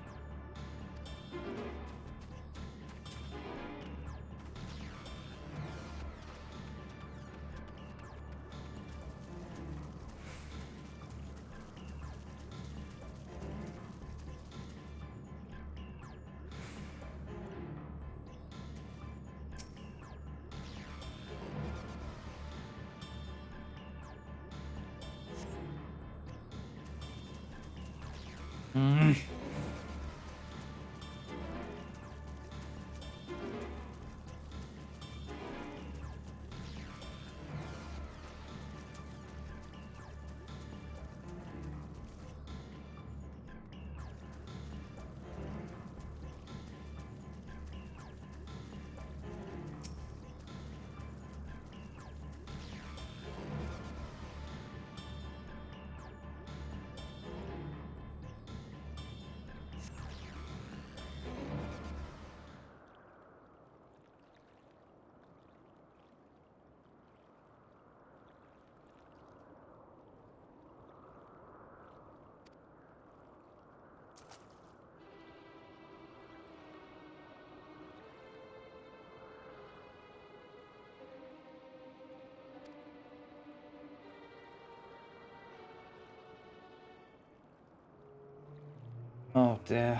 Oh dear.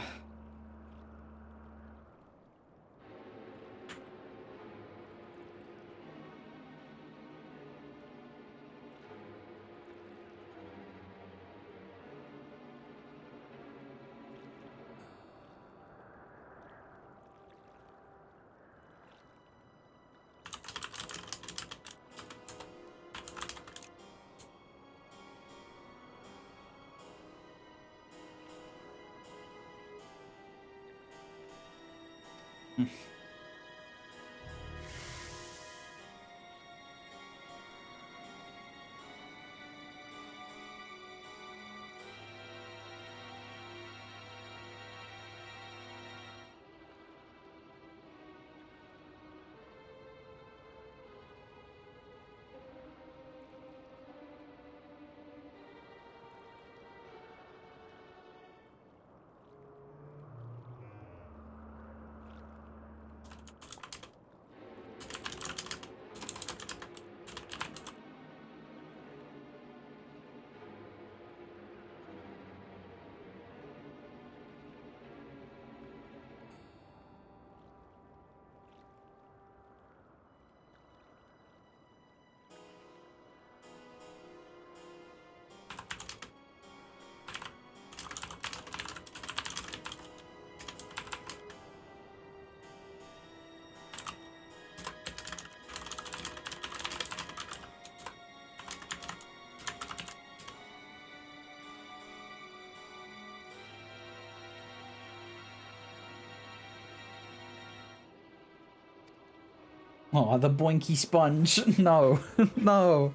Oh, the boinky sponge. No, no.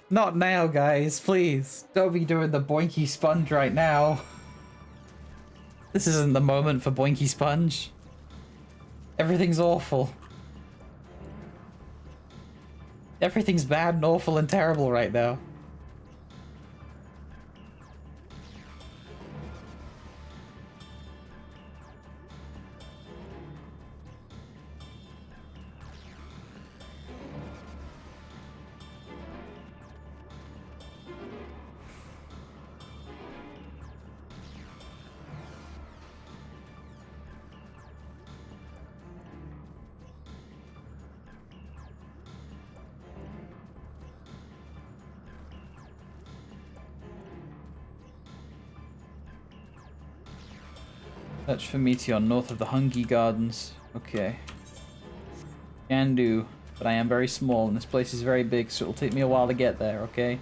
Not now, guys. Please. Don't be doing the boinky sponge right now. This isn't the moment for boinky sponge. Everything's awful. Everything's bad and awful and terrible right now. Search for meteor north of the Hungy Gardens. Okay. Can do. But I am very small and this place is very big, so it'll take me a while to get there, okay?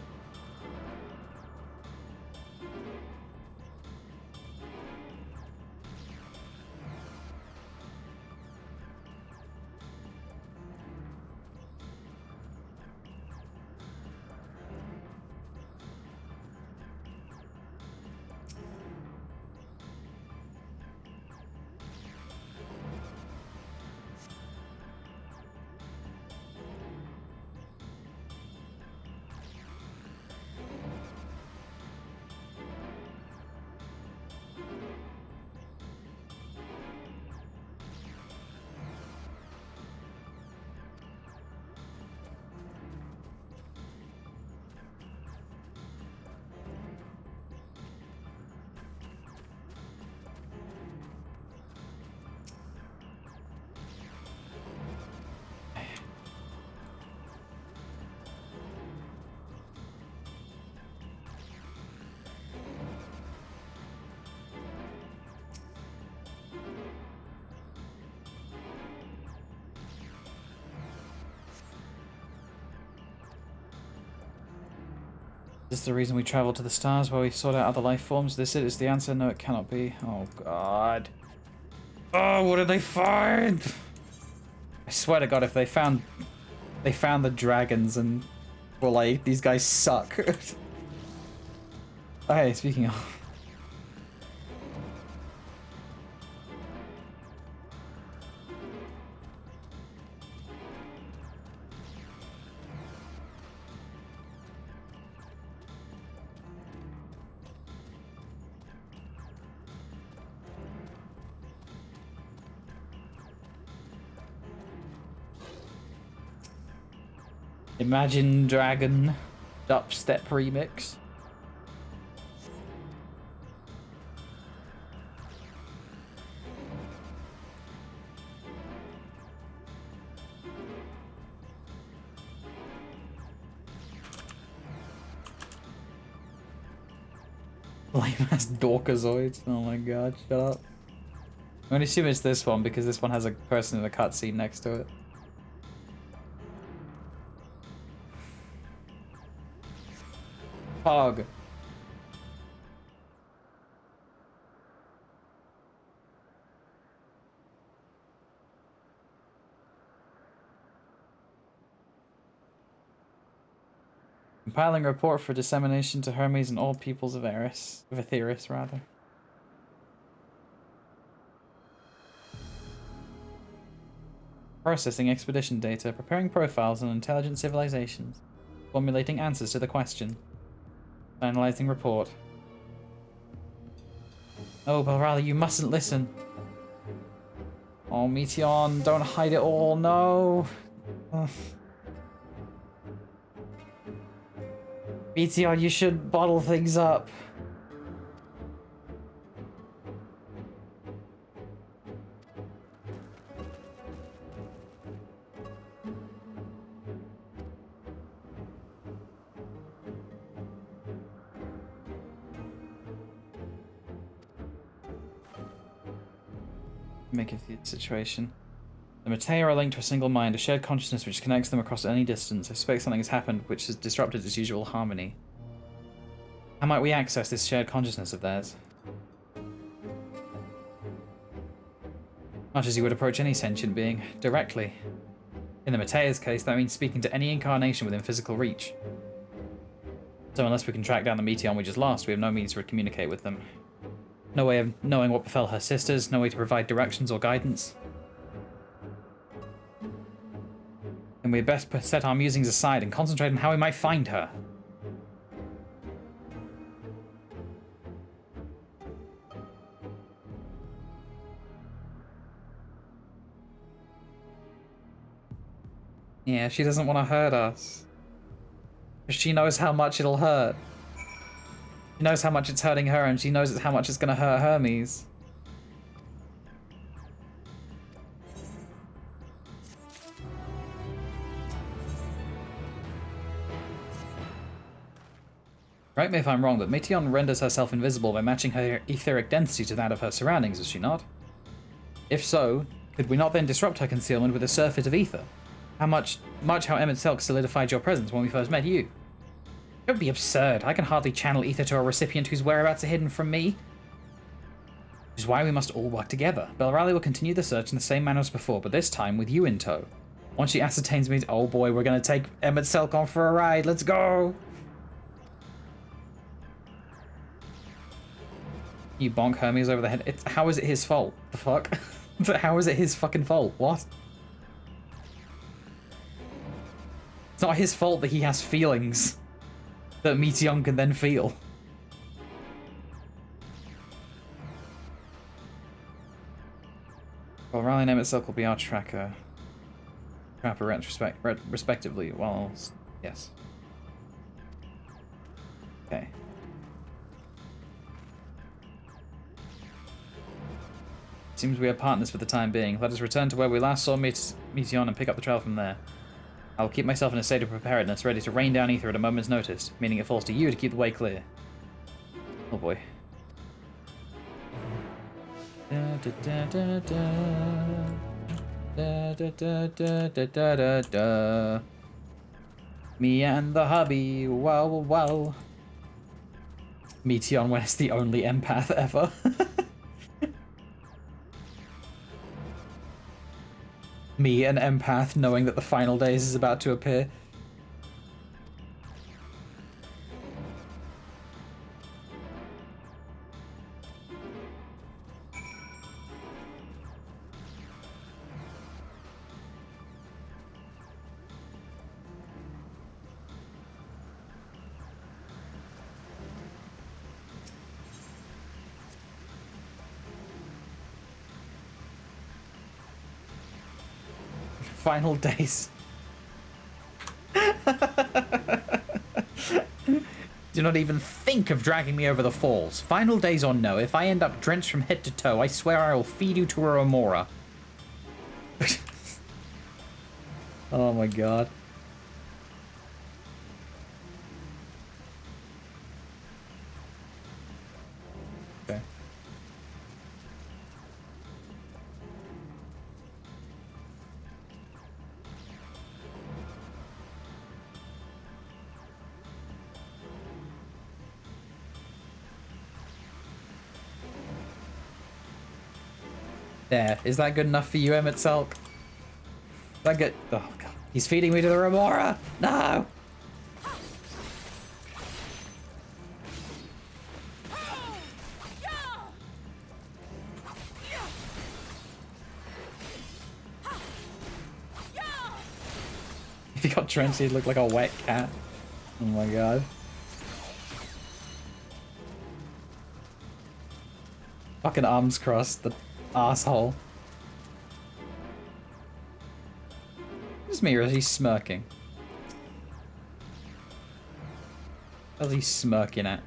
Is this the reason we traveled to the stars where we sought out other life forms? This is the answer? No, it cannot be. Oh, God. Oh, what did they find? I swear to God, if they found the dragons and were like, these guys suck. Okay, speaking of. Imagine Dragon dubstep remix. Lame ass Dorkazoids. Oh my god, shut up. I'm gonna assume it's this one because this one has a person in the cutscene next to it. Pog. Compiling a report for dissemination to Hermes and all peoples of Eris. Of Aetheris, rather. Processing expedition data, preparing profiles on intelligent civilizations, formulating answers to the question, finalizing report. Oh, Balrali, you mustn't listen. Oh, Meteon, don't hide it all, no. Ugh. Meteon, you should bottle things up. Make it the situation. The Matea are linked to a single mind, a shared consciousness which connects them across any distance. I suspect something has happened which has disrupted its usual harmony. How might we access this shared consciousness of theirs? Much as you would approach any sentient being, directly. In the Matea's case, that means speaking to any incarnation within physical reach. So unless we can track down the Meteon we just lost, we have no means to communicate with them. No way of knowing what befell her sisters, no way to provide directions or guidance. And we best set our musings aside and concentrate on how we might find her. Yeah, she doesn't want to hurt us. She knows how much it'll hurt. She knows how much it's hurting her, and she knows how much it's going to hurt Hermes. Correct me if I'm wrong, but Meteon renders herself invisible by matching her etheric density to that of her surroundings, is she not? If so, could we not then disrupt her concealment with a surfeit of ether? How much how Emmett Selk solidified your presence when we first met you. Don't be absurd. I can hardly channel ether to a recipient whose whereabouts are hidden from me. Which is why we must all work together. Belrali will continue the search in the same manner as before, but this time with you in tow. Once she ascertains me, oh boy, we're gonna take Emmett Selk on for a ride. Let's go! You bonk Hermes over the head. How is it his fault? The fuck? How is it his fucking fault? What? It's not his fault that he has feelings that Meteon can then feel. Well, Riley and Emmett Silk will be our trapper respectively. Well, yes. Okay. Seems we are partners for the time being. Let us return to where we last saw Meteon and pick up the trail from there. I will keep myself in a state of preparedness, ready to rain down ether at a moment's notice, meaning it falls to you to keep the way clear. Oh boy. Da, da, da, da, da. Da, da, da, da, da, da, da. Me and the hubby, wow, wow. Meteon when it's the only empath ever. Me, an empath, knowing that the final days is about to appear. Final days. Do not even think of dragging me over the falls. Final days or no, if I end up drenched from head to toe, I swear I will feed you to a remora. Oh my god. Okay. There. Is that good enough for you, Emmett Selk? Is that good? Oh god. He's feeding me to the remora! No! If he got drenched, he'd look like a wet cat. Oh my god. Fucking arms crossed, the asshole. Is me or is he smirking? What is he smirking at?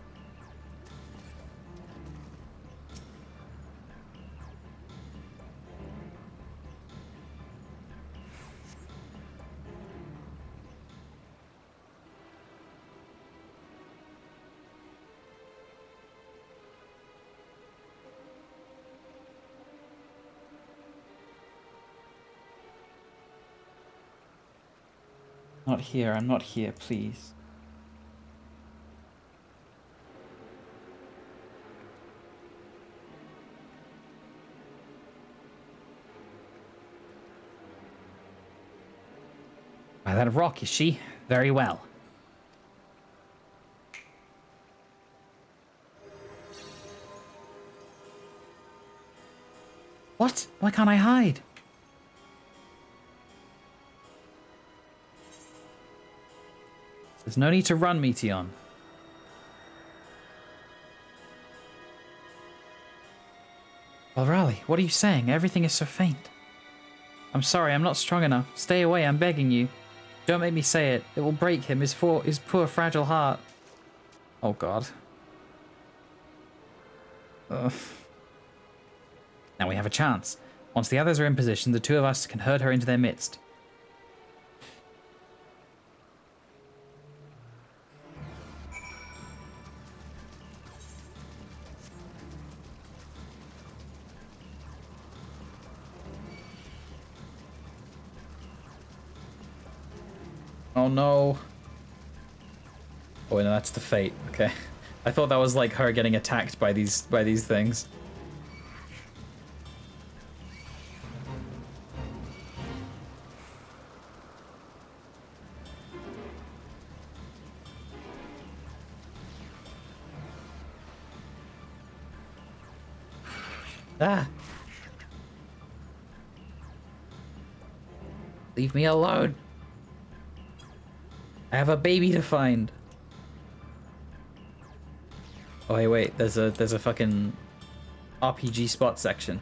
Not here, I'm not here, please. By that rock, is she? Very well. What? Why can't I hide? There's no need to run, Meteon. Well, Raleigh, what are you saying? Everything is so faint. I'm sorry, I'm not strong enough. Stay away, I'm begging you. Don't make me say it. It will break him, his poor fragile heart. Oh, God. Ugh. Now we have a chance. Once the others are in position, the two of us can herd her into their midst. Oh no. Oh no, that's the fate. Okay. I thought that was like her getting attacked by these things. Ah. Leave me alone. I have a baby to find. Oh hey, wait, there's a fucking RPG spot section.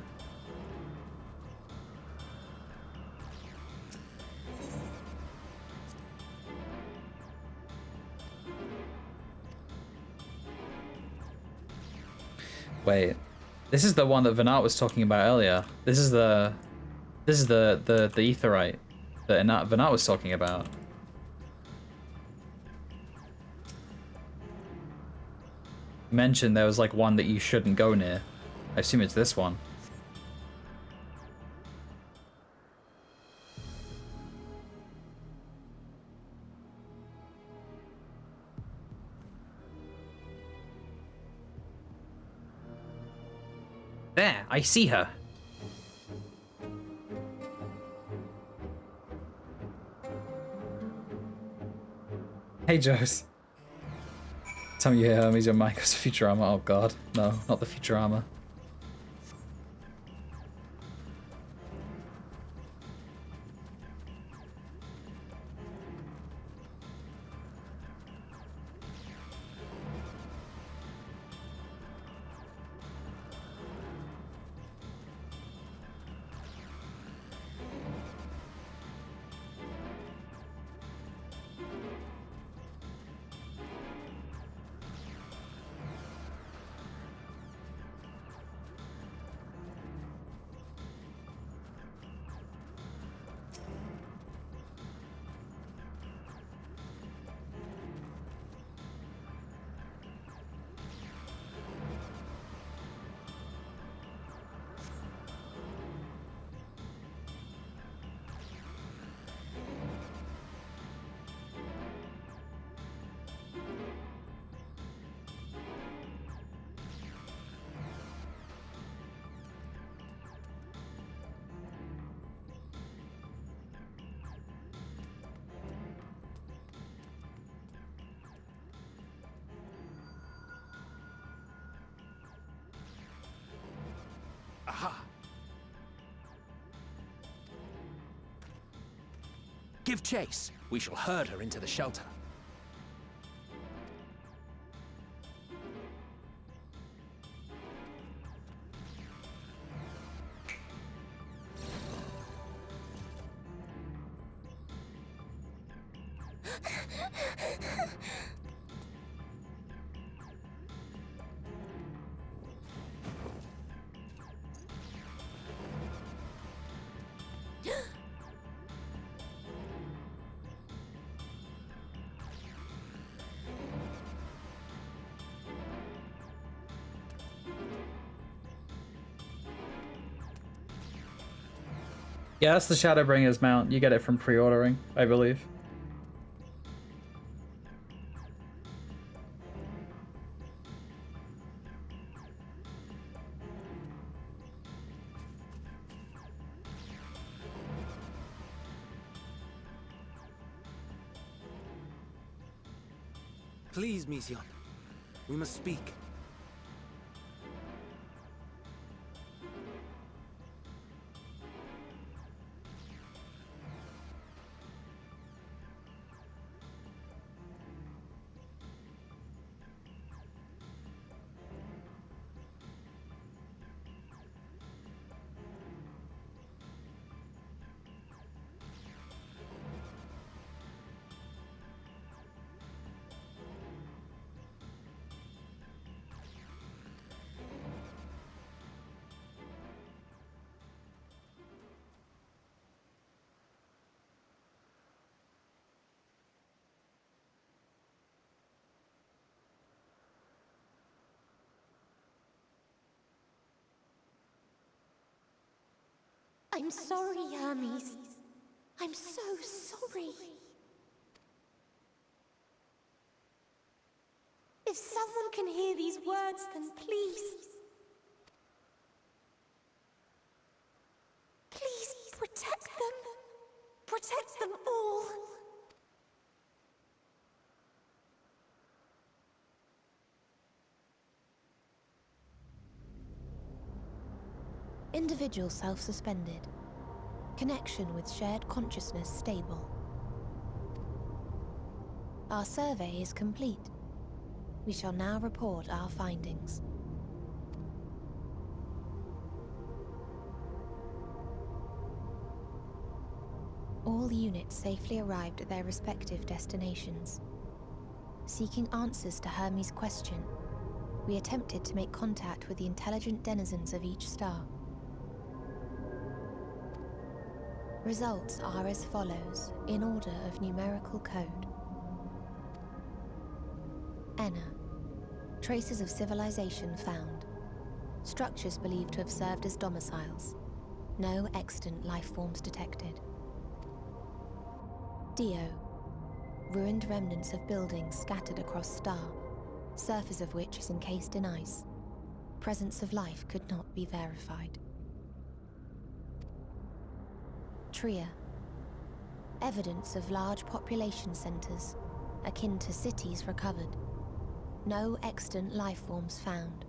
Wait, this is the one that Venat was talking about earlier. This is the Aetherite that Venat was talking about. You mentioned there was like one that you shouldn't go near. I assume it's this one. There, I see her. Hey, Joes. Tell me you hear Hermes, your mic goes to Futurama. Oh god, no, not the Futurama. Aha! Give chase. We shall herd her into the shelter. Yeah, that's the Shadowbringers mount. You get it from pre-ordering, I believe. Please, Mission. We must speak. I'm sorry, Hermes. I'm so sorry. If someone can hear these words, then please... Please protect them. Protect them all. Individual self-suspended. Connection with shared consciousness stable. Our survey is complete. We shall now report our findings. All units safely arrived at their respective destinations. Seeking answers to Hermes' question, we attempted to make contact with the intelligent denizens of each star. Results are as follows, in order of numerical code. Enna. Traces of civilization found. Structures believed to have served as domiciles. No extant life forms detected. Dio. Ruined remnants of buildings scattered across star, surface of which is encased in ice. Presence of life could not be verified. Trier. Evidence of large population centers, akin to cities, recovered. No extant life forms found,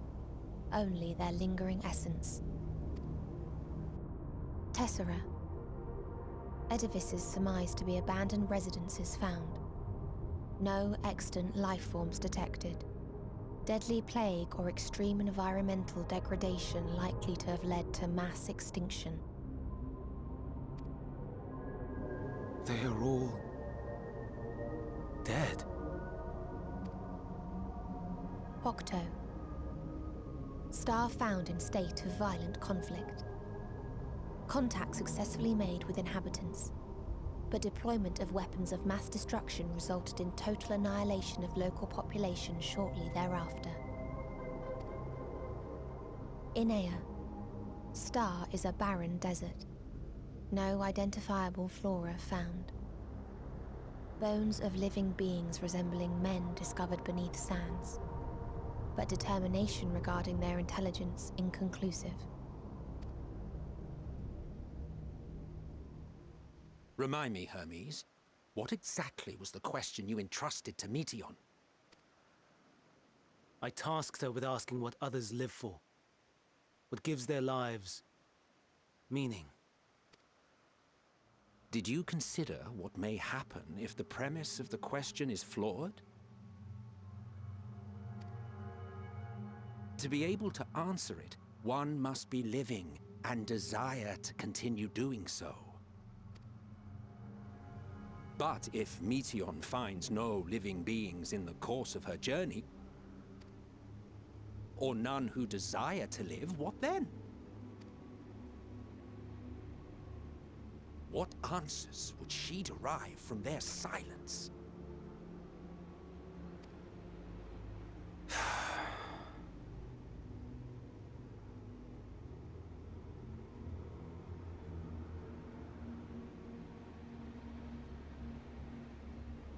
only their lingering essence. Tessera. Edifices surmised to be abandoned residences found. No extant life forms detected. Deadly plague or extreme environmental degradation likely to have led to mass extinction. They are all dead. Octo. Star found in state of violent conflict. Contact successfully made with inhabitants, but deployment of weapons of mass destruction resulted in total annihilation of local population shortly thereafter. Inea. Star is a barren desert. No identifiable flora found. Bones of living beings resembling men discovered beneath sands, but determination regarding their intelligence inconclusive. Remind me, Hermes, what exactly was the question you entrusted to Meteion? I tasked her with asking what others live for, what gives their lives meaning. Did you consider what may happen if the premise of the question is flawed? To be able to answer it, one must be living and desire to continue doing so. But if Meteion finds no living beings in the course of her journey, or none who desire to live, what then? What answers would she derive from their silence?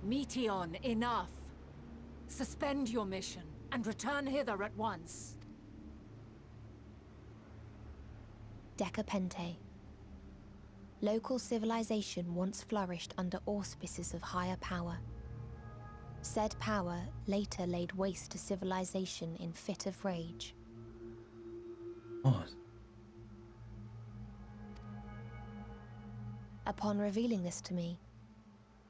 Meteion, enough! Suspend your mission and return hither at once. Decapente. Local civilization once flourished under auspices of higher power. Said power later laid waste to civilization in fit of rage. What? Upon revealing this to me,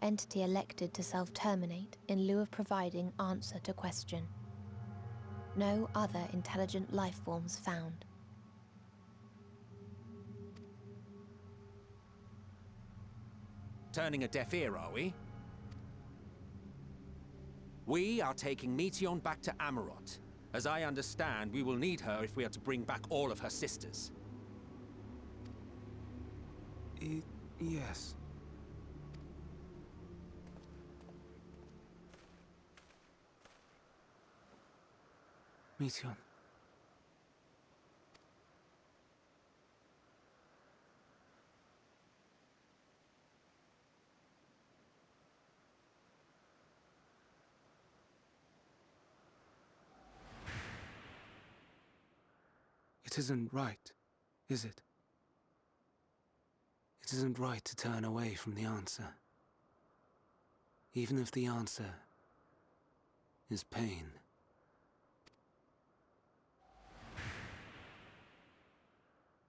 entity elected to self-terminate in lieu of providing answer to question. No other intelligent life forms found. Turning a deaf ear, are we? We are taking Meteion back to Amarot. As I understand, we will need her if we are to bring back all of her sisters. Yes. Meteion. It isn't right, is it? It isn't right to turn away from the answer. Even if the answer is pain.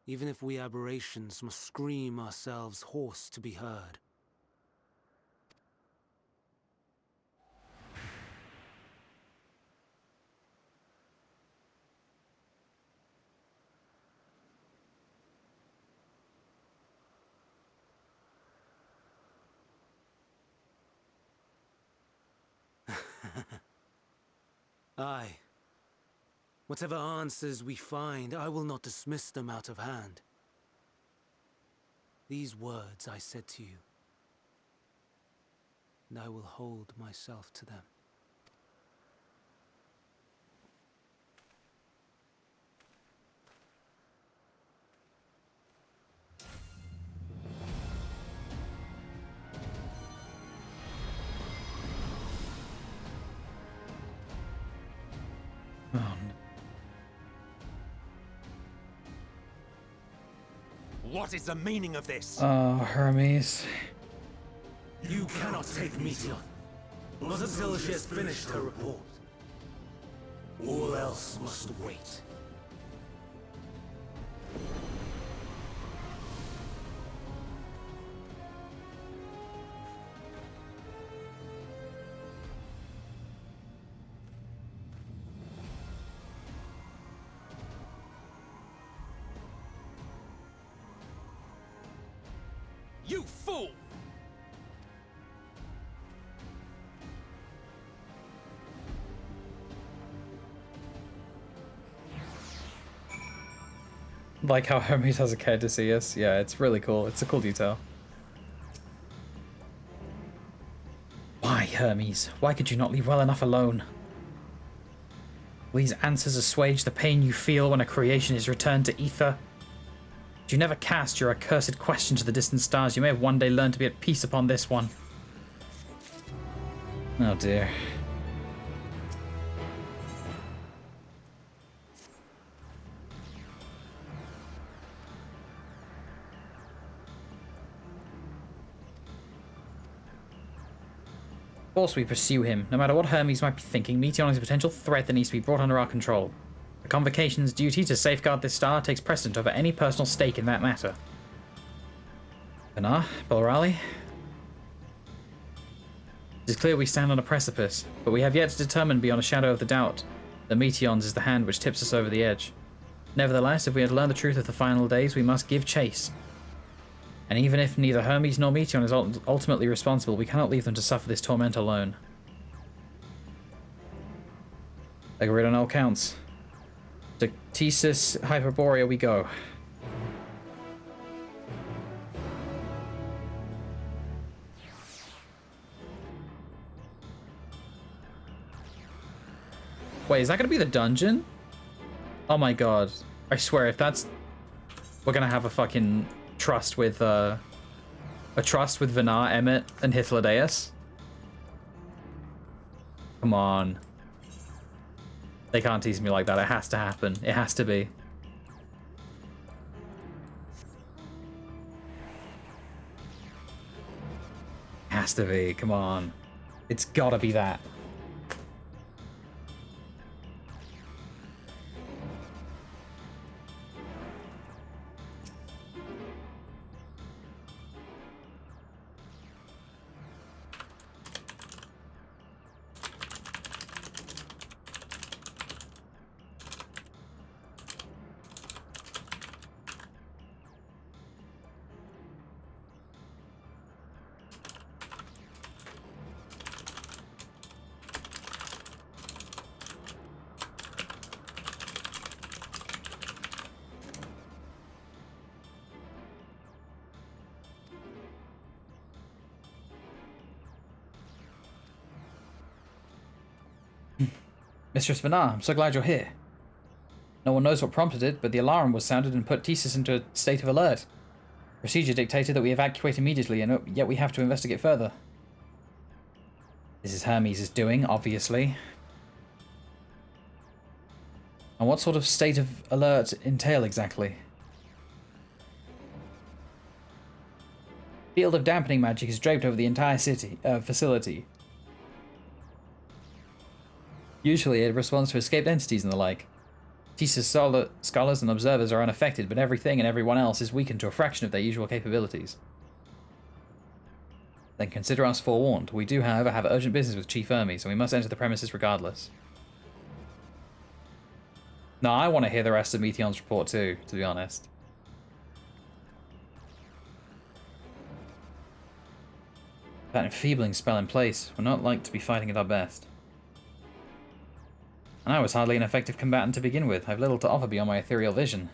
Even if we aberrations must scream ourselves hoarse to be heard. Aye. Whatever answers we find, I will not dismiss them out of hand. These words I said to you, and I will hold myself to them. Oh, no. What is the meaning of this? Oh, Hermes. You cannot take Meteon. Not until she has finished her report. All else must wait. You fool! Like how Hermes has a care to see us. Yeah, it's really cool. It's a cool detail. Why, Hermes? Why could you not leave well enough alone? Will these answers assuage the pain you feel when a creation is returned to ether? Did you never cast your accursed question to the distant stars? You may have one day learned to be at peace upon this one. Oh dear. Of course we pursue him. No matter what Hermes might be thinking, Meteon is a potential threat that needs to be brought under our control. The Convocation's duty to safeguard this star takes precedent over any personal stake in that matter. Venar, Bolorali? It is clear we stand on a precipice, but we have yet to determine beyond a shadow of the doubt that Meteon's is the hand which tips us over the edge. Nevertheless, if we are to learn the truth of the final days, we must give chase. And even if neither Hermes nor Meteon is ultimately responsible, we cannot leave them to suffer this torment alone. Agreed on all counts. To Thesis Hyperborea we go. Wait, is that gonna be the dungeon? Oh my god. I swear, if that's... We're gonna have a fucking trust with, a trust with Venar, Emmett, and Hythlodaeus. Come on. They can't tease me like that. It has to happen. It has to be. It has to be. Come on. It's gotta be that. Mistress Venar, I'm so glad you're here. No one knows what prompted it, but the alarm was sounded and put Thesis into a state of alert. Procedure dictated that we evacuate immediately, and yet we have to investigate further. This is Hermes' doing, obviously. And what sort of state of alert entail exactly? Field of dampening magic is draped over the entire facility. Usually it responds to escaped entities and the like. Thesis scholars and observers are unaffected, but everything and everyone else is weakened to a fraction of their usual capabilities. Then consider us forewarned. We do, however, have urgent business with Chief Hermes, and we must enter the premises regardless. No, I want to hear the rest of Meteon's report too, to be honest. That enfeebling spell in place. We're not like to be fighting at our best. And I was hardly an effective combatant to begin with. I've little to offer beyond my ethereal vision.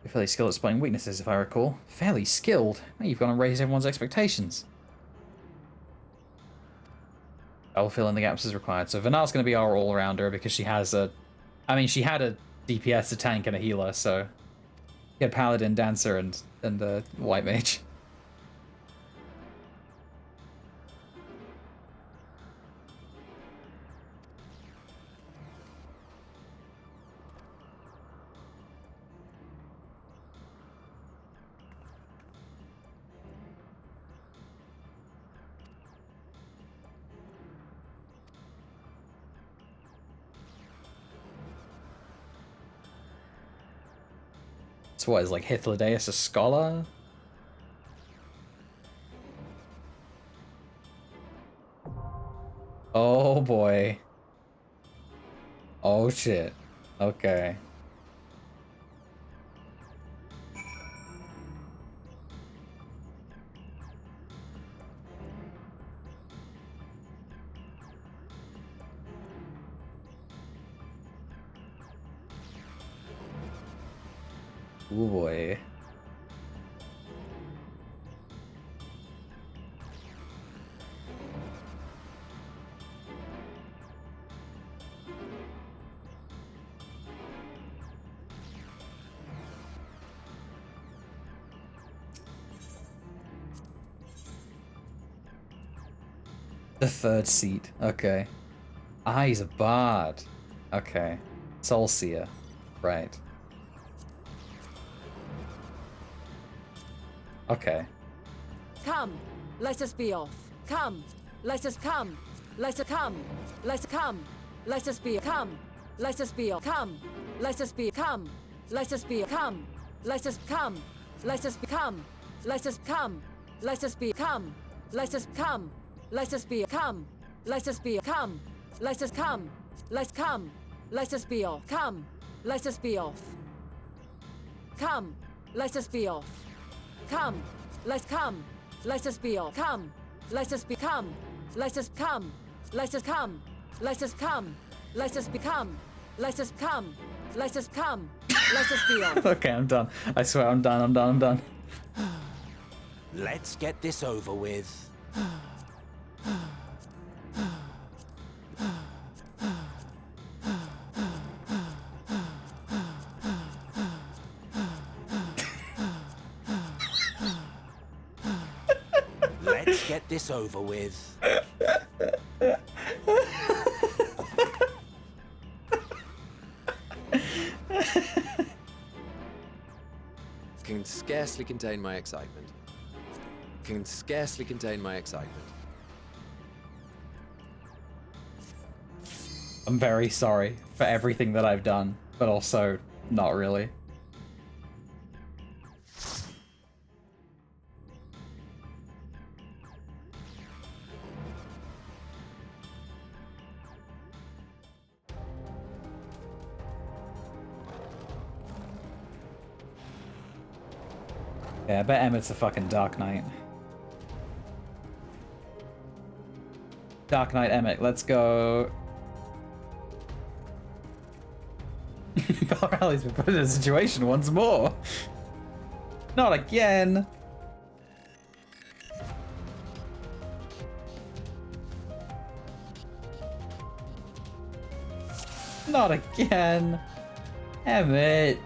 You're fairly skilled at spotting weaknesses, if I recall. Fairly skilled? Now you've gone and raised everyone's expectations. I will fill in the gaps as required. So Venar's going to be our all-rounder because she has a... I mean, she had a DPS, a tank, and a healer, so... You had Paladin, Dancer, and the White Mage. So what is like Hythlodaeus a scholar? Oh boy. Oh shit. Okay. Oh boy. The third seat. Okay. Ah, he's a bard. Okay. Soul Seer. Right. Okay. Come, let us be off. Come, let us come. Let us come. Let us come. Let us be come. Let us be off. Come. Let us be come. Let us be come. Let us come. Let us become. Let us come. Let us be come. Let us come. Let us be come. Let us be come. Let us come. Let's come. Let us be off. Come. Let us be off. Come. Let us be off. Come. Let's come. Let us be off. Come. Let us become. Let us come. Let us come. Let us come. Let us become. Let us come. Let us come. Let us be off. Okay, I'm done. I swear I'm done. I'm done. I'm done. Let's get this over with. Let's get this over with. Can scarcely contain my excitement. Can scarcely contain my excitement. I'm very sorry for everything that I've done, but also not really. Yeah, I bet Emmett's a fucking Dark Knight. Dark Knight Emmett, let's go. Balrali's been put in a situation once more. Not again. Not again. Emmett.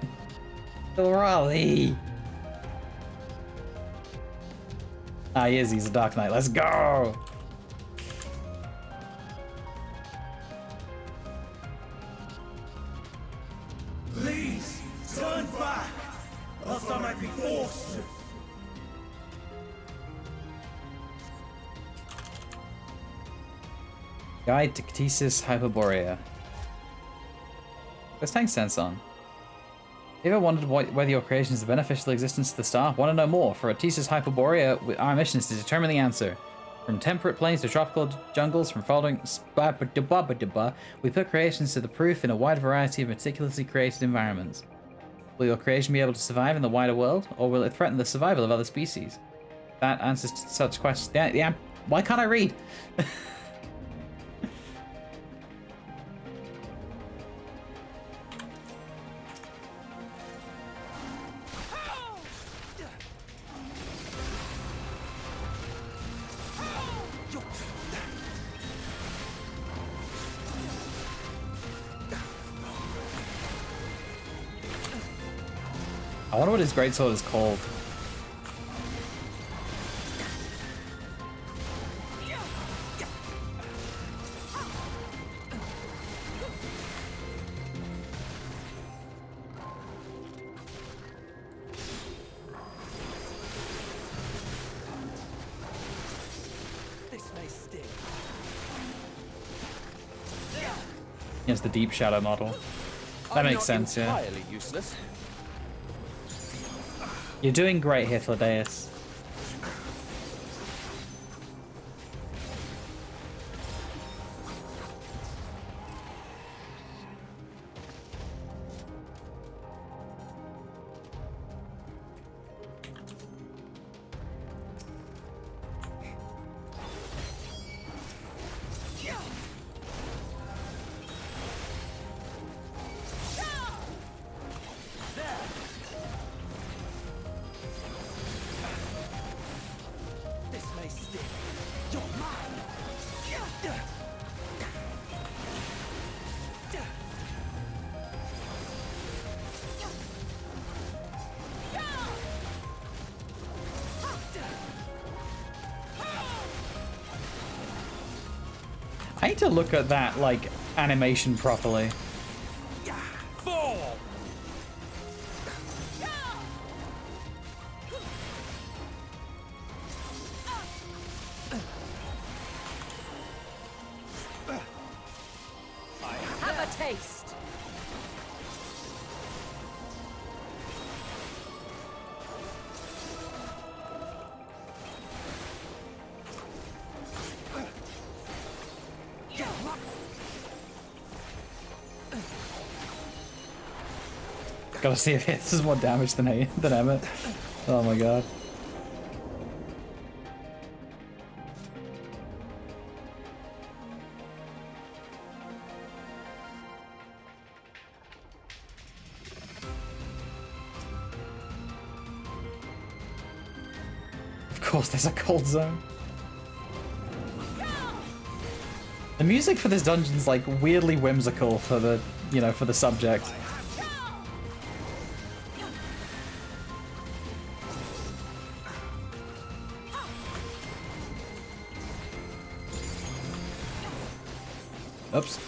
Balrali. Ah, he is. He's a Dark Knight. Let's go. Please, turn back, else I might be forced to. Guide to Ctesis Hyperborea. Let's tank sense on. Have you ever wondered whether your creation is the beneficial existence of the star? Want to know more? For Ctesis Hyperborea, our mission is to determine the answer. From temperate plains to tropical jungles, from following we put creations to the proof in a wide variety of meticulously created environments. Will your creation be able to survive in the wider world, or will it threaten the survival of other species? That answers to such questions. Yeah, why can't I read? I wonder what his greatsword is called. This may sting. It's the Deep Shadow model. That makes sense, yeah. Entirely useless. You're doing great, Hythlodaeus. I need to look at that, like, animation properly. Fall! Have a taste. Gotta see if this is more damage than Emmett. Oh my god. Of course there's a cold zone. The music for this dungeon's like weirdly whimsical for the, you know, for the subject. Oops.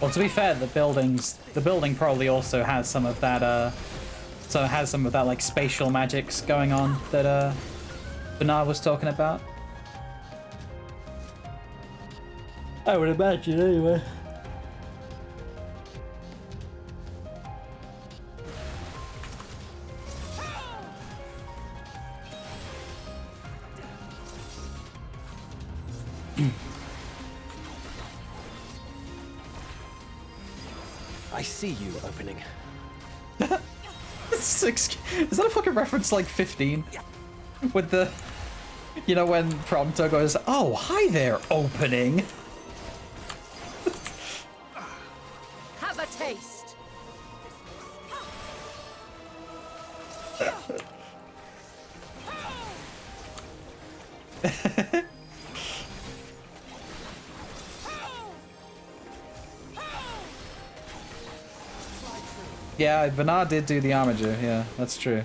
Well, to be fair, the building probably also has some of that, like spatial magics going on that Bernard was talking about. I would imagine, anyway. I see you opening. Is that a fucking reference to, like 15? With the, you know, when Prompto goes, "Oh, hi there, opening." Have a taste. Yeah, Bernard did do the armature, yeah, that's true.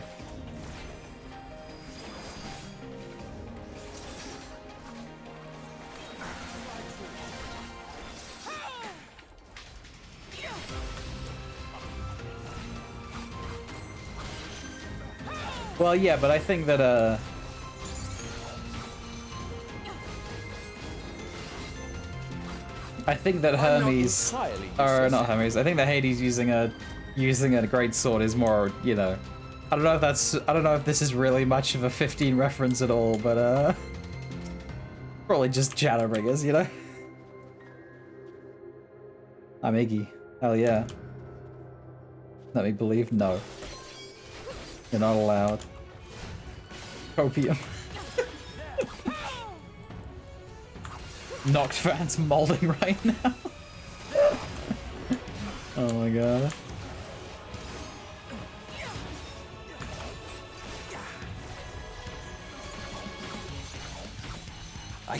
Well, yeah, but I think that, Hermes, or not Hermes, I think that Hades using a great sword is more, you know, I don't know if this is really much of a 15 reference at all, but probably just Shadowbringers, you know. I'm Iggy. Hell yeah. Let me believe, no. You're not allowed. Opium. Noct fans molding right now. Oh my god.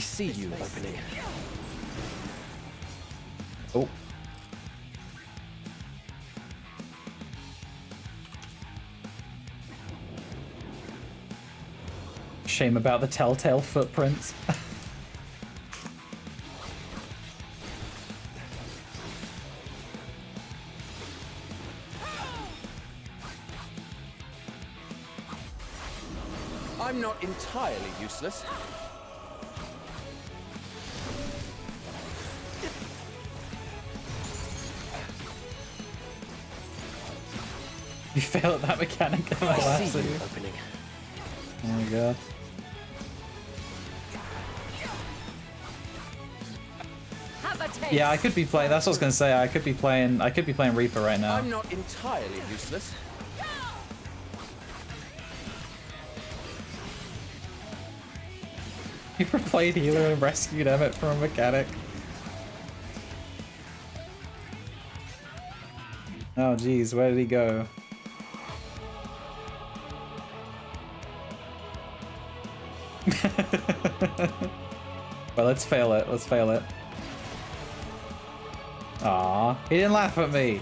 see you opening. Oh. Shame about the telltale footprints. I'm not entirely useless. You fail at that mechanic. I see you opening. Oh my god. Have a taste. Yeah, I could be playing. That's what I was gonna say. I could be playing Reaper right now. I'm not entirely useless. Reaper played healer and rescued Emmett from a mechanic. Oh geez, where did he go? Well, let's fail it. Let's fail it. Aw, he didn't laugh at me.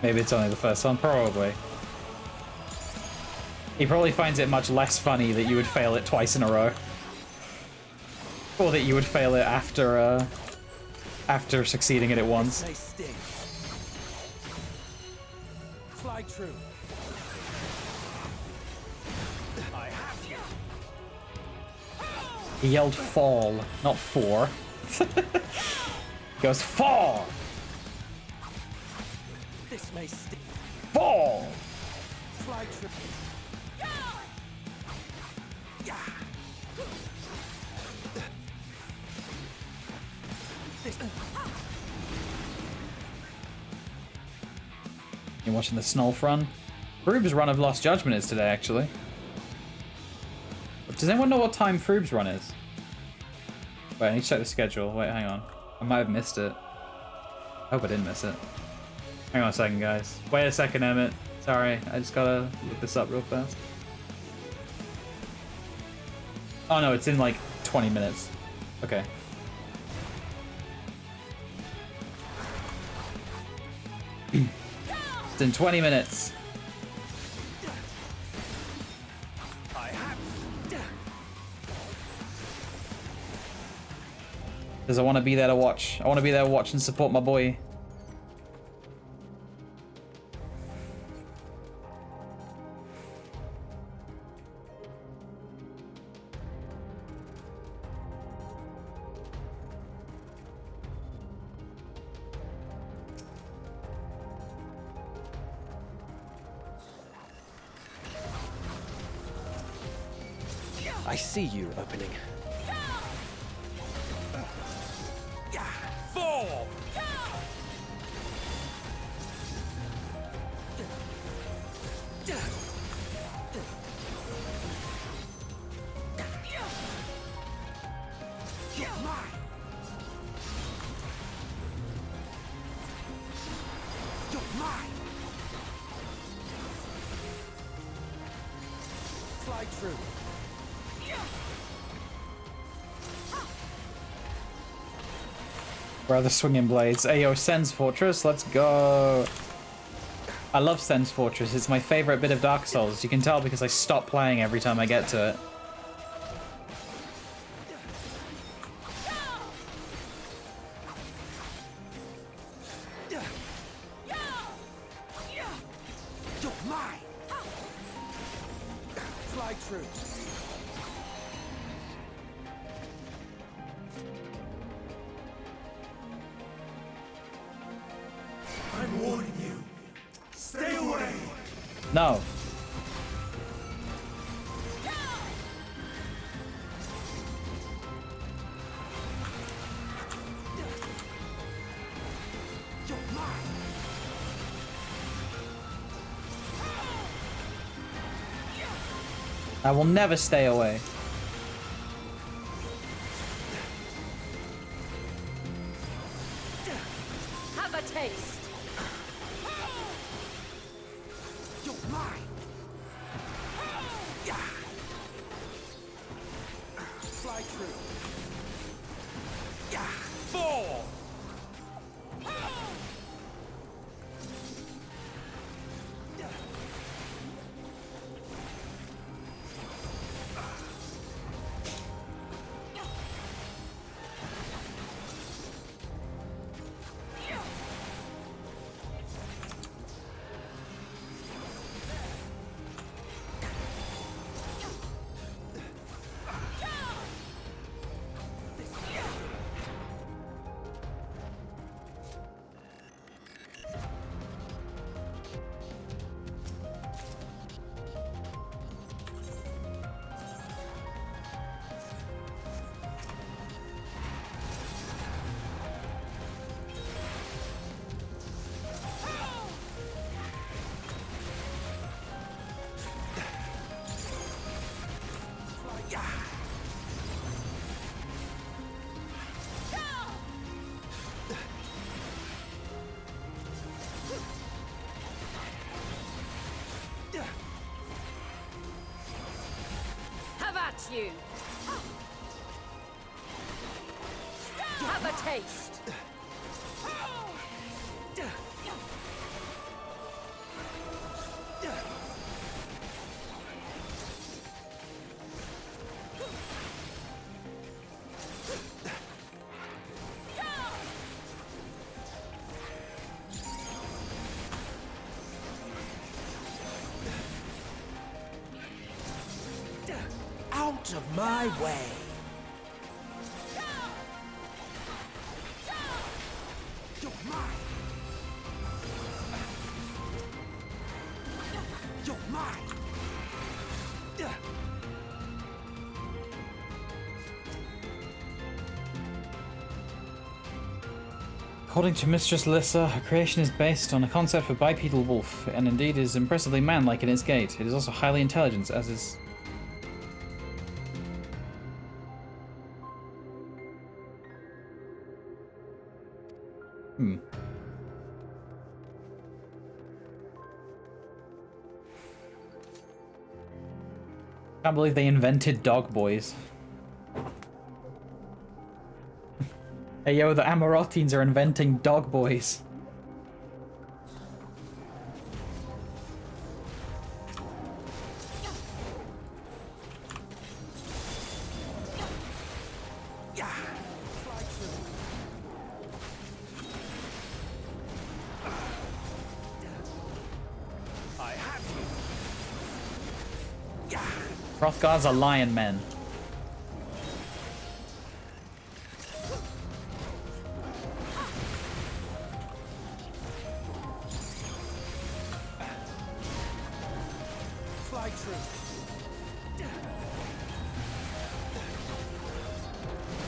Maybe it's only the first one, probably. He probably finds it much less funny that you would fail it twice in a row. Or that you would fail it after succeeding at it once. Fly true. I have you. He yelled fall, not four. He goes fall! This may sting. Fall! Fly true. You watching the Snolf run? Froob's run of Lost Judgment is today, actually. Does anyone know what time Froob's run is? Wait, I need to check the schedule. Wait, hang on. I might have missed it. I hope I didn't miss it. Hang on a second, guys. Wait a second, Emmett. Sorry, I just gotta look this up real fast. Oh no, it's in like 20 minutes. Okay. It's in 20 minutes. Because I want to be there to watch. I want to be there to watch and support my boy. I see you opening. Fall! Fly true. Where are the swinging blades? Ayo, Sen's Fortress, let's go. I love Sen's Fortress. It's my favorite bit of Dark Souls. You can tell because I stop playing every time I get to it. Fly true. I'm warning you. Stay away. No. I will never stay away. taste. You're mine. Yeah. Fly through. Yeah. Fall. Have at you. Have a taste. Out of my way. You're mine. You're mine. According to Mistress Lissa, her creation is based on a concept of a bipedal wolf, and indeed is impressively man-like in its gait. It is also highly intelligent, as is... Can't believe they invented dog boys. Hey yo, the Amarotines are inventing dog boys. I have you. Hrothgar's are lion men. Fly true.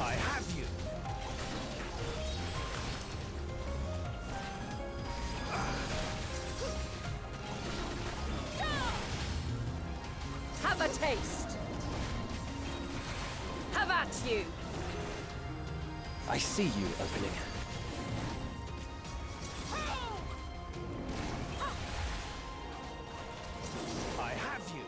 I have you. Have a taste. Have at you. I see you opening. I have you.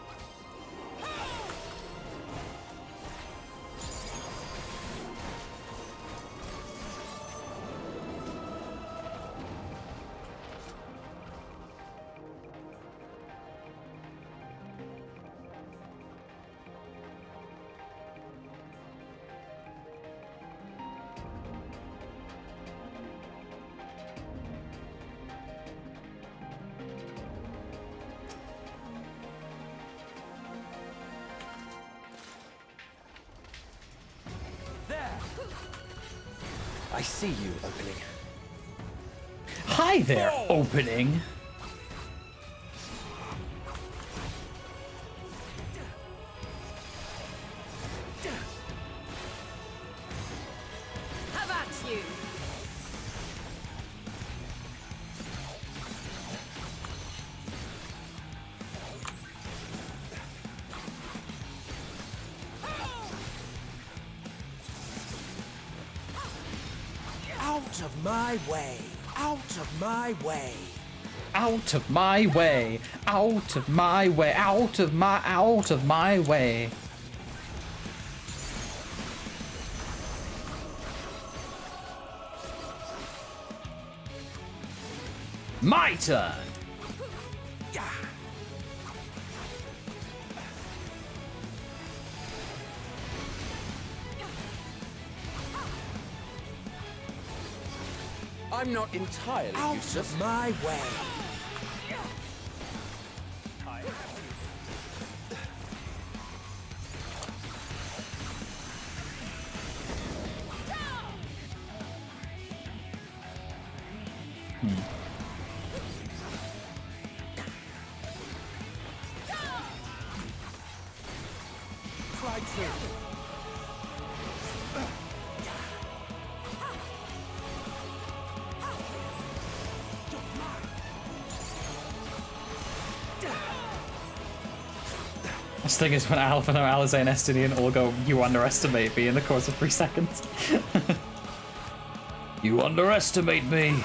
I see you opening. Hi there, opening. Have at you. Out of my way. Out of my way. Out of my way. Out of my way. Out of my way. My turn. I'm not entirely Out useless. of my way. Fly through. This thing is when Alpha, Alize, and Estinian all go, "You underestimate me," in the course of 3 seconds. You underestimate me.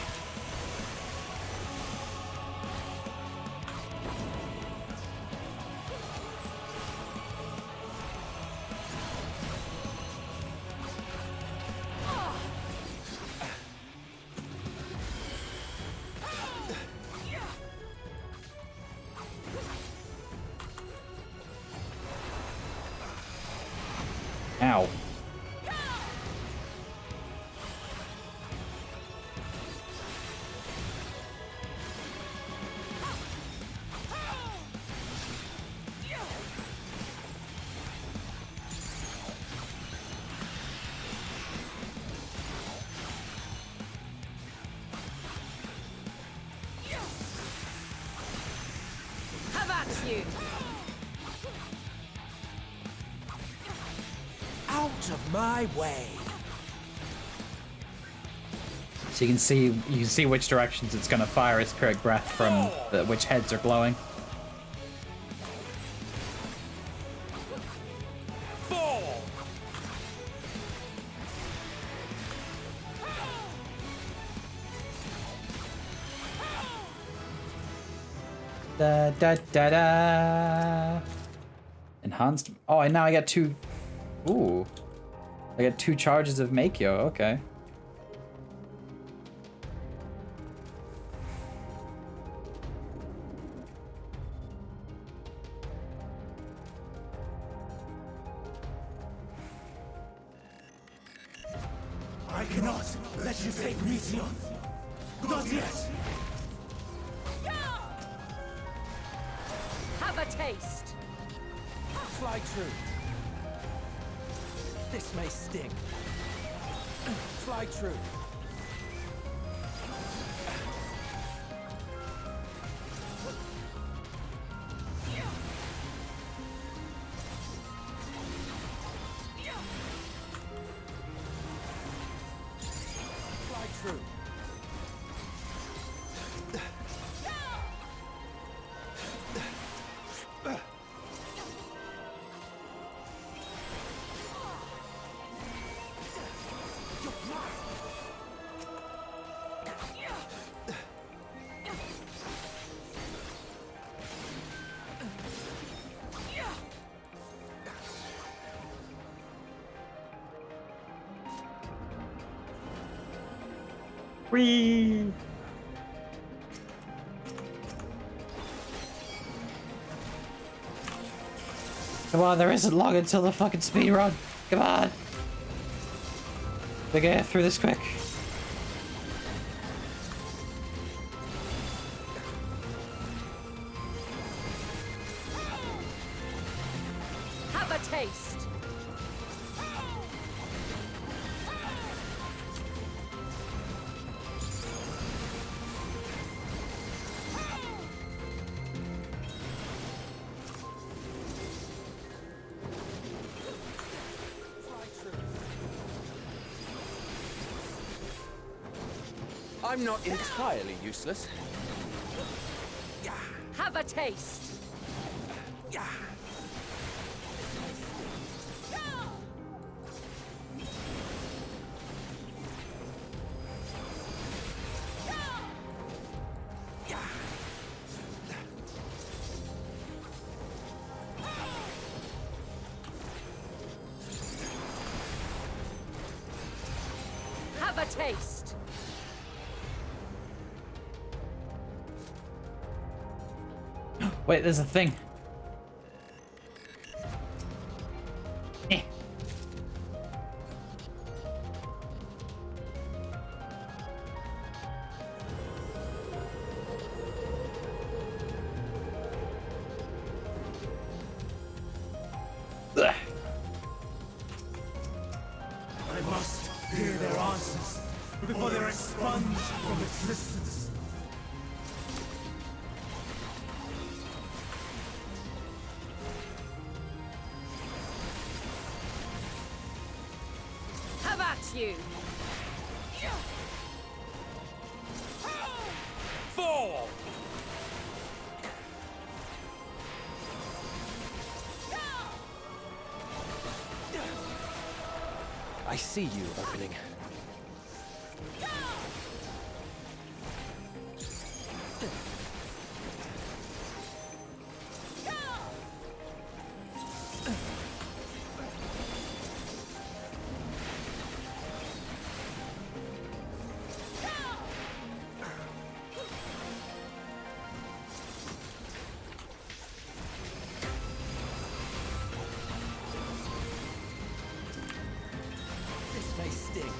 Ow. Have at you! Out of my way. So you can see which directions it's gonna fire its spirit breath from, which heads are glowing. Fall. Da da da da. Enhanced. Oh, and now I got 2. Ooh. I got 2 charges of Makyo. Okay. I cannot let you take Meteor. Not yet. Have a taste. Fly through. This may sting. Fly through. Fly through. Whee! Come on, there isn't long until the fucking speed run. Come on. We gotta get through this quick. Have a taste. I'm not entirely useless. Have a taste. taste. Wait, there's a thing. Eh. Ugh. I must hear their answers before they're expunged from existence. Have at you! Fall! I see you opening. This may sting.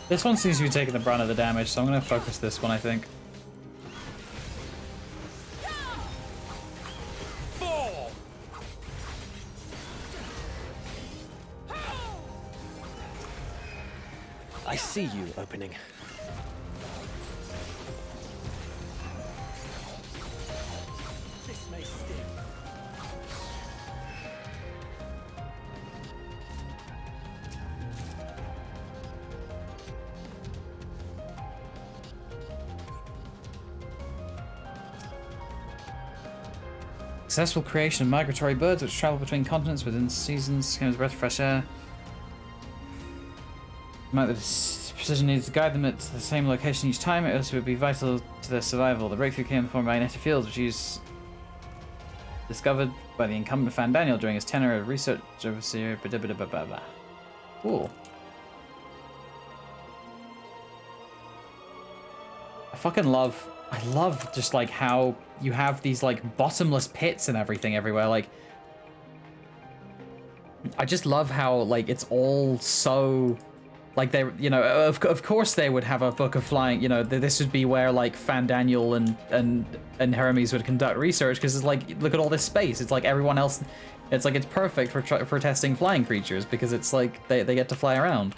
This one seems to be taking the brunt of the damage, so I'm gonna focus this one, I think. Fall! I see you opening. This may sting. Successful creation of migratory birds which travel between continents within seasons, comes breath of fresh air. Might the precision needs to guide them at the same location each time, it also would be vital to their survival. The breakthrough came from magnetic fields, which is discovered by the incumbent Fan Daniel during his tenure as research overseer. Cool. I love just like how you have these like bottomless pits and everything everywhere. Like, I just love how like it's all so like they, you know, of course they would have a book of flying. You know, this would be where like Fan Daniel and Hermes would conduct research, because it's like, look at all this space. It's like everyone else. It's like it's perfect for testing flying creatures, because it's like they get to fly around.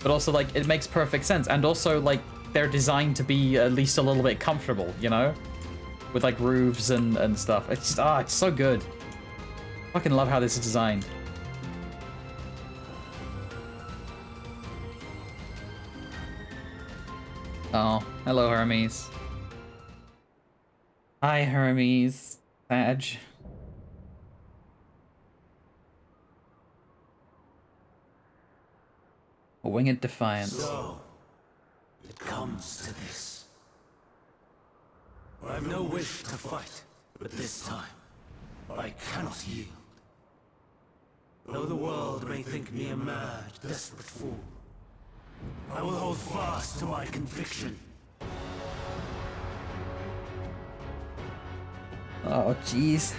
But also like it makes perfect sense, and also like they're designed to be at least a little bit comfortable, you know, with like roofs and stuff. It's just, it's so good. Fucking love how this is designed. Oh, hello Hermes. Hi Hermes. Badge. A winged defiance. So, it comes to this. I have no wish to fight, but this time, I cannot yield. Though the world may think me a mad, desperate fool, I will hold fast to my conviction. Oh, jeez.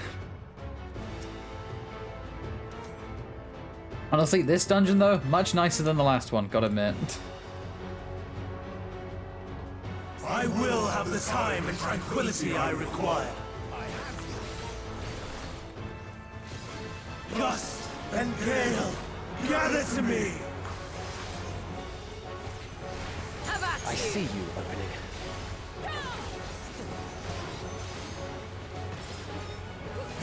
Honestly, this dungeon, though, much nicer than the last one, gotta admit. I will have the time and tranquility I require. Gust and Gale, gather to me! I see you opening.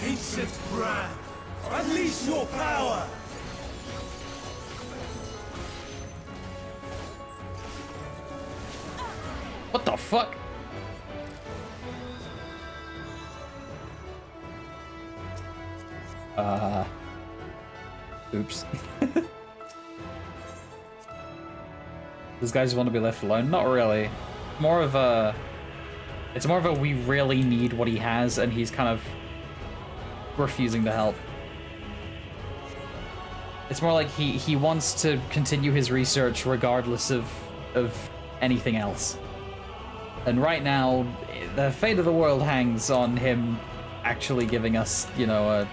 Ancient brand, unleash your power! What the fuck? Oops. These guys want to be left alone? Not really. More of a... It's more of a we really need what he has, and he's kind of refusing to help. It's more like he wants to continue his research regardless of anything else. And right now, the fate of the world hangs on him actually giving us, you know,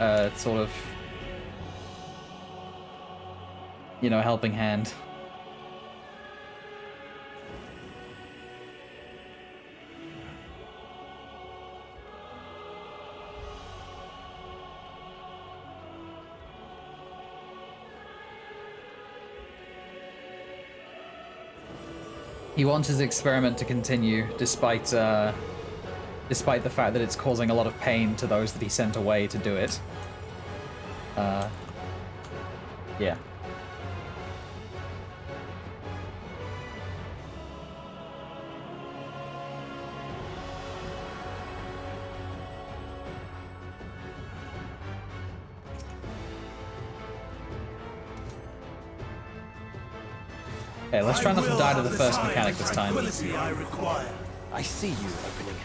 a sort of, you know, helping hand. He wants his experiment to continue, despite the fact that it's causing a lot of pain to those that he sent away to do it. Yeah. Okay, let's try not to die to the first mechanic this time. I see you opening.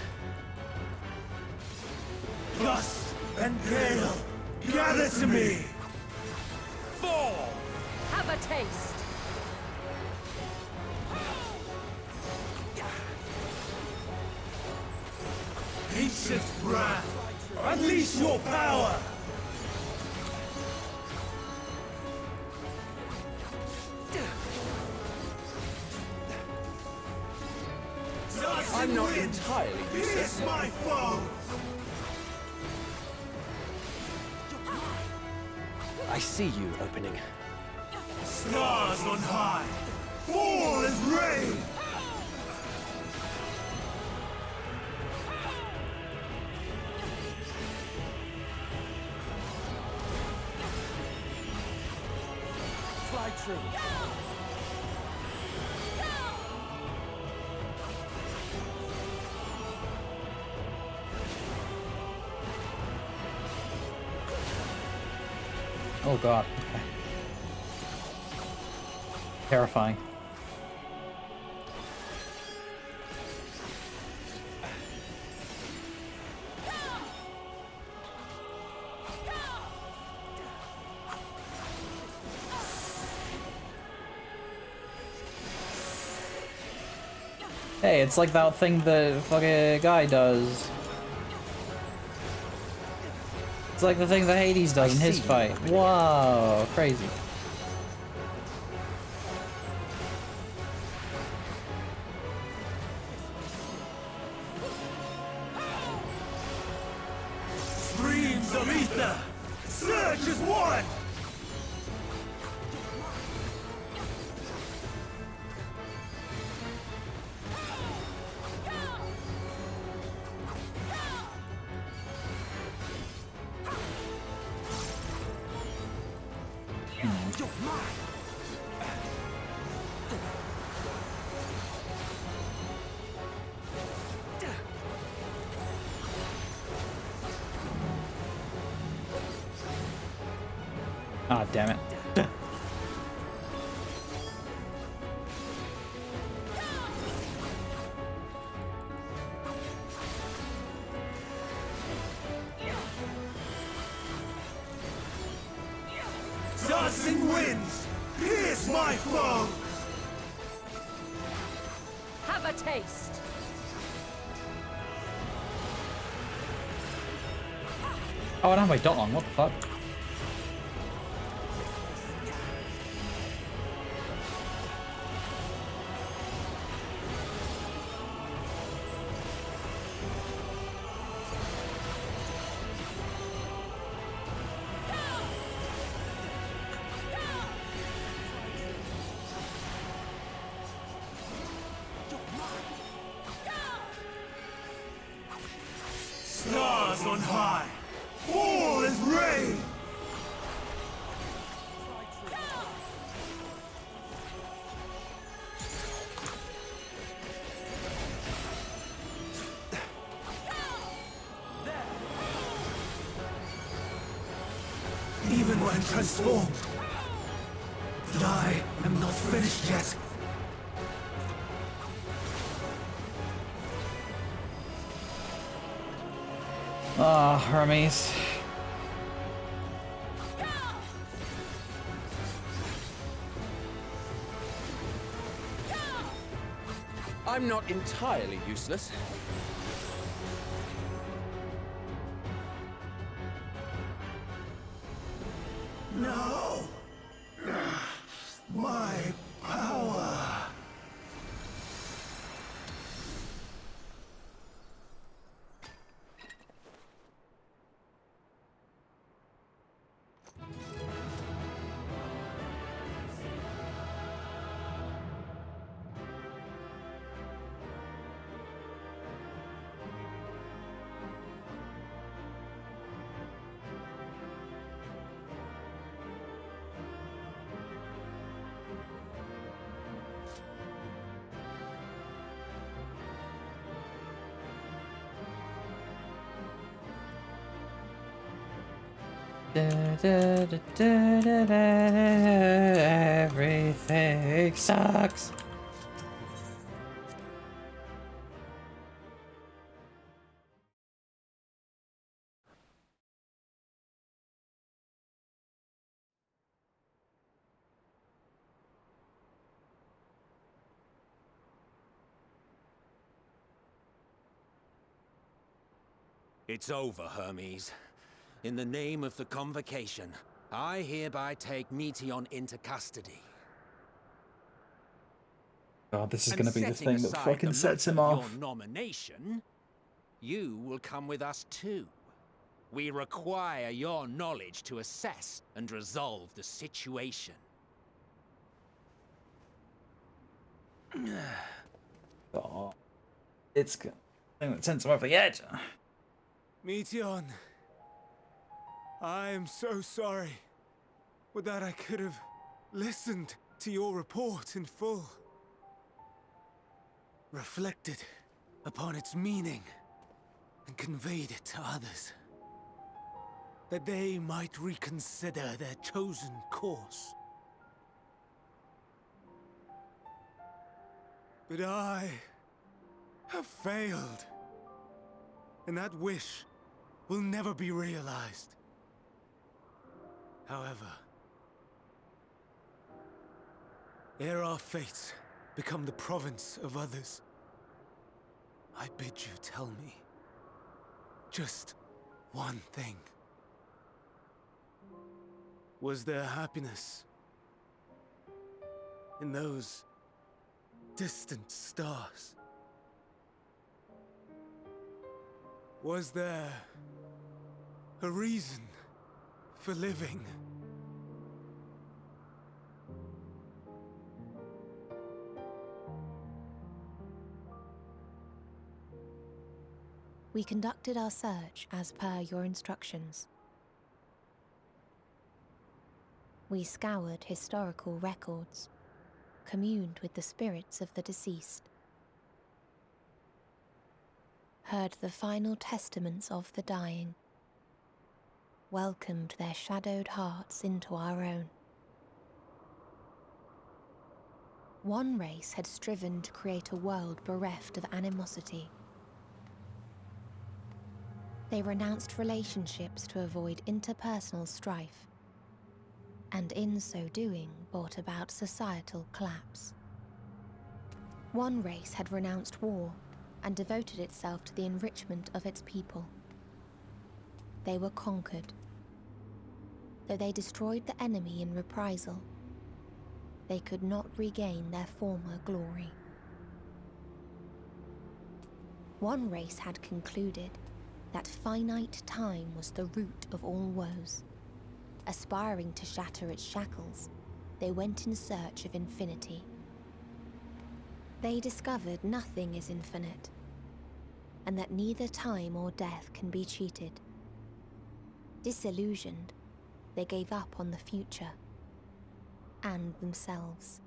Gust and Gale, gather to me! Fall! Have a taste! Ancient brand, unleash your power! I'm not entirely useless. My foe! I see you opening. Stars on high, fall as rain! Fly true. Oh god. Okay. Terrifying. Hey, it's like that thing the fucking guy does. It's like the thing that Hades does in his fight. Whoa, crazy. Streams of ether, surge as one! Ah, damn it. Dancing winds, pierce my foes! Have a taste! Oh, I don't have my dot on. What the fuck? stars on high! All is rain! Even when transformed, I am not finished yet. Ah, Hermes. I'm not entirely useless. No! My power! Everything sucks. It's over, Hermes. In the name of the Convocation, I hereby take Meteon into custody. God, this is And going to be the setting thing that aside fucking the sets him matter of off. Your nomination, you will come with us too. We require your knowledge to assess and resolve the situation. Oh, it's the thing that sends him over the edge. Meteon, I am so sorry. Would that I could have listened to your report in full. Reflected upon its meaning and conveyed it to others. That they might reconsider their chosen course. But I have failed. And that wish will never be realized. However, ere our fates become the province of others, I bid you tell me just one thing. Was there happiness in those distant stars? Was there a reason for living? We conducted our search as per your instructions. We scoured historical records, communed with the spirits of the deceased, heard the final testaments of the dying, welcomed their shadowed hearts into our own. One race had striven to create a world bereft of animosity. They renounced relationships to avoid interpersonal strife, and in so doing brought about societal collapse. One race had renounced war and devoted itself to the enrichment of its people. They were conquered. Though they destroyed the enemy in reprisal, they could not regain their former glory. One race had concluded that finite time was the root of all woes. Aspiring to shatter its shackles, they went in search of infinity. They discovered nothing is infinite. and that neither time or death can be cheated. Disillusioned, they gave up on the future and themselves.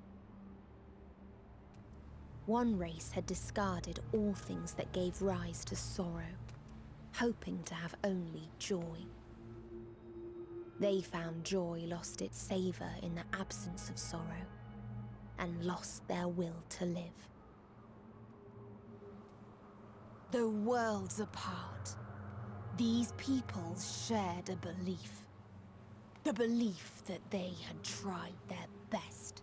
One race had discarded all things that gave rise to sorrow, hoping to have only joy. They found joy lost its savor in the absence of sorrow, and lost their will to live. Though worlds apart, these peoples shared a belief. The belief that they had tried their best.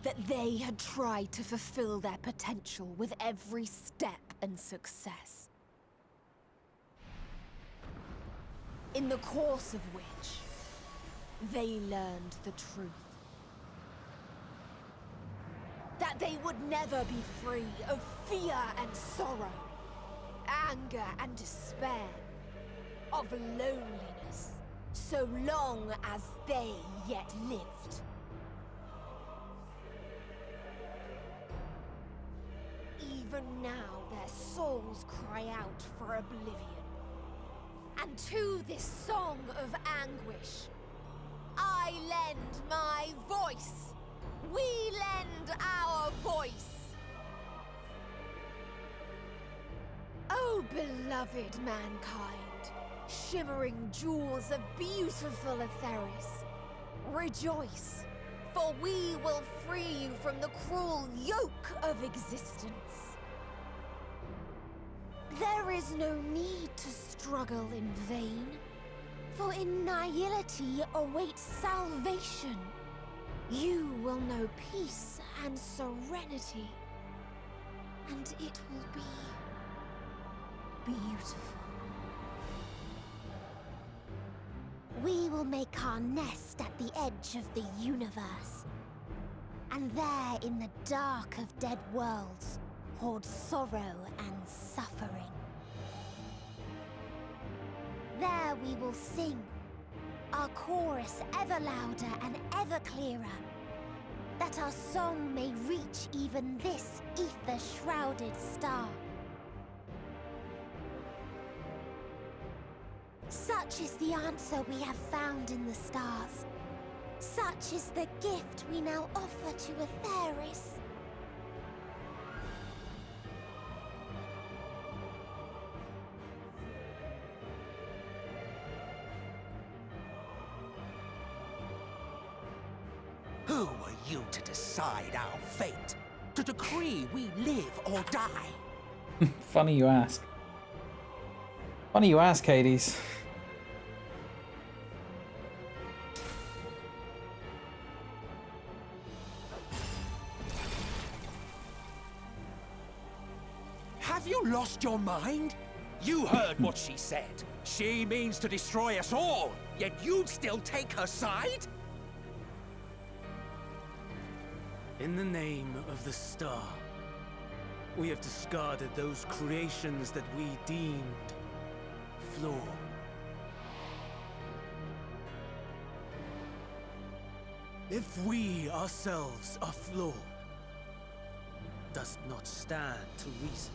That they had tried to fulfill their potential with every step and success. In the course of which, they learned the truth. That they would never be free of fear and sorrow, anger and despair, of loneliness, so long as they yet lived. Even now their souls cry out for oblivion. And to this song of anguish, I lend my voice. We lend our voice. Oh, beloved mankind, shimmering jewels of beautiful Etheris, rejoice, for we will free you from the cruel yoke of existence. There is no need to struggle in vain, for in nihility awaits salvation. You will know peace and serenity, and it will be beautiful. We will make our nest at the edge of the universe, and there in the dark of dead worlds hoard sorrow and suffering. There we will sing, our chorus ever louder and ever clearer, that our song may reach even this ether-shrouded star. Such is the answer we have found in the stars. Such is the gift we now offer to Etheris. Who are you to decide our fate? To decree we live or die? Funny you ask. Funny you ask, Hades. Have you lost your mind? You heard what she said. She means to destroy us all, yet you'd still take her side? In the name of the star, we have discarded those creations that we deemed flawed. If we ourselves are flawed, does it not stand to reason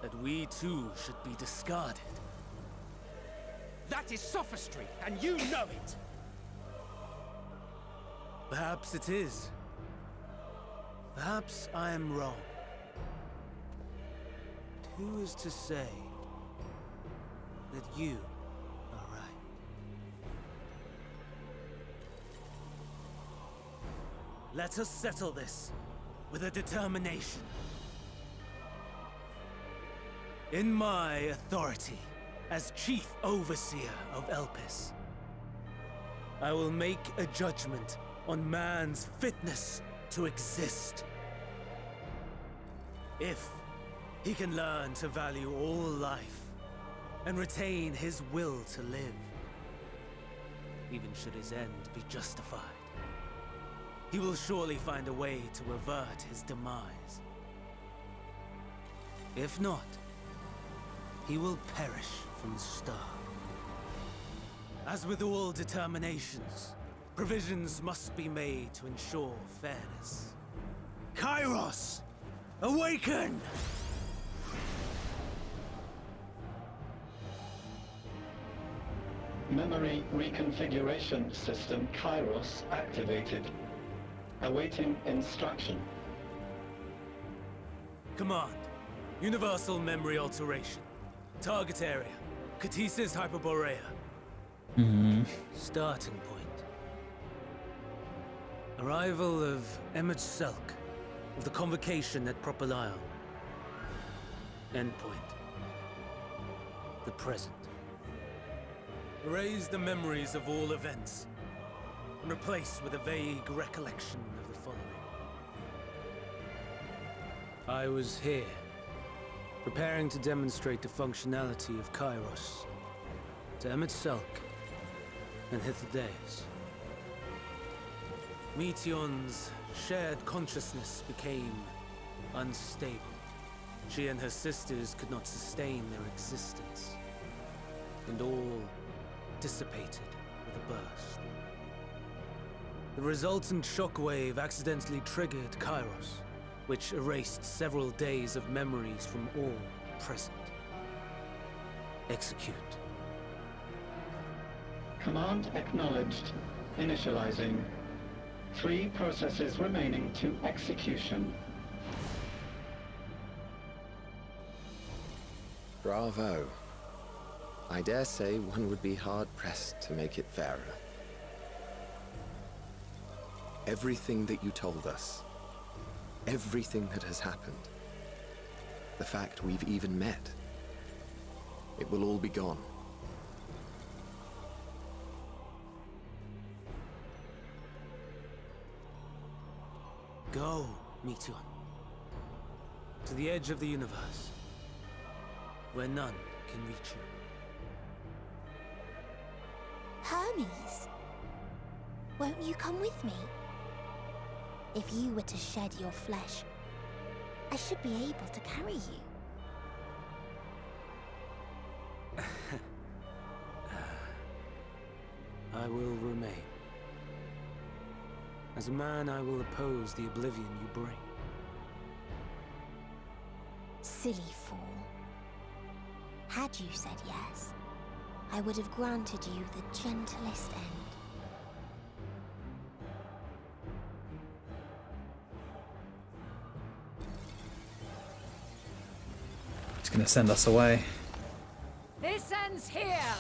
that we too should be discarded? That is sophistry, and you know it! Perhaps it is. Perhaps I am wrong. But who is to say that you are right? Let us settle this with a determination. In my authority as Chief Overseer of Elpis, I will make a judgment on man's fitness to exist. If he can learn to value all life and retain his will to live, even should his end be justified, he will surely find a way to avert his demise. If not, he will perish from the start. As with all determinations, provisions must be made to ensure fairness. Kairos! Awaken! Memory reconfiguration system Kairos activated. Awaiting instruction. Command. Universal memory alteration. Target area. Catesis Hyperborea. Starting point. Arrival of MSQ of the convocation at Propylion. Endpoint. The present. Erase the memories of all events and replace with a vague recollection of the following. I was here, preparing to demonstrate the functionality of Kairos to MSQ and Hythlodaeus. Meteion's shared consciousness became unstable. She and her sisters could not sustain their existence, and all dissipated with a burst. The resultant shockwave accidentally triggered Kairos, which erased several days of memories from all present. Execute. Command acknowledged. Initializing. 3 processes remaining to execution. Bravo. I dare say one would be hard-pressed to make it fairer. Everything that you told us, everything that has happened, the fact we've even met, it will all be gone. Go, Meteion. To the edge of the universe, where none can reach you. Hermes, won't you come with me? If you were to shed your flesh, I should be able to carry you. I will remain. As a man, I will oppose the oblivion you bring. Silly fool. Had you said yes, I would have granted you the gentlest end. It's gonna send us away. This ends here!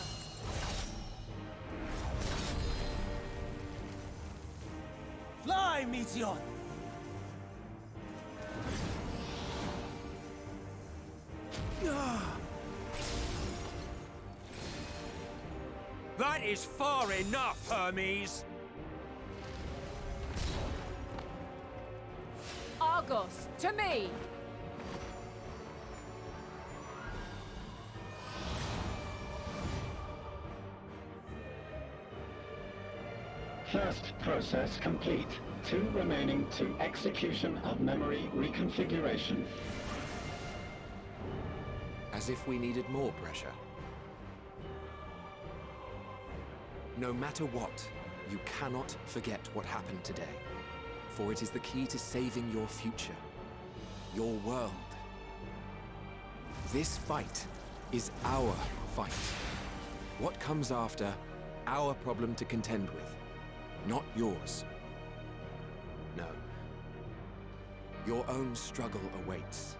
Fly, Meteion! That is far enough, Hermes! Argos, to me! First process complete. 2 remaining to execution of memory reconfiguration. As if we needed more pressure. No matter what, you cannot forget what happened today. For it is the key to saving your future. Your world. This fight is our fight. What comes after, our problem to contend with. Not yours. No. Your own struggle awaits.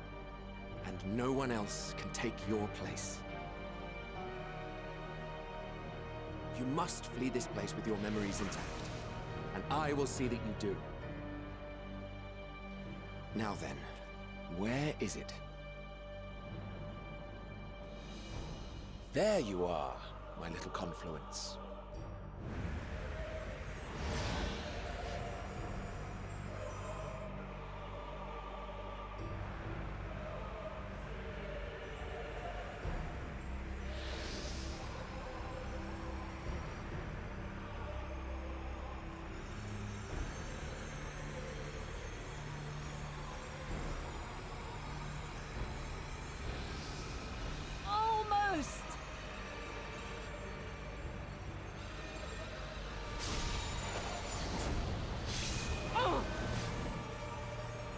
And no one else can take your place. You must flee this place with your memories intact. And I will see that you do. Now then, where is it? There you are, my little confluence. Almost!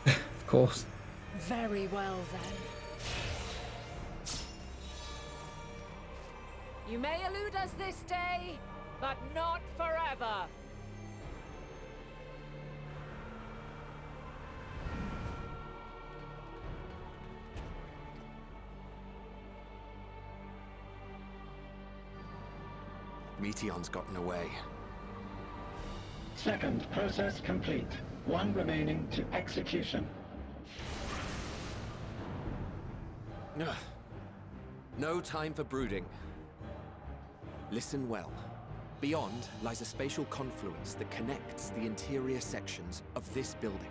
Of course. Very well, then. You may elude us this day, but not forever. Meteon's gotten away. Second process complete. One remaining to execution. Ugh. No time for brooding. Listen well. Beyond lies a spatial confluence that connects the interior sections of this building.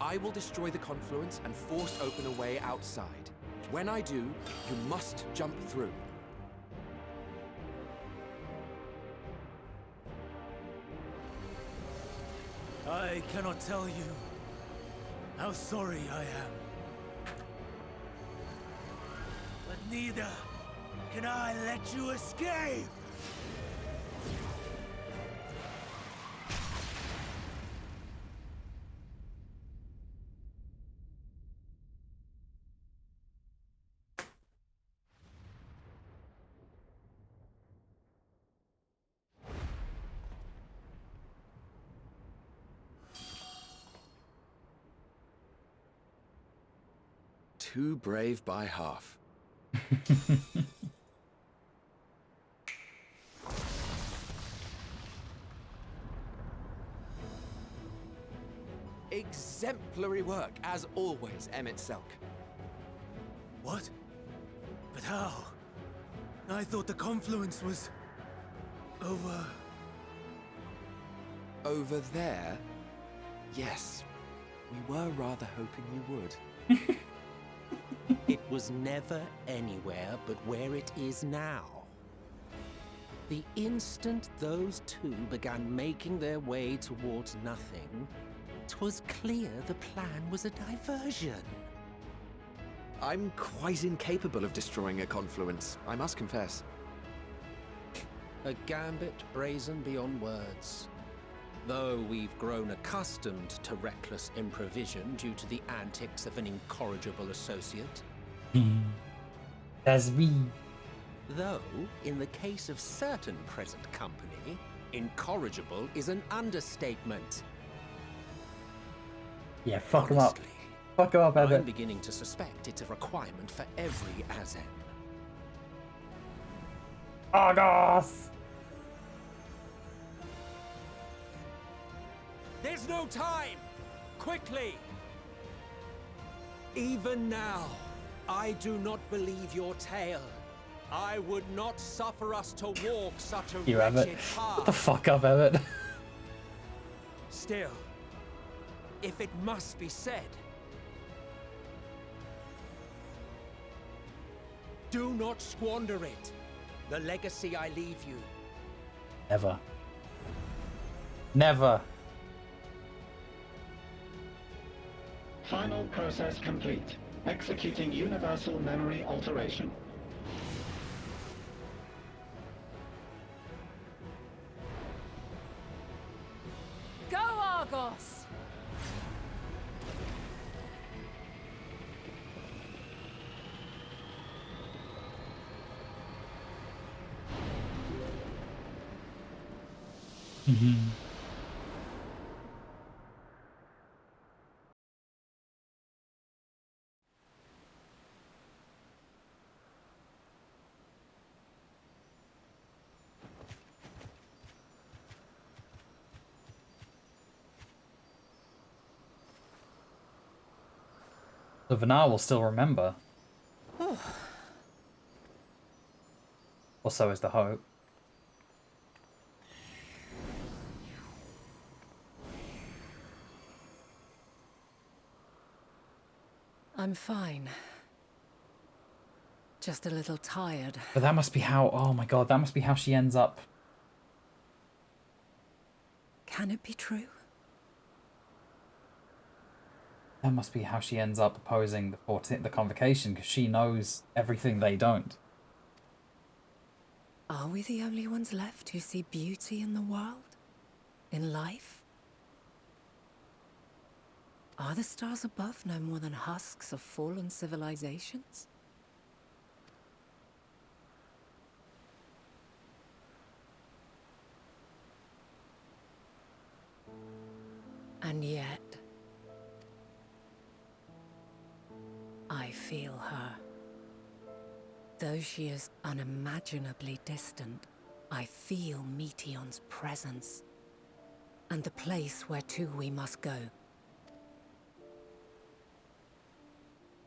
I will destroy the confluence and force open a way outside. When I do, you must jump through. I cannot tell you how sorry I am. But neither can I let you escape! Too brave by half. Exemplary work, as always, Emmett Selk. What? But how? I thought the confluence was... over... Over there? Yes. We were rather hoping you would. It was never anywhere but where it is now. The instant those two began making their way towards nothing, 'twas clear the plan was a diversion. I'm quite incapable of destroying a confluence, I must confess. A gambit brazen beyond words. Though we've grown accustomed to reckless improvision due to the antics of an incorrigible associate. That's me. Though, in the case of certain present company, incorrigible is an understatement. Yeah, fuck him up. Fuck him up, I'm Evan. beginning to suspect it's a requirement for every Azen. Argos! There's no time! Quickly! Even now, I do not believe your tale. I would not suffer us to walk such a You have it. wretched path. What the fuck up, Evan? Still, if it must be said, do not squander it. The legacy I leave you. Never. Never. Final process complete. Executing universal memory alteration. Go, Argos! The Vanar will still remember. Or so is the hope. I'm fine. Just a little tired. But that must be how, oh my god, that must be how she ends up. Can it be true? That must be how she ends up opposing the convocation, because she knows everything they don't. Are we the only ones left who see beauty in the world? In life? Are the stars above no more than husks of fallen civilizations? And yet, I feel her. Though she is unimaginably distant, I feel Meteon's presence, and the place where to we must go.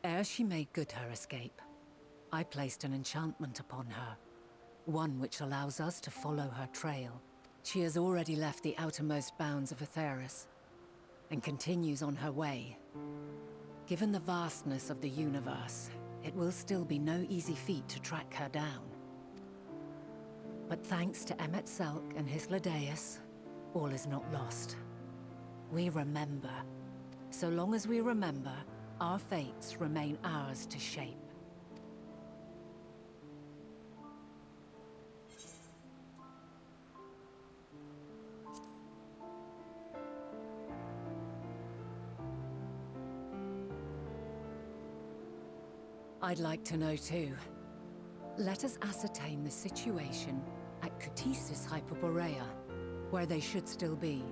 Ere she made good her escape, I placed an enchantment upon her, one which allows us to follow her trail. She has already left the outermost bounds of Aetheris, and continues on her way. Given the vastness of the universe, it will still be no easy feat to track her down. But thanks to Emet-Selch and Hythlodaeus, all is not lost. We remember. So long as we remember, our fates remain ours to shape. I'd like to know too. Let us ascertain the situation at Cutisis Hyperborea, where they should still be.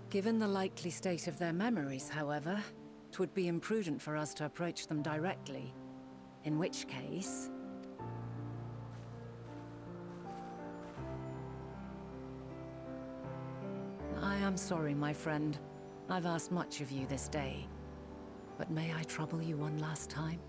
Given the likely state of their memories, however, it would be imprudent for us to approach them directly. In which case... I am sorry, my friend. I've asked much of you this day. But may I trouble you one last time?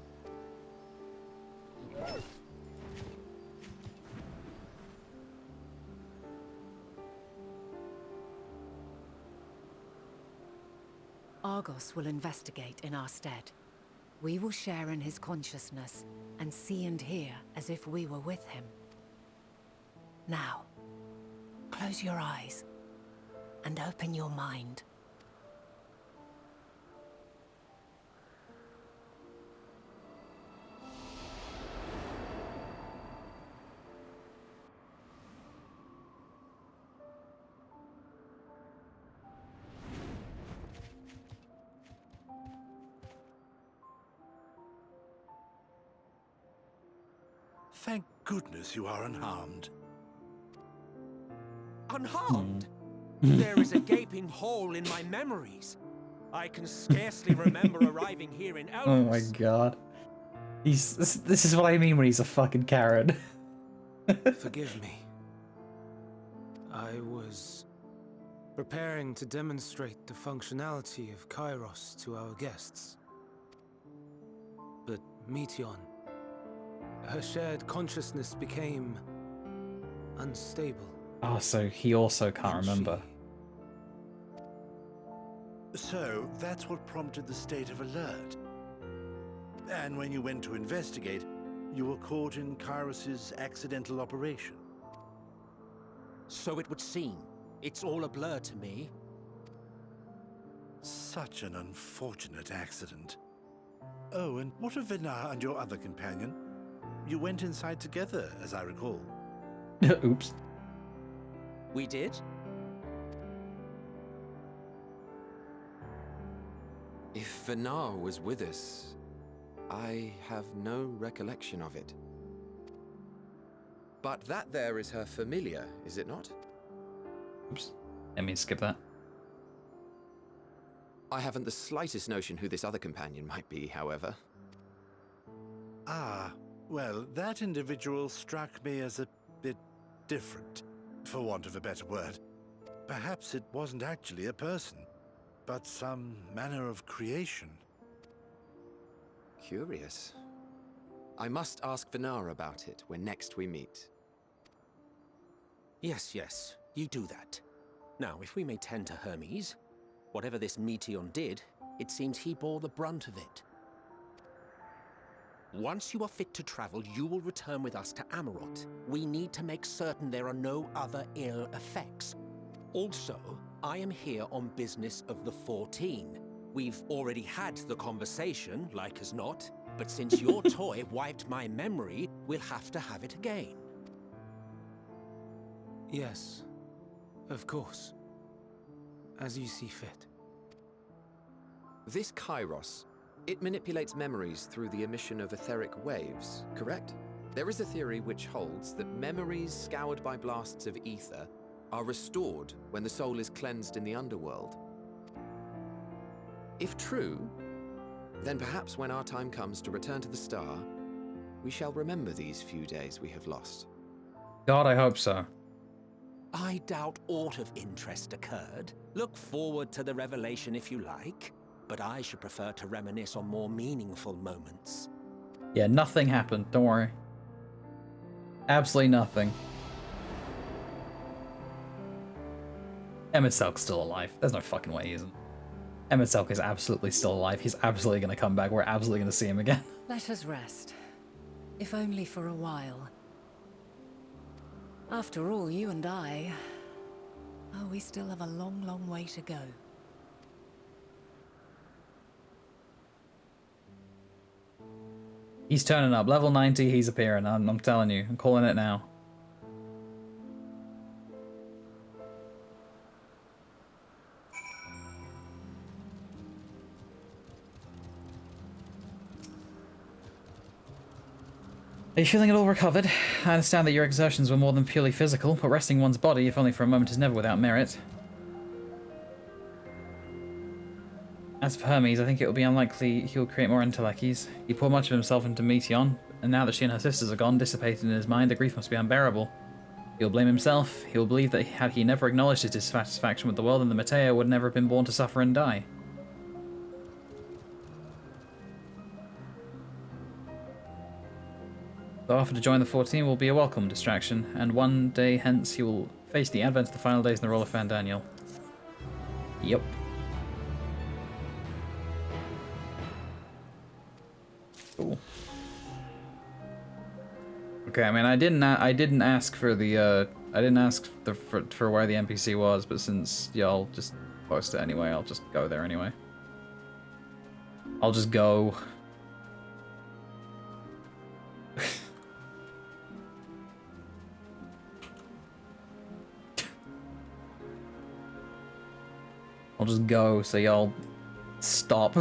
Argos will investigate in our stead. We will share in his consciousness and see and hear as if we were with him. Now, close your eyes and open your mind. Thank goodness you are unharmed. Unharmed? There is a gaping hole in my memories. I can scarcely remember arriving here in Elvis. Oh my god. This is what I mean when he's a fucking Karen. Forgive me. I was preparing to demonstrate the functionality of Kairos to our guests. But Meteon, her shared consciousness became unstable. Oh, so he also can't remember. So, that's what prompted the state of alert. And when you went to investigate, you were caught in Kairos's accidental operation. So it would seem. It's all a blur to me. Such an unfortunate accident. Oh, and what of Venar and your other companion? You went inside together, as I recall. Oops. We did? If Venar was with us, I have no recollection of it. But that there is her familiar, is it not? Oops. Let me skip that. I haven't the slightest notion who this other companion might be, however. Ah, well, that individual struck me as a bit different, for want of a better word. Perhaps it wasn't actually a person, but some manner of creation. Curious. I must ask Venar about it when next we meet. Yes, you do that. Now, if we may tend to Hermes, whatever this Meteon did, it seems he bore the brunt of it. Once you are fit to travel, you will return with us to Amarot. We need to make certain there are no other ill effects. Also, I am here on business of the 14. We've already had the conversation, like as not, but since your toy wiped my memory, we'll have to have it again. Yes, of course. As you see fit. This Kairos, it manipulates memories through the emission of etheric waves, correct? There is a theory which holds that memories scoured by blasts of ether are restored when the soul is cleansed in the underworld. If true, then perhaps when our time comes to return to the star, we shall remember these few days we have lost. God, I hope so. I doubt aught of interest occurred. Look forward to the revelation if you like, but I should prefer to reminisce on more meaningful moments. Yeah, nothing happened, don't worry. Absolutely nothing. MSQ's still alive. There's no fucking way he isn't. MSQ is absolutely still alive. He's absolutely gonna come back. We're absolutely gonna see him again. Let us rest. If only for a while. After all, you and I... Oh, we still have a long, long way to go. He's turning up. Level 90, he's appearing. I'm telling you. I'm calling it now. Are you feeling at all recovered? I understand that your exertions were more than purely physical, but resting one's body, if only for a moment, is never without merit. As for Hermes, I think it will be unlikely he will create more intellecties. He poured much of himself into Meteon, and now that she and her sisters are gone, dissipated in his mind, the grief must be unbearable. He will blame himself. He will believe that had he never acknowledged his dissatisfaction with the world, then the Mateo would never have been born to suffer and die. The offer to join the 14 will be a welcome distraction, and one day hence he will face the advent of the final days in the role of Fandaniel. Yep. Cool. Okay, I mean, I didn't ask for the I didn't ask for where the NPC was, but since y'all just post it anyway, I'll just go there anyway. I'll just go. I'll just go so y'all stop.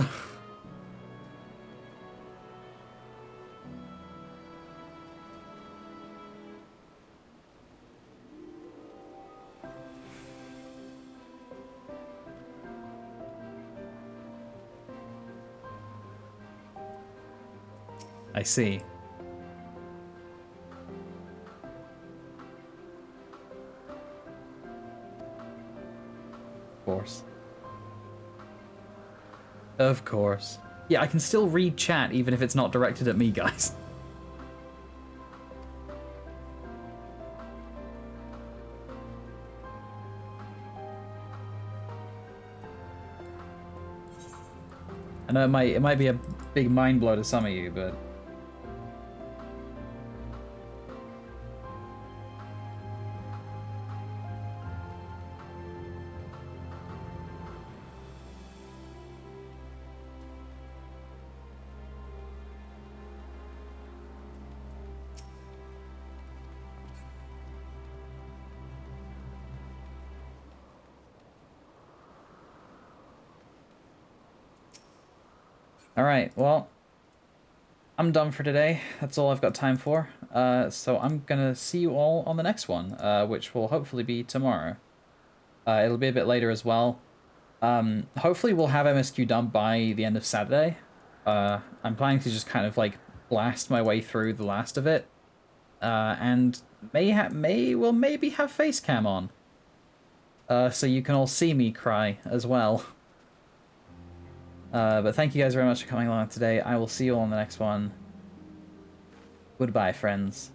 I see. Of course. Of course. Yeah, I can still read chat even if it's not directed at me, guys. I know it might be a big mind blow to some of you, but alright, well, I'm done for today. That's all I've got time for. So I'm gonna see you all on the next one, which will hopefully be tomorrow. It'll be a bit later as well. Hopefully we'll have MSQ done by the end of Saturday. I'm planning to just kind of like blast my way through the last of it. And we'll maybe have face cam on. So you can all see me cry as well. But thank you guys very much for coming along today. I will see you all on the next one. Goodbye, friends.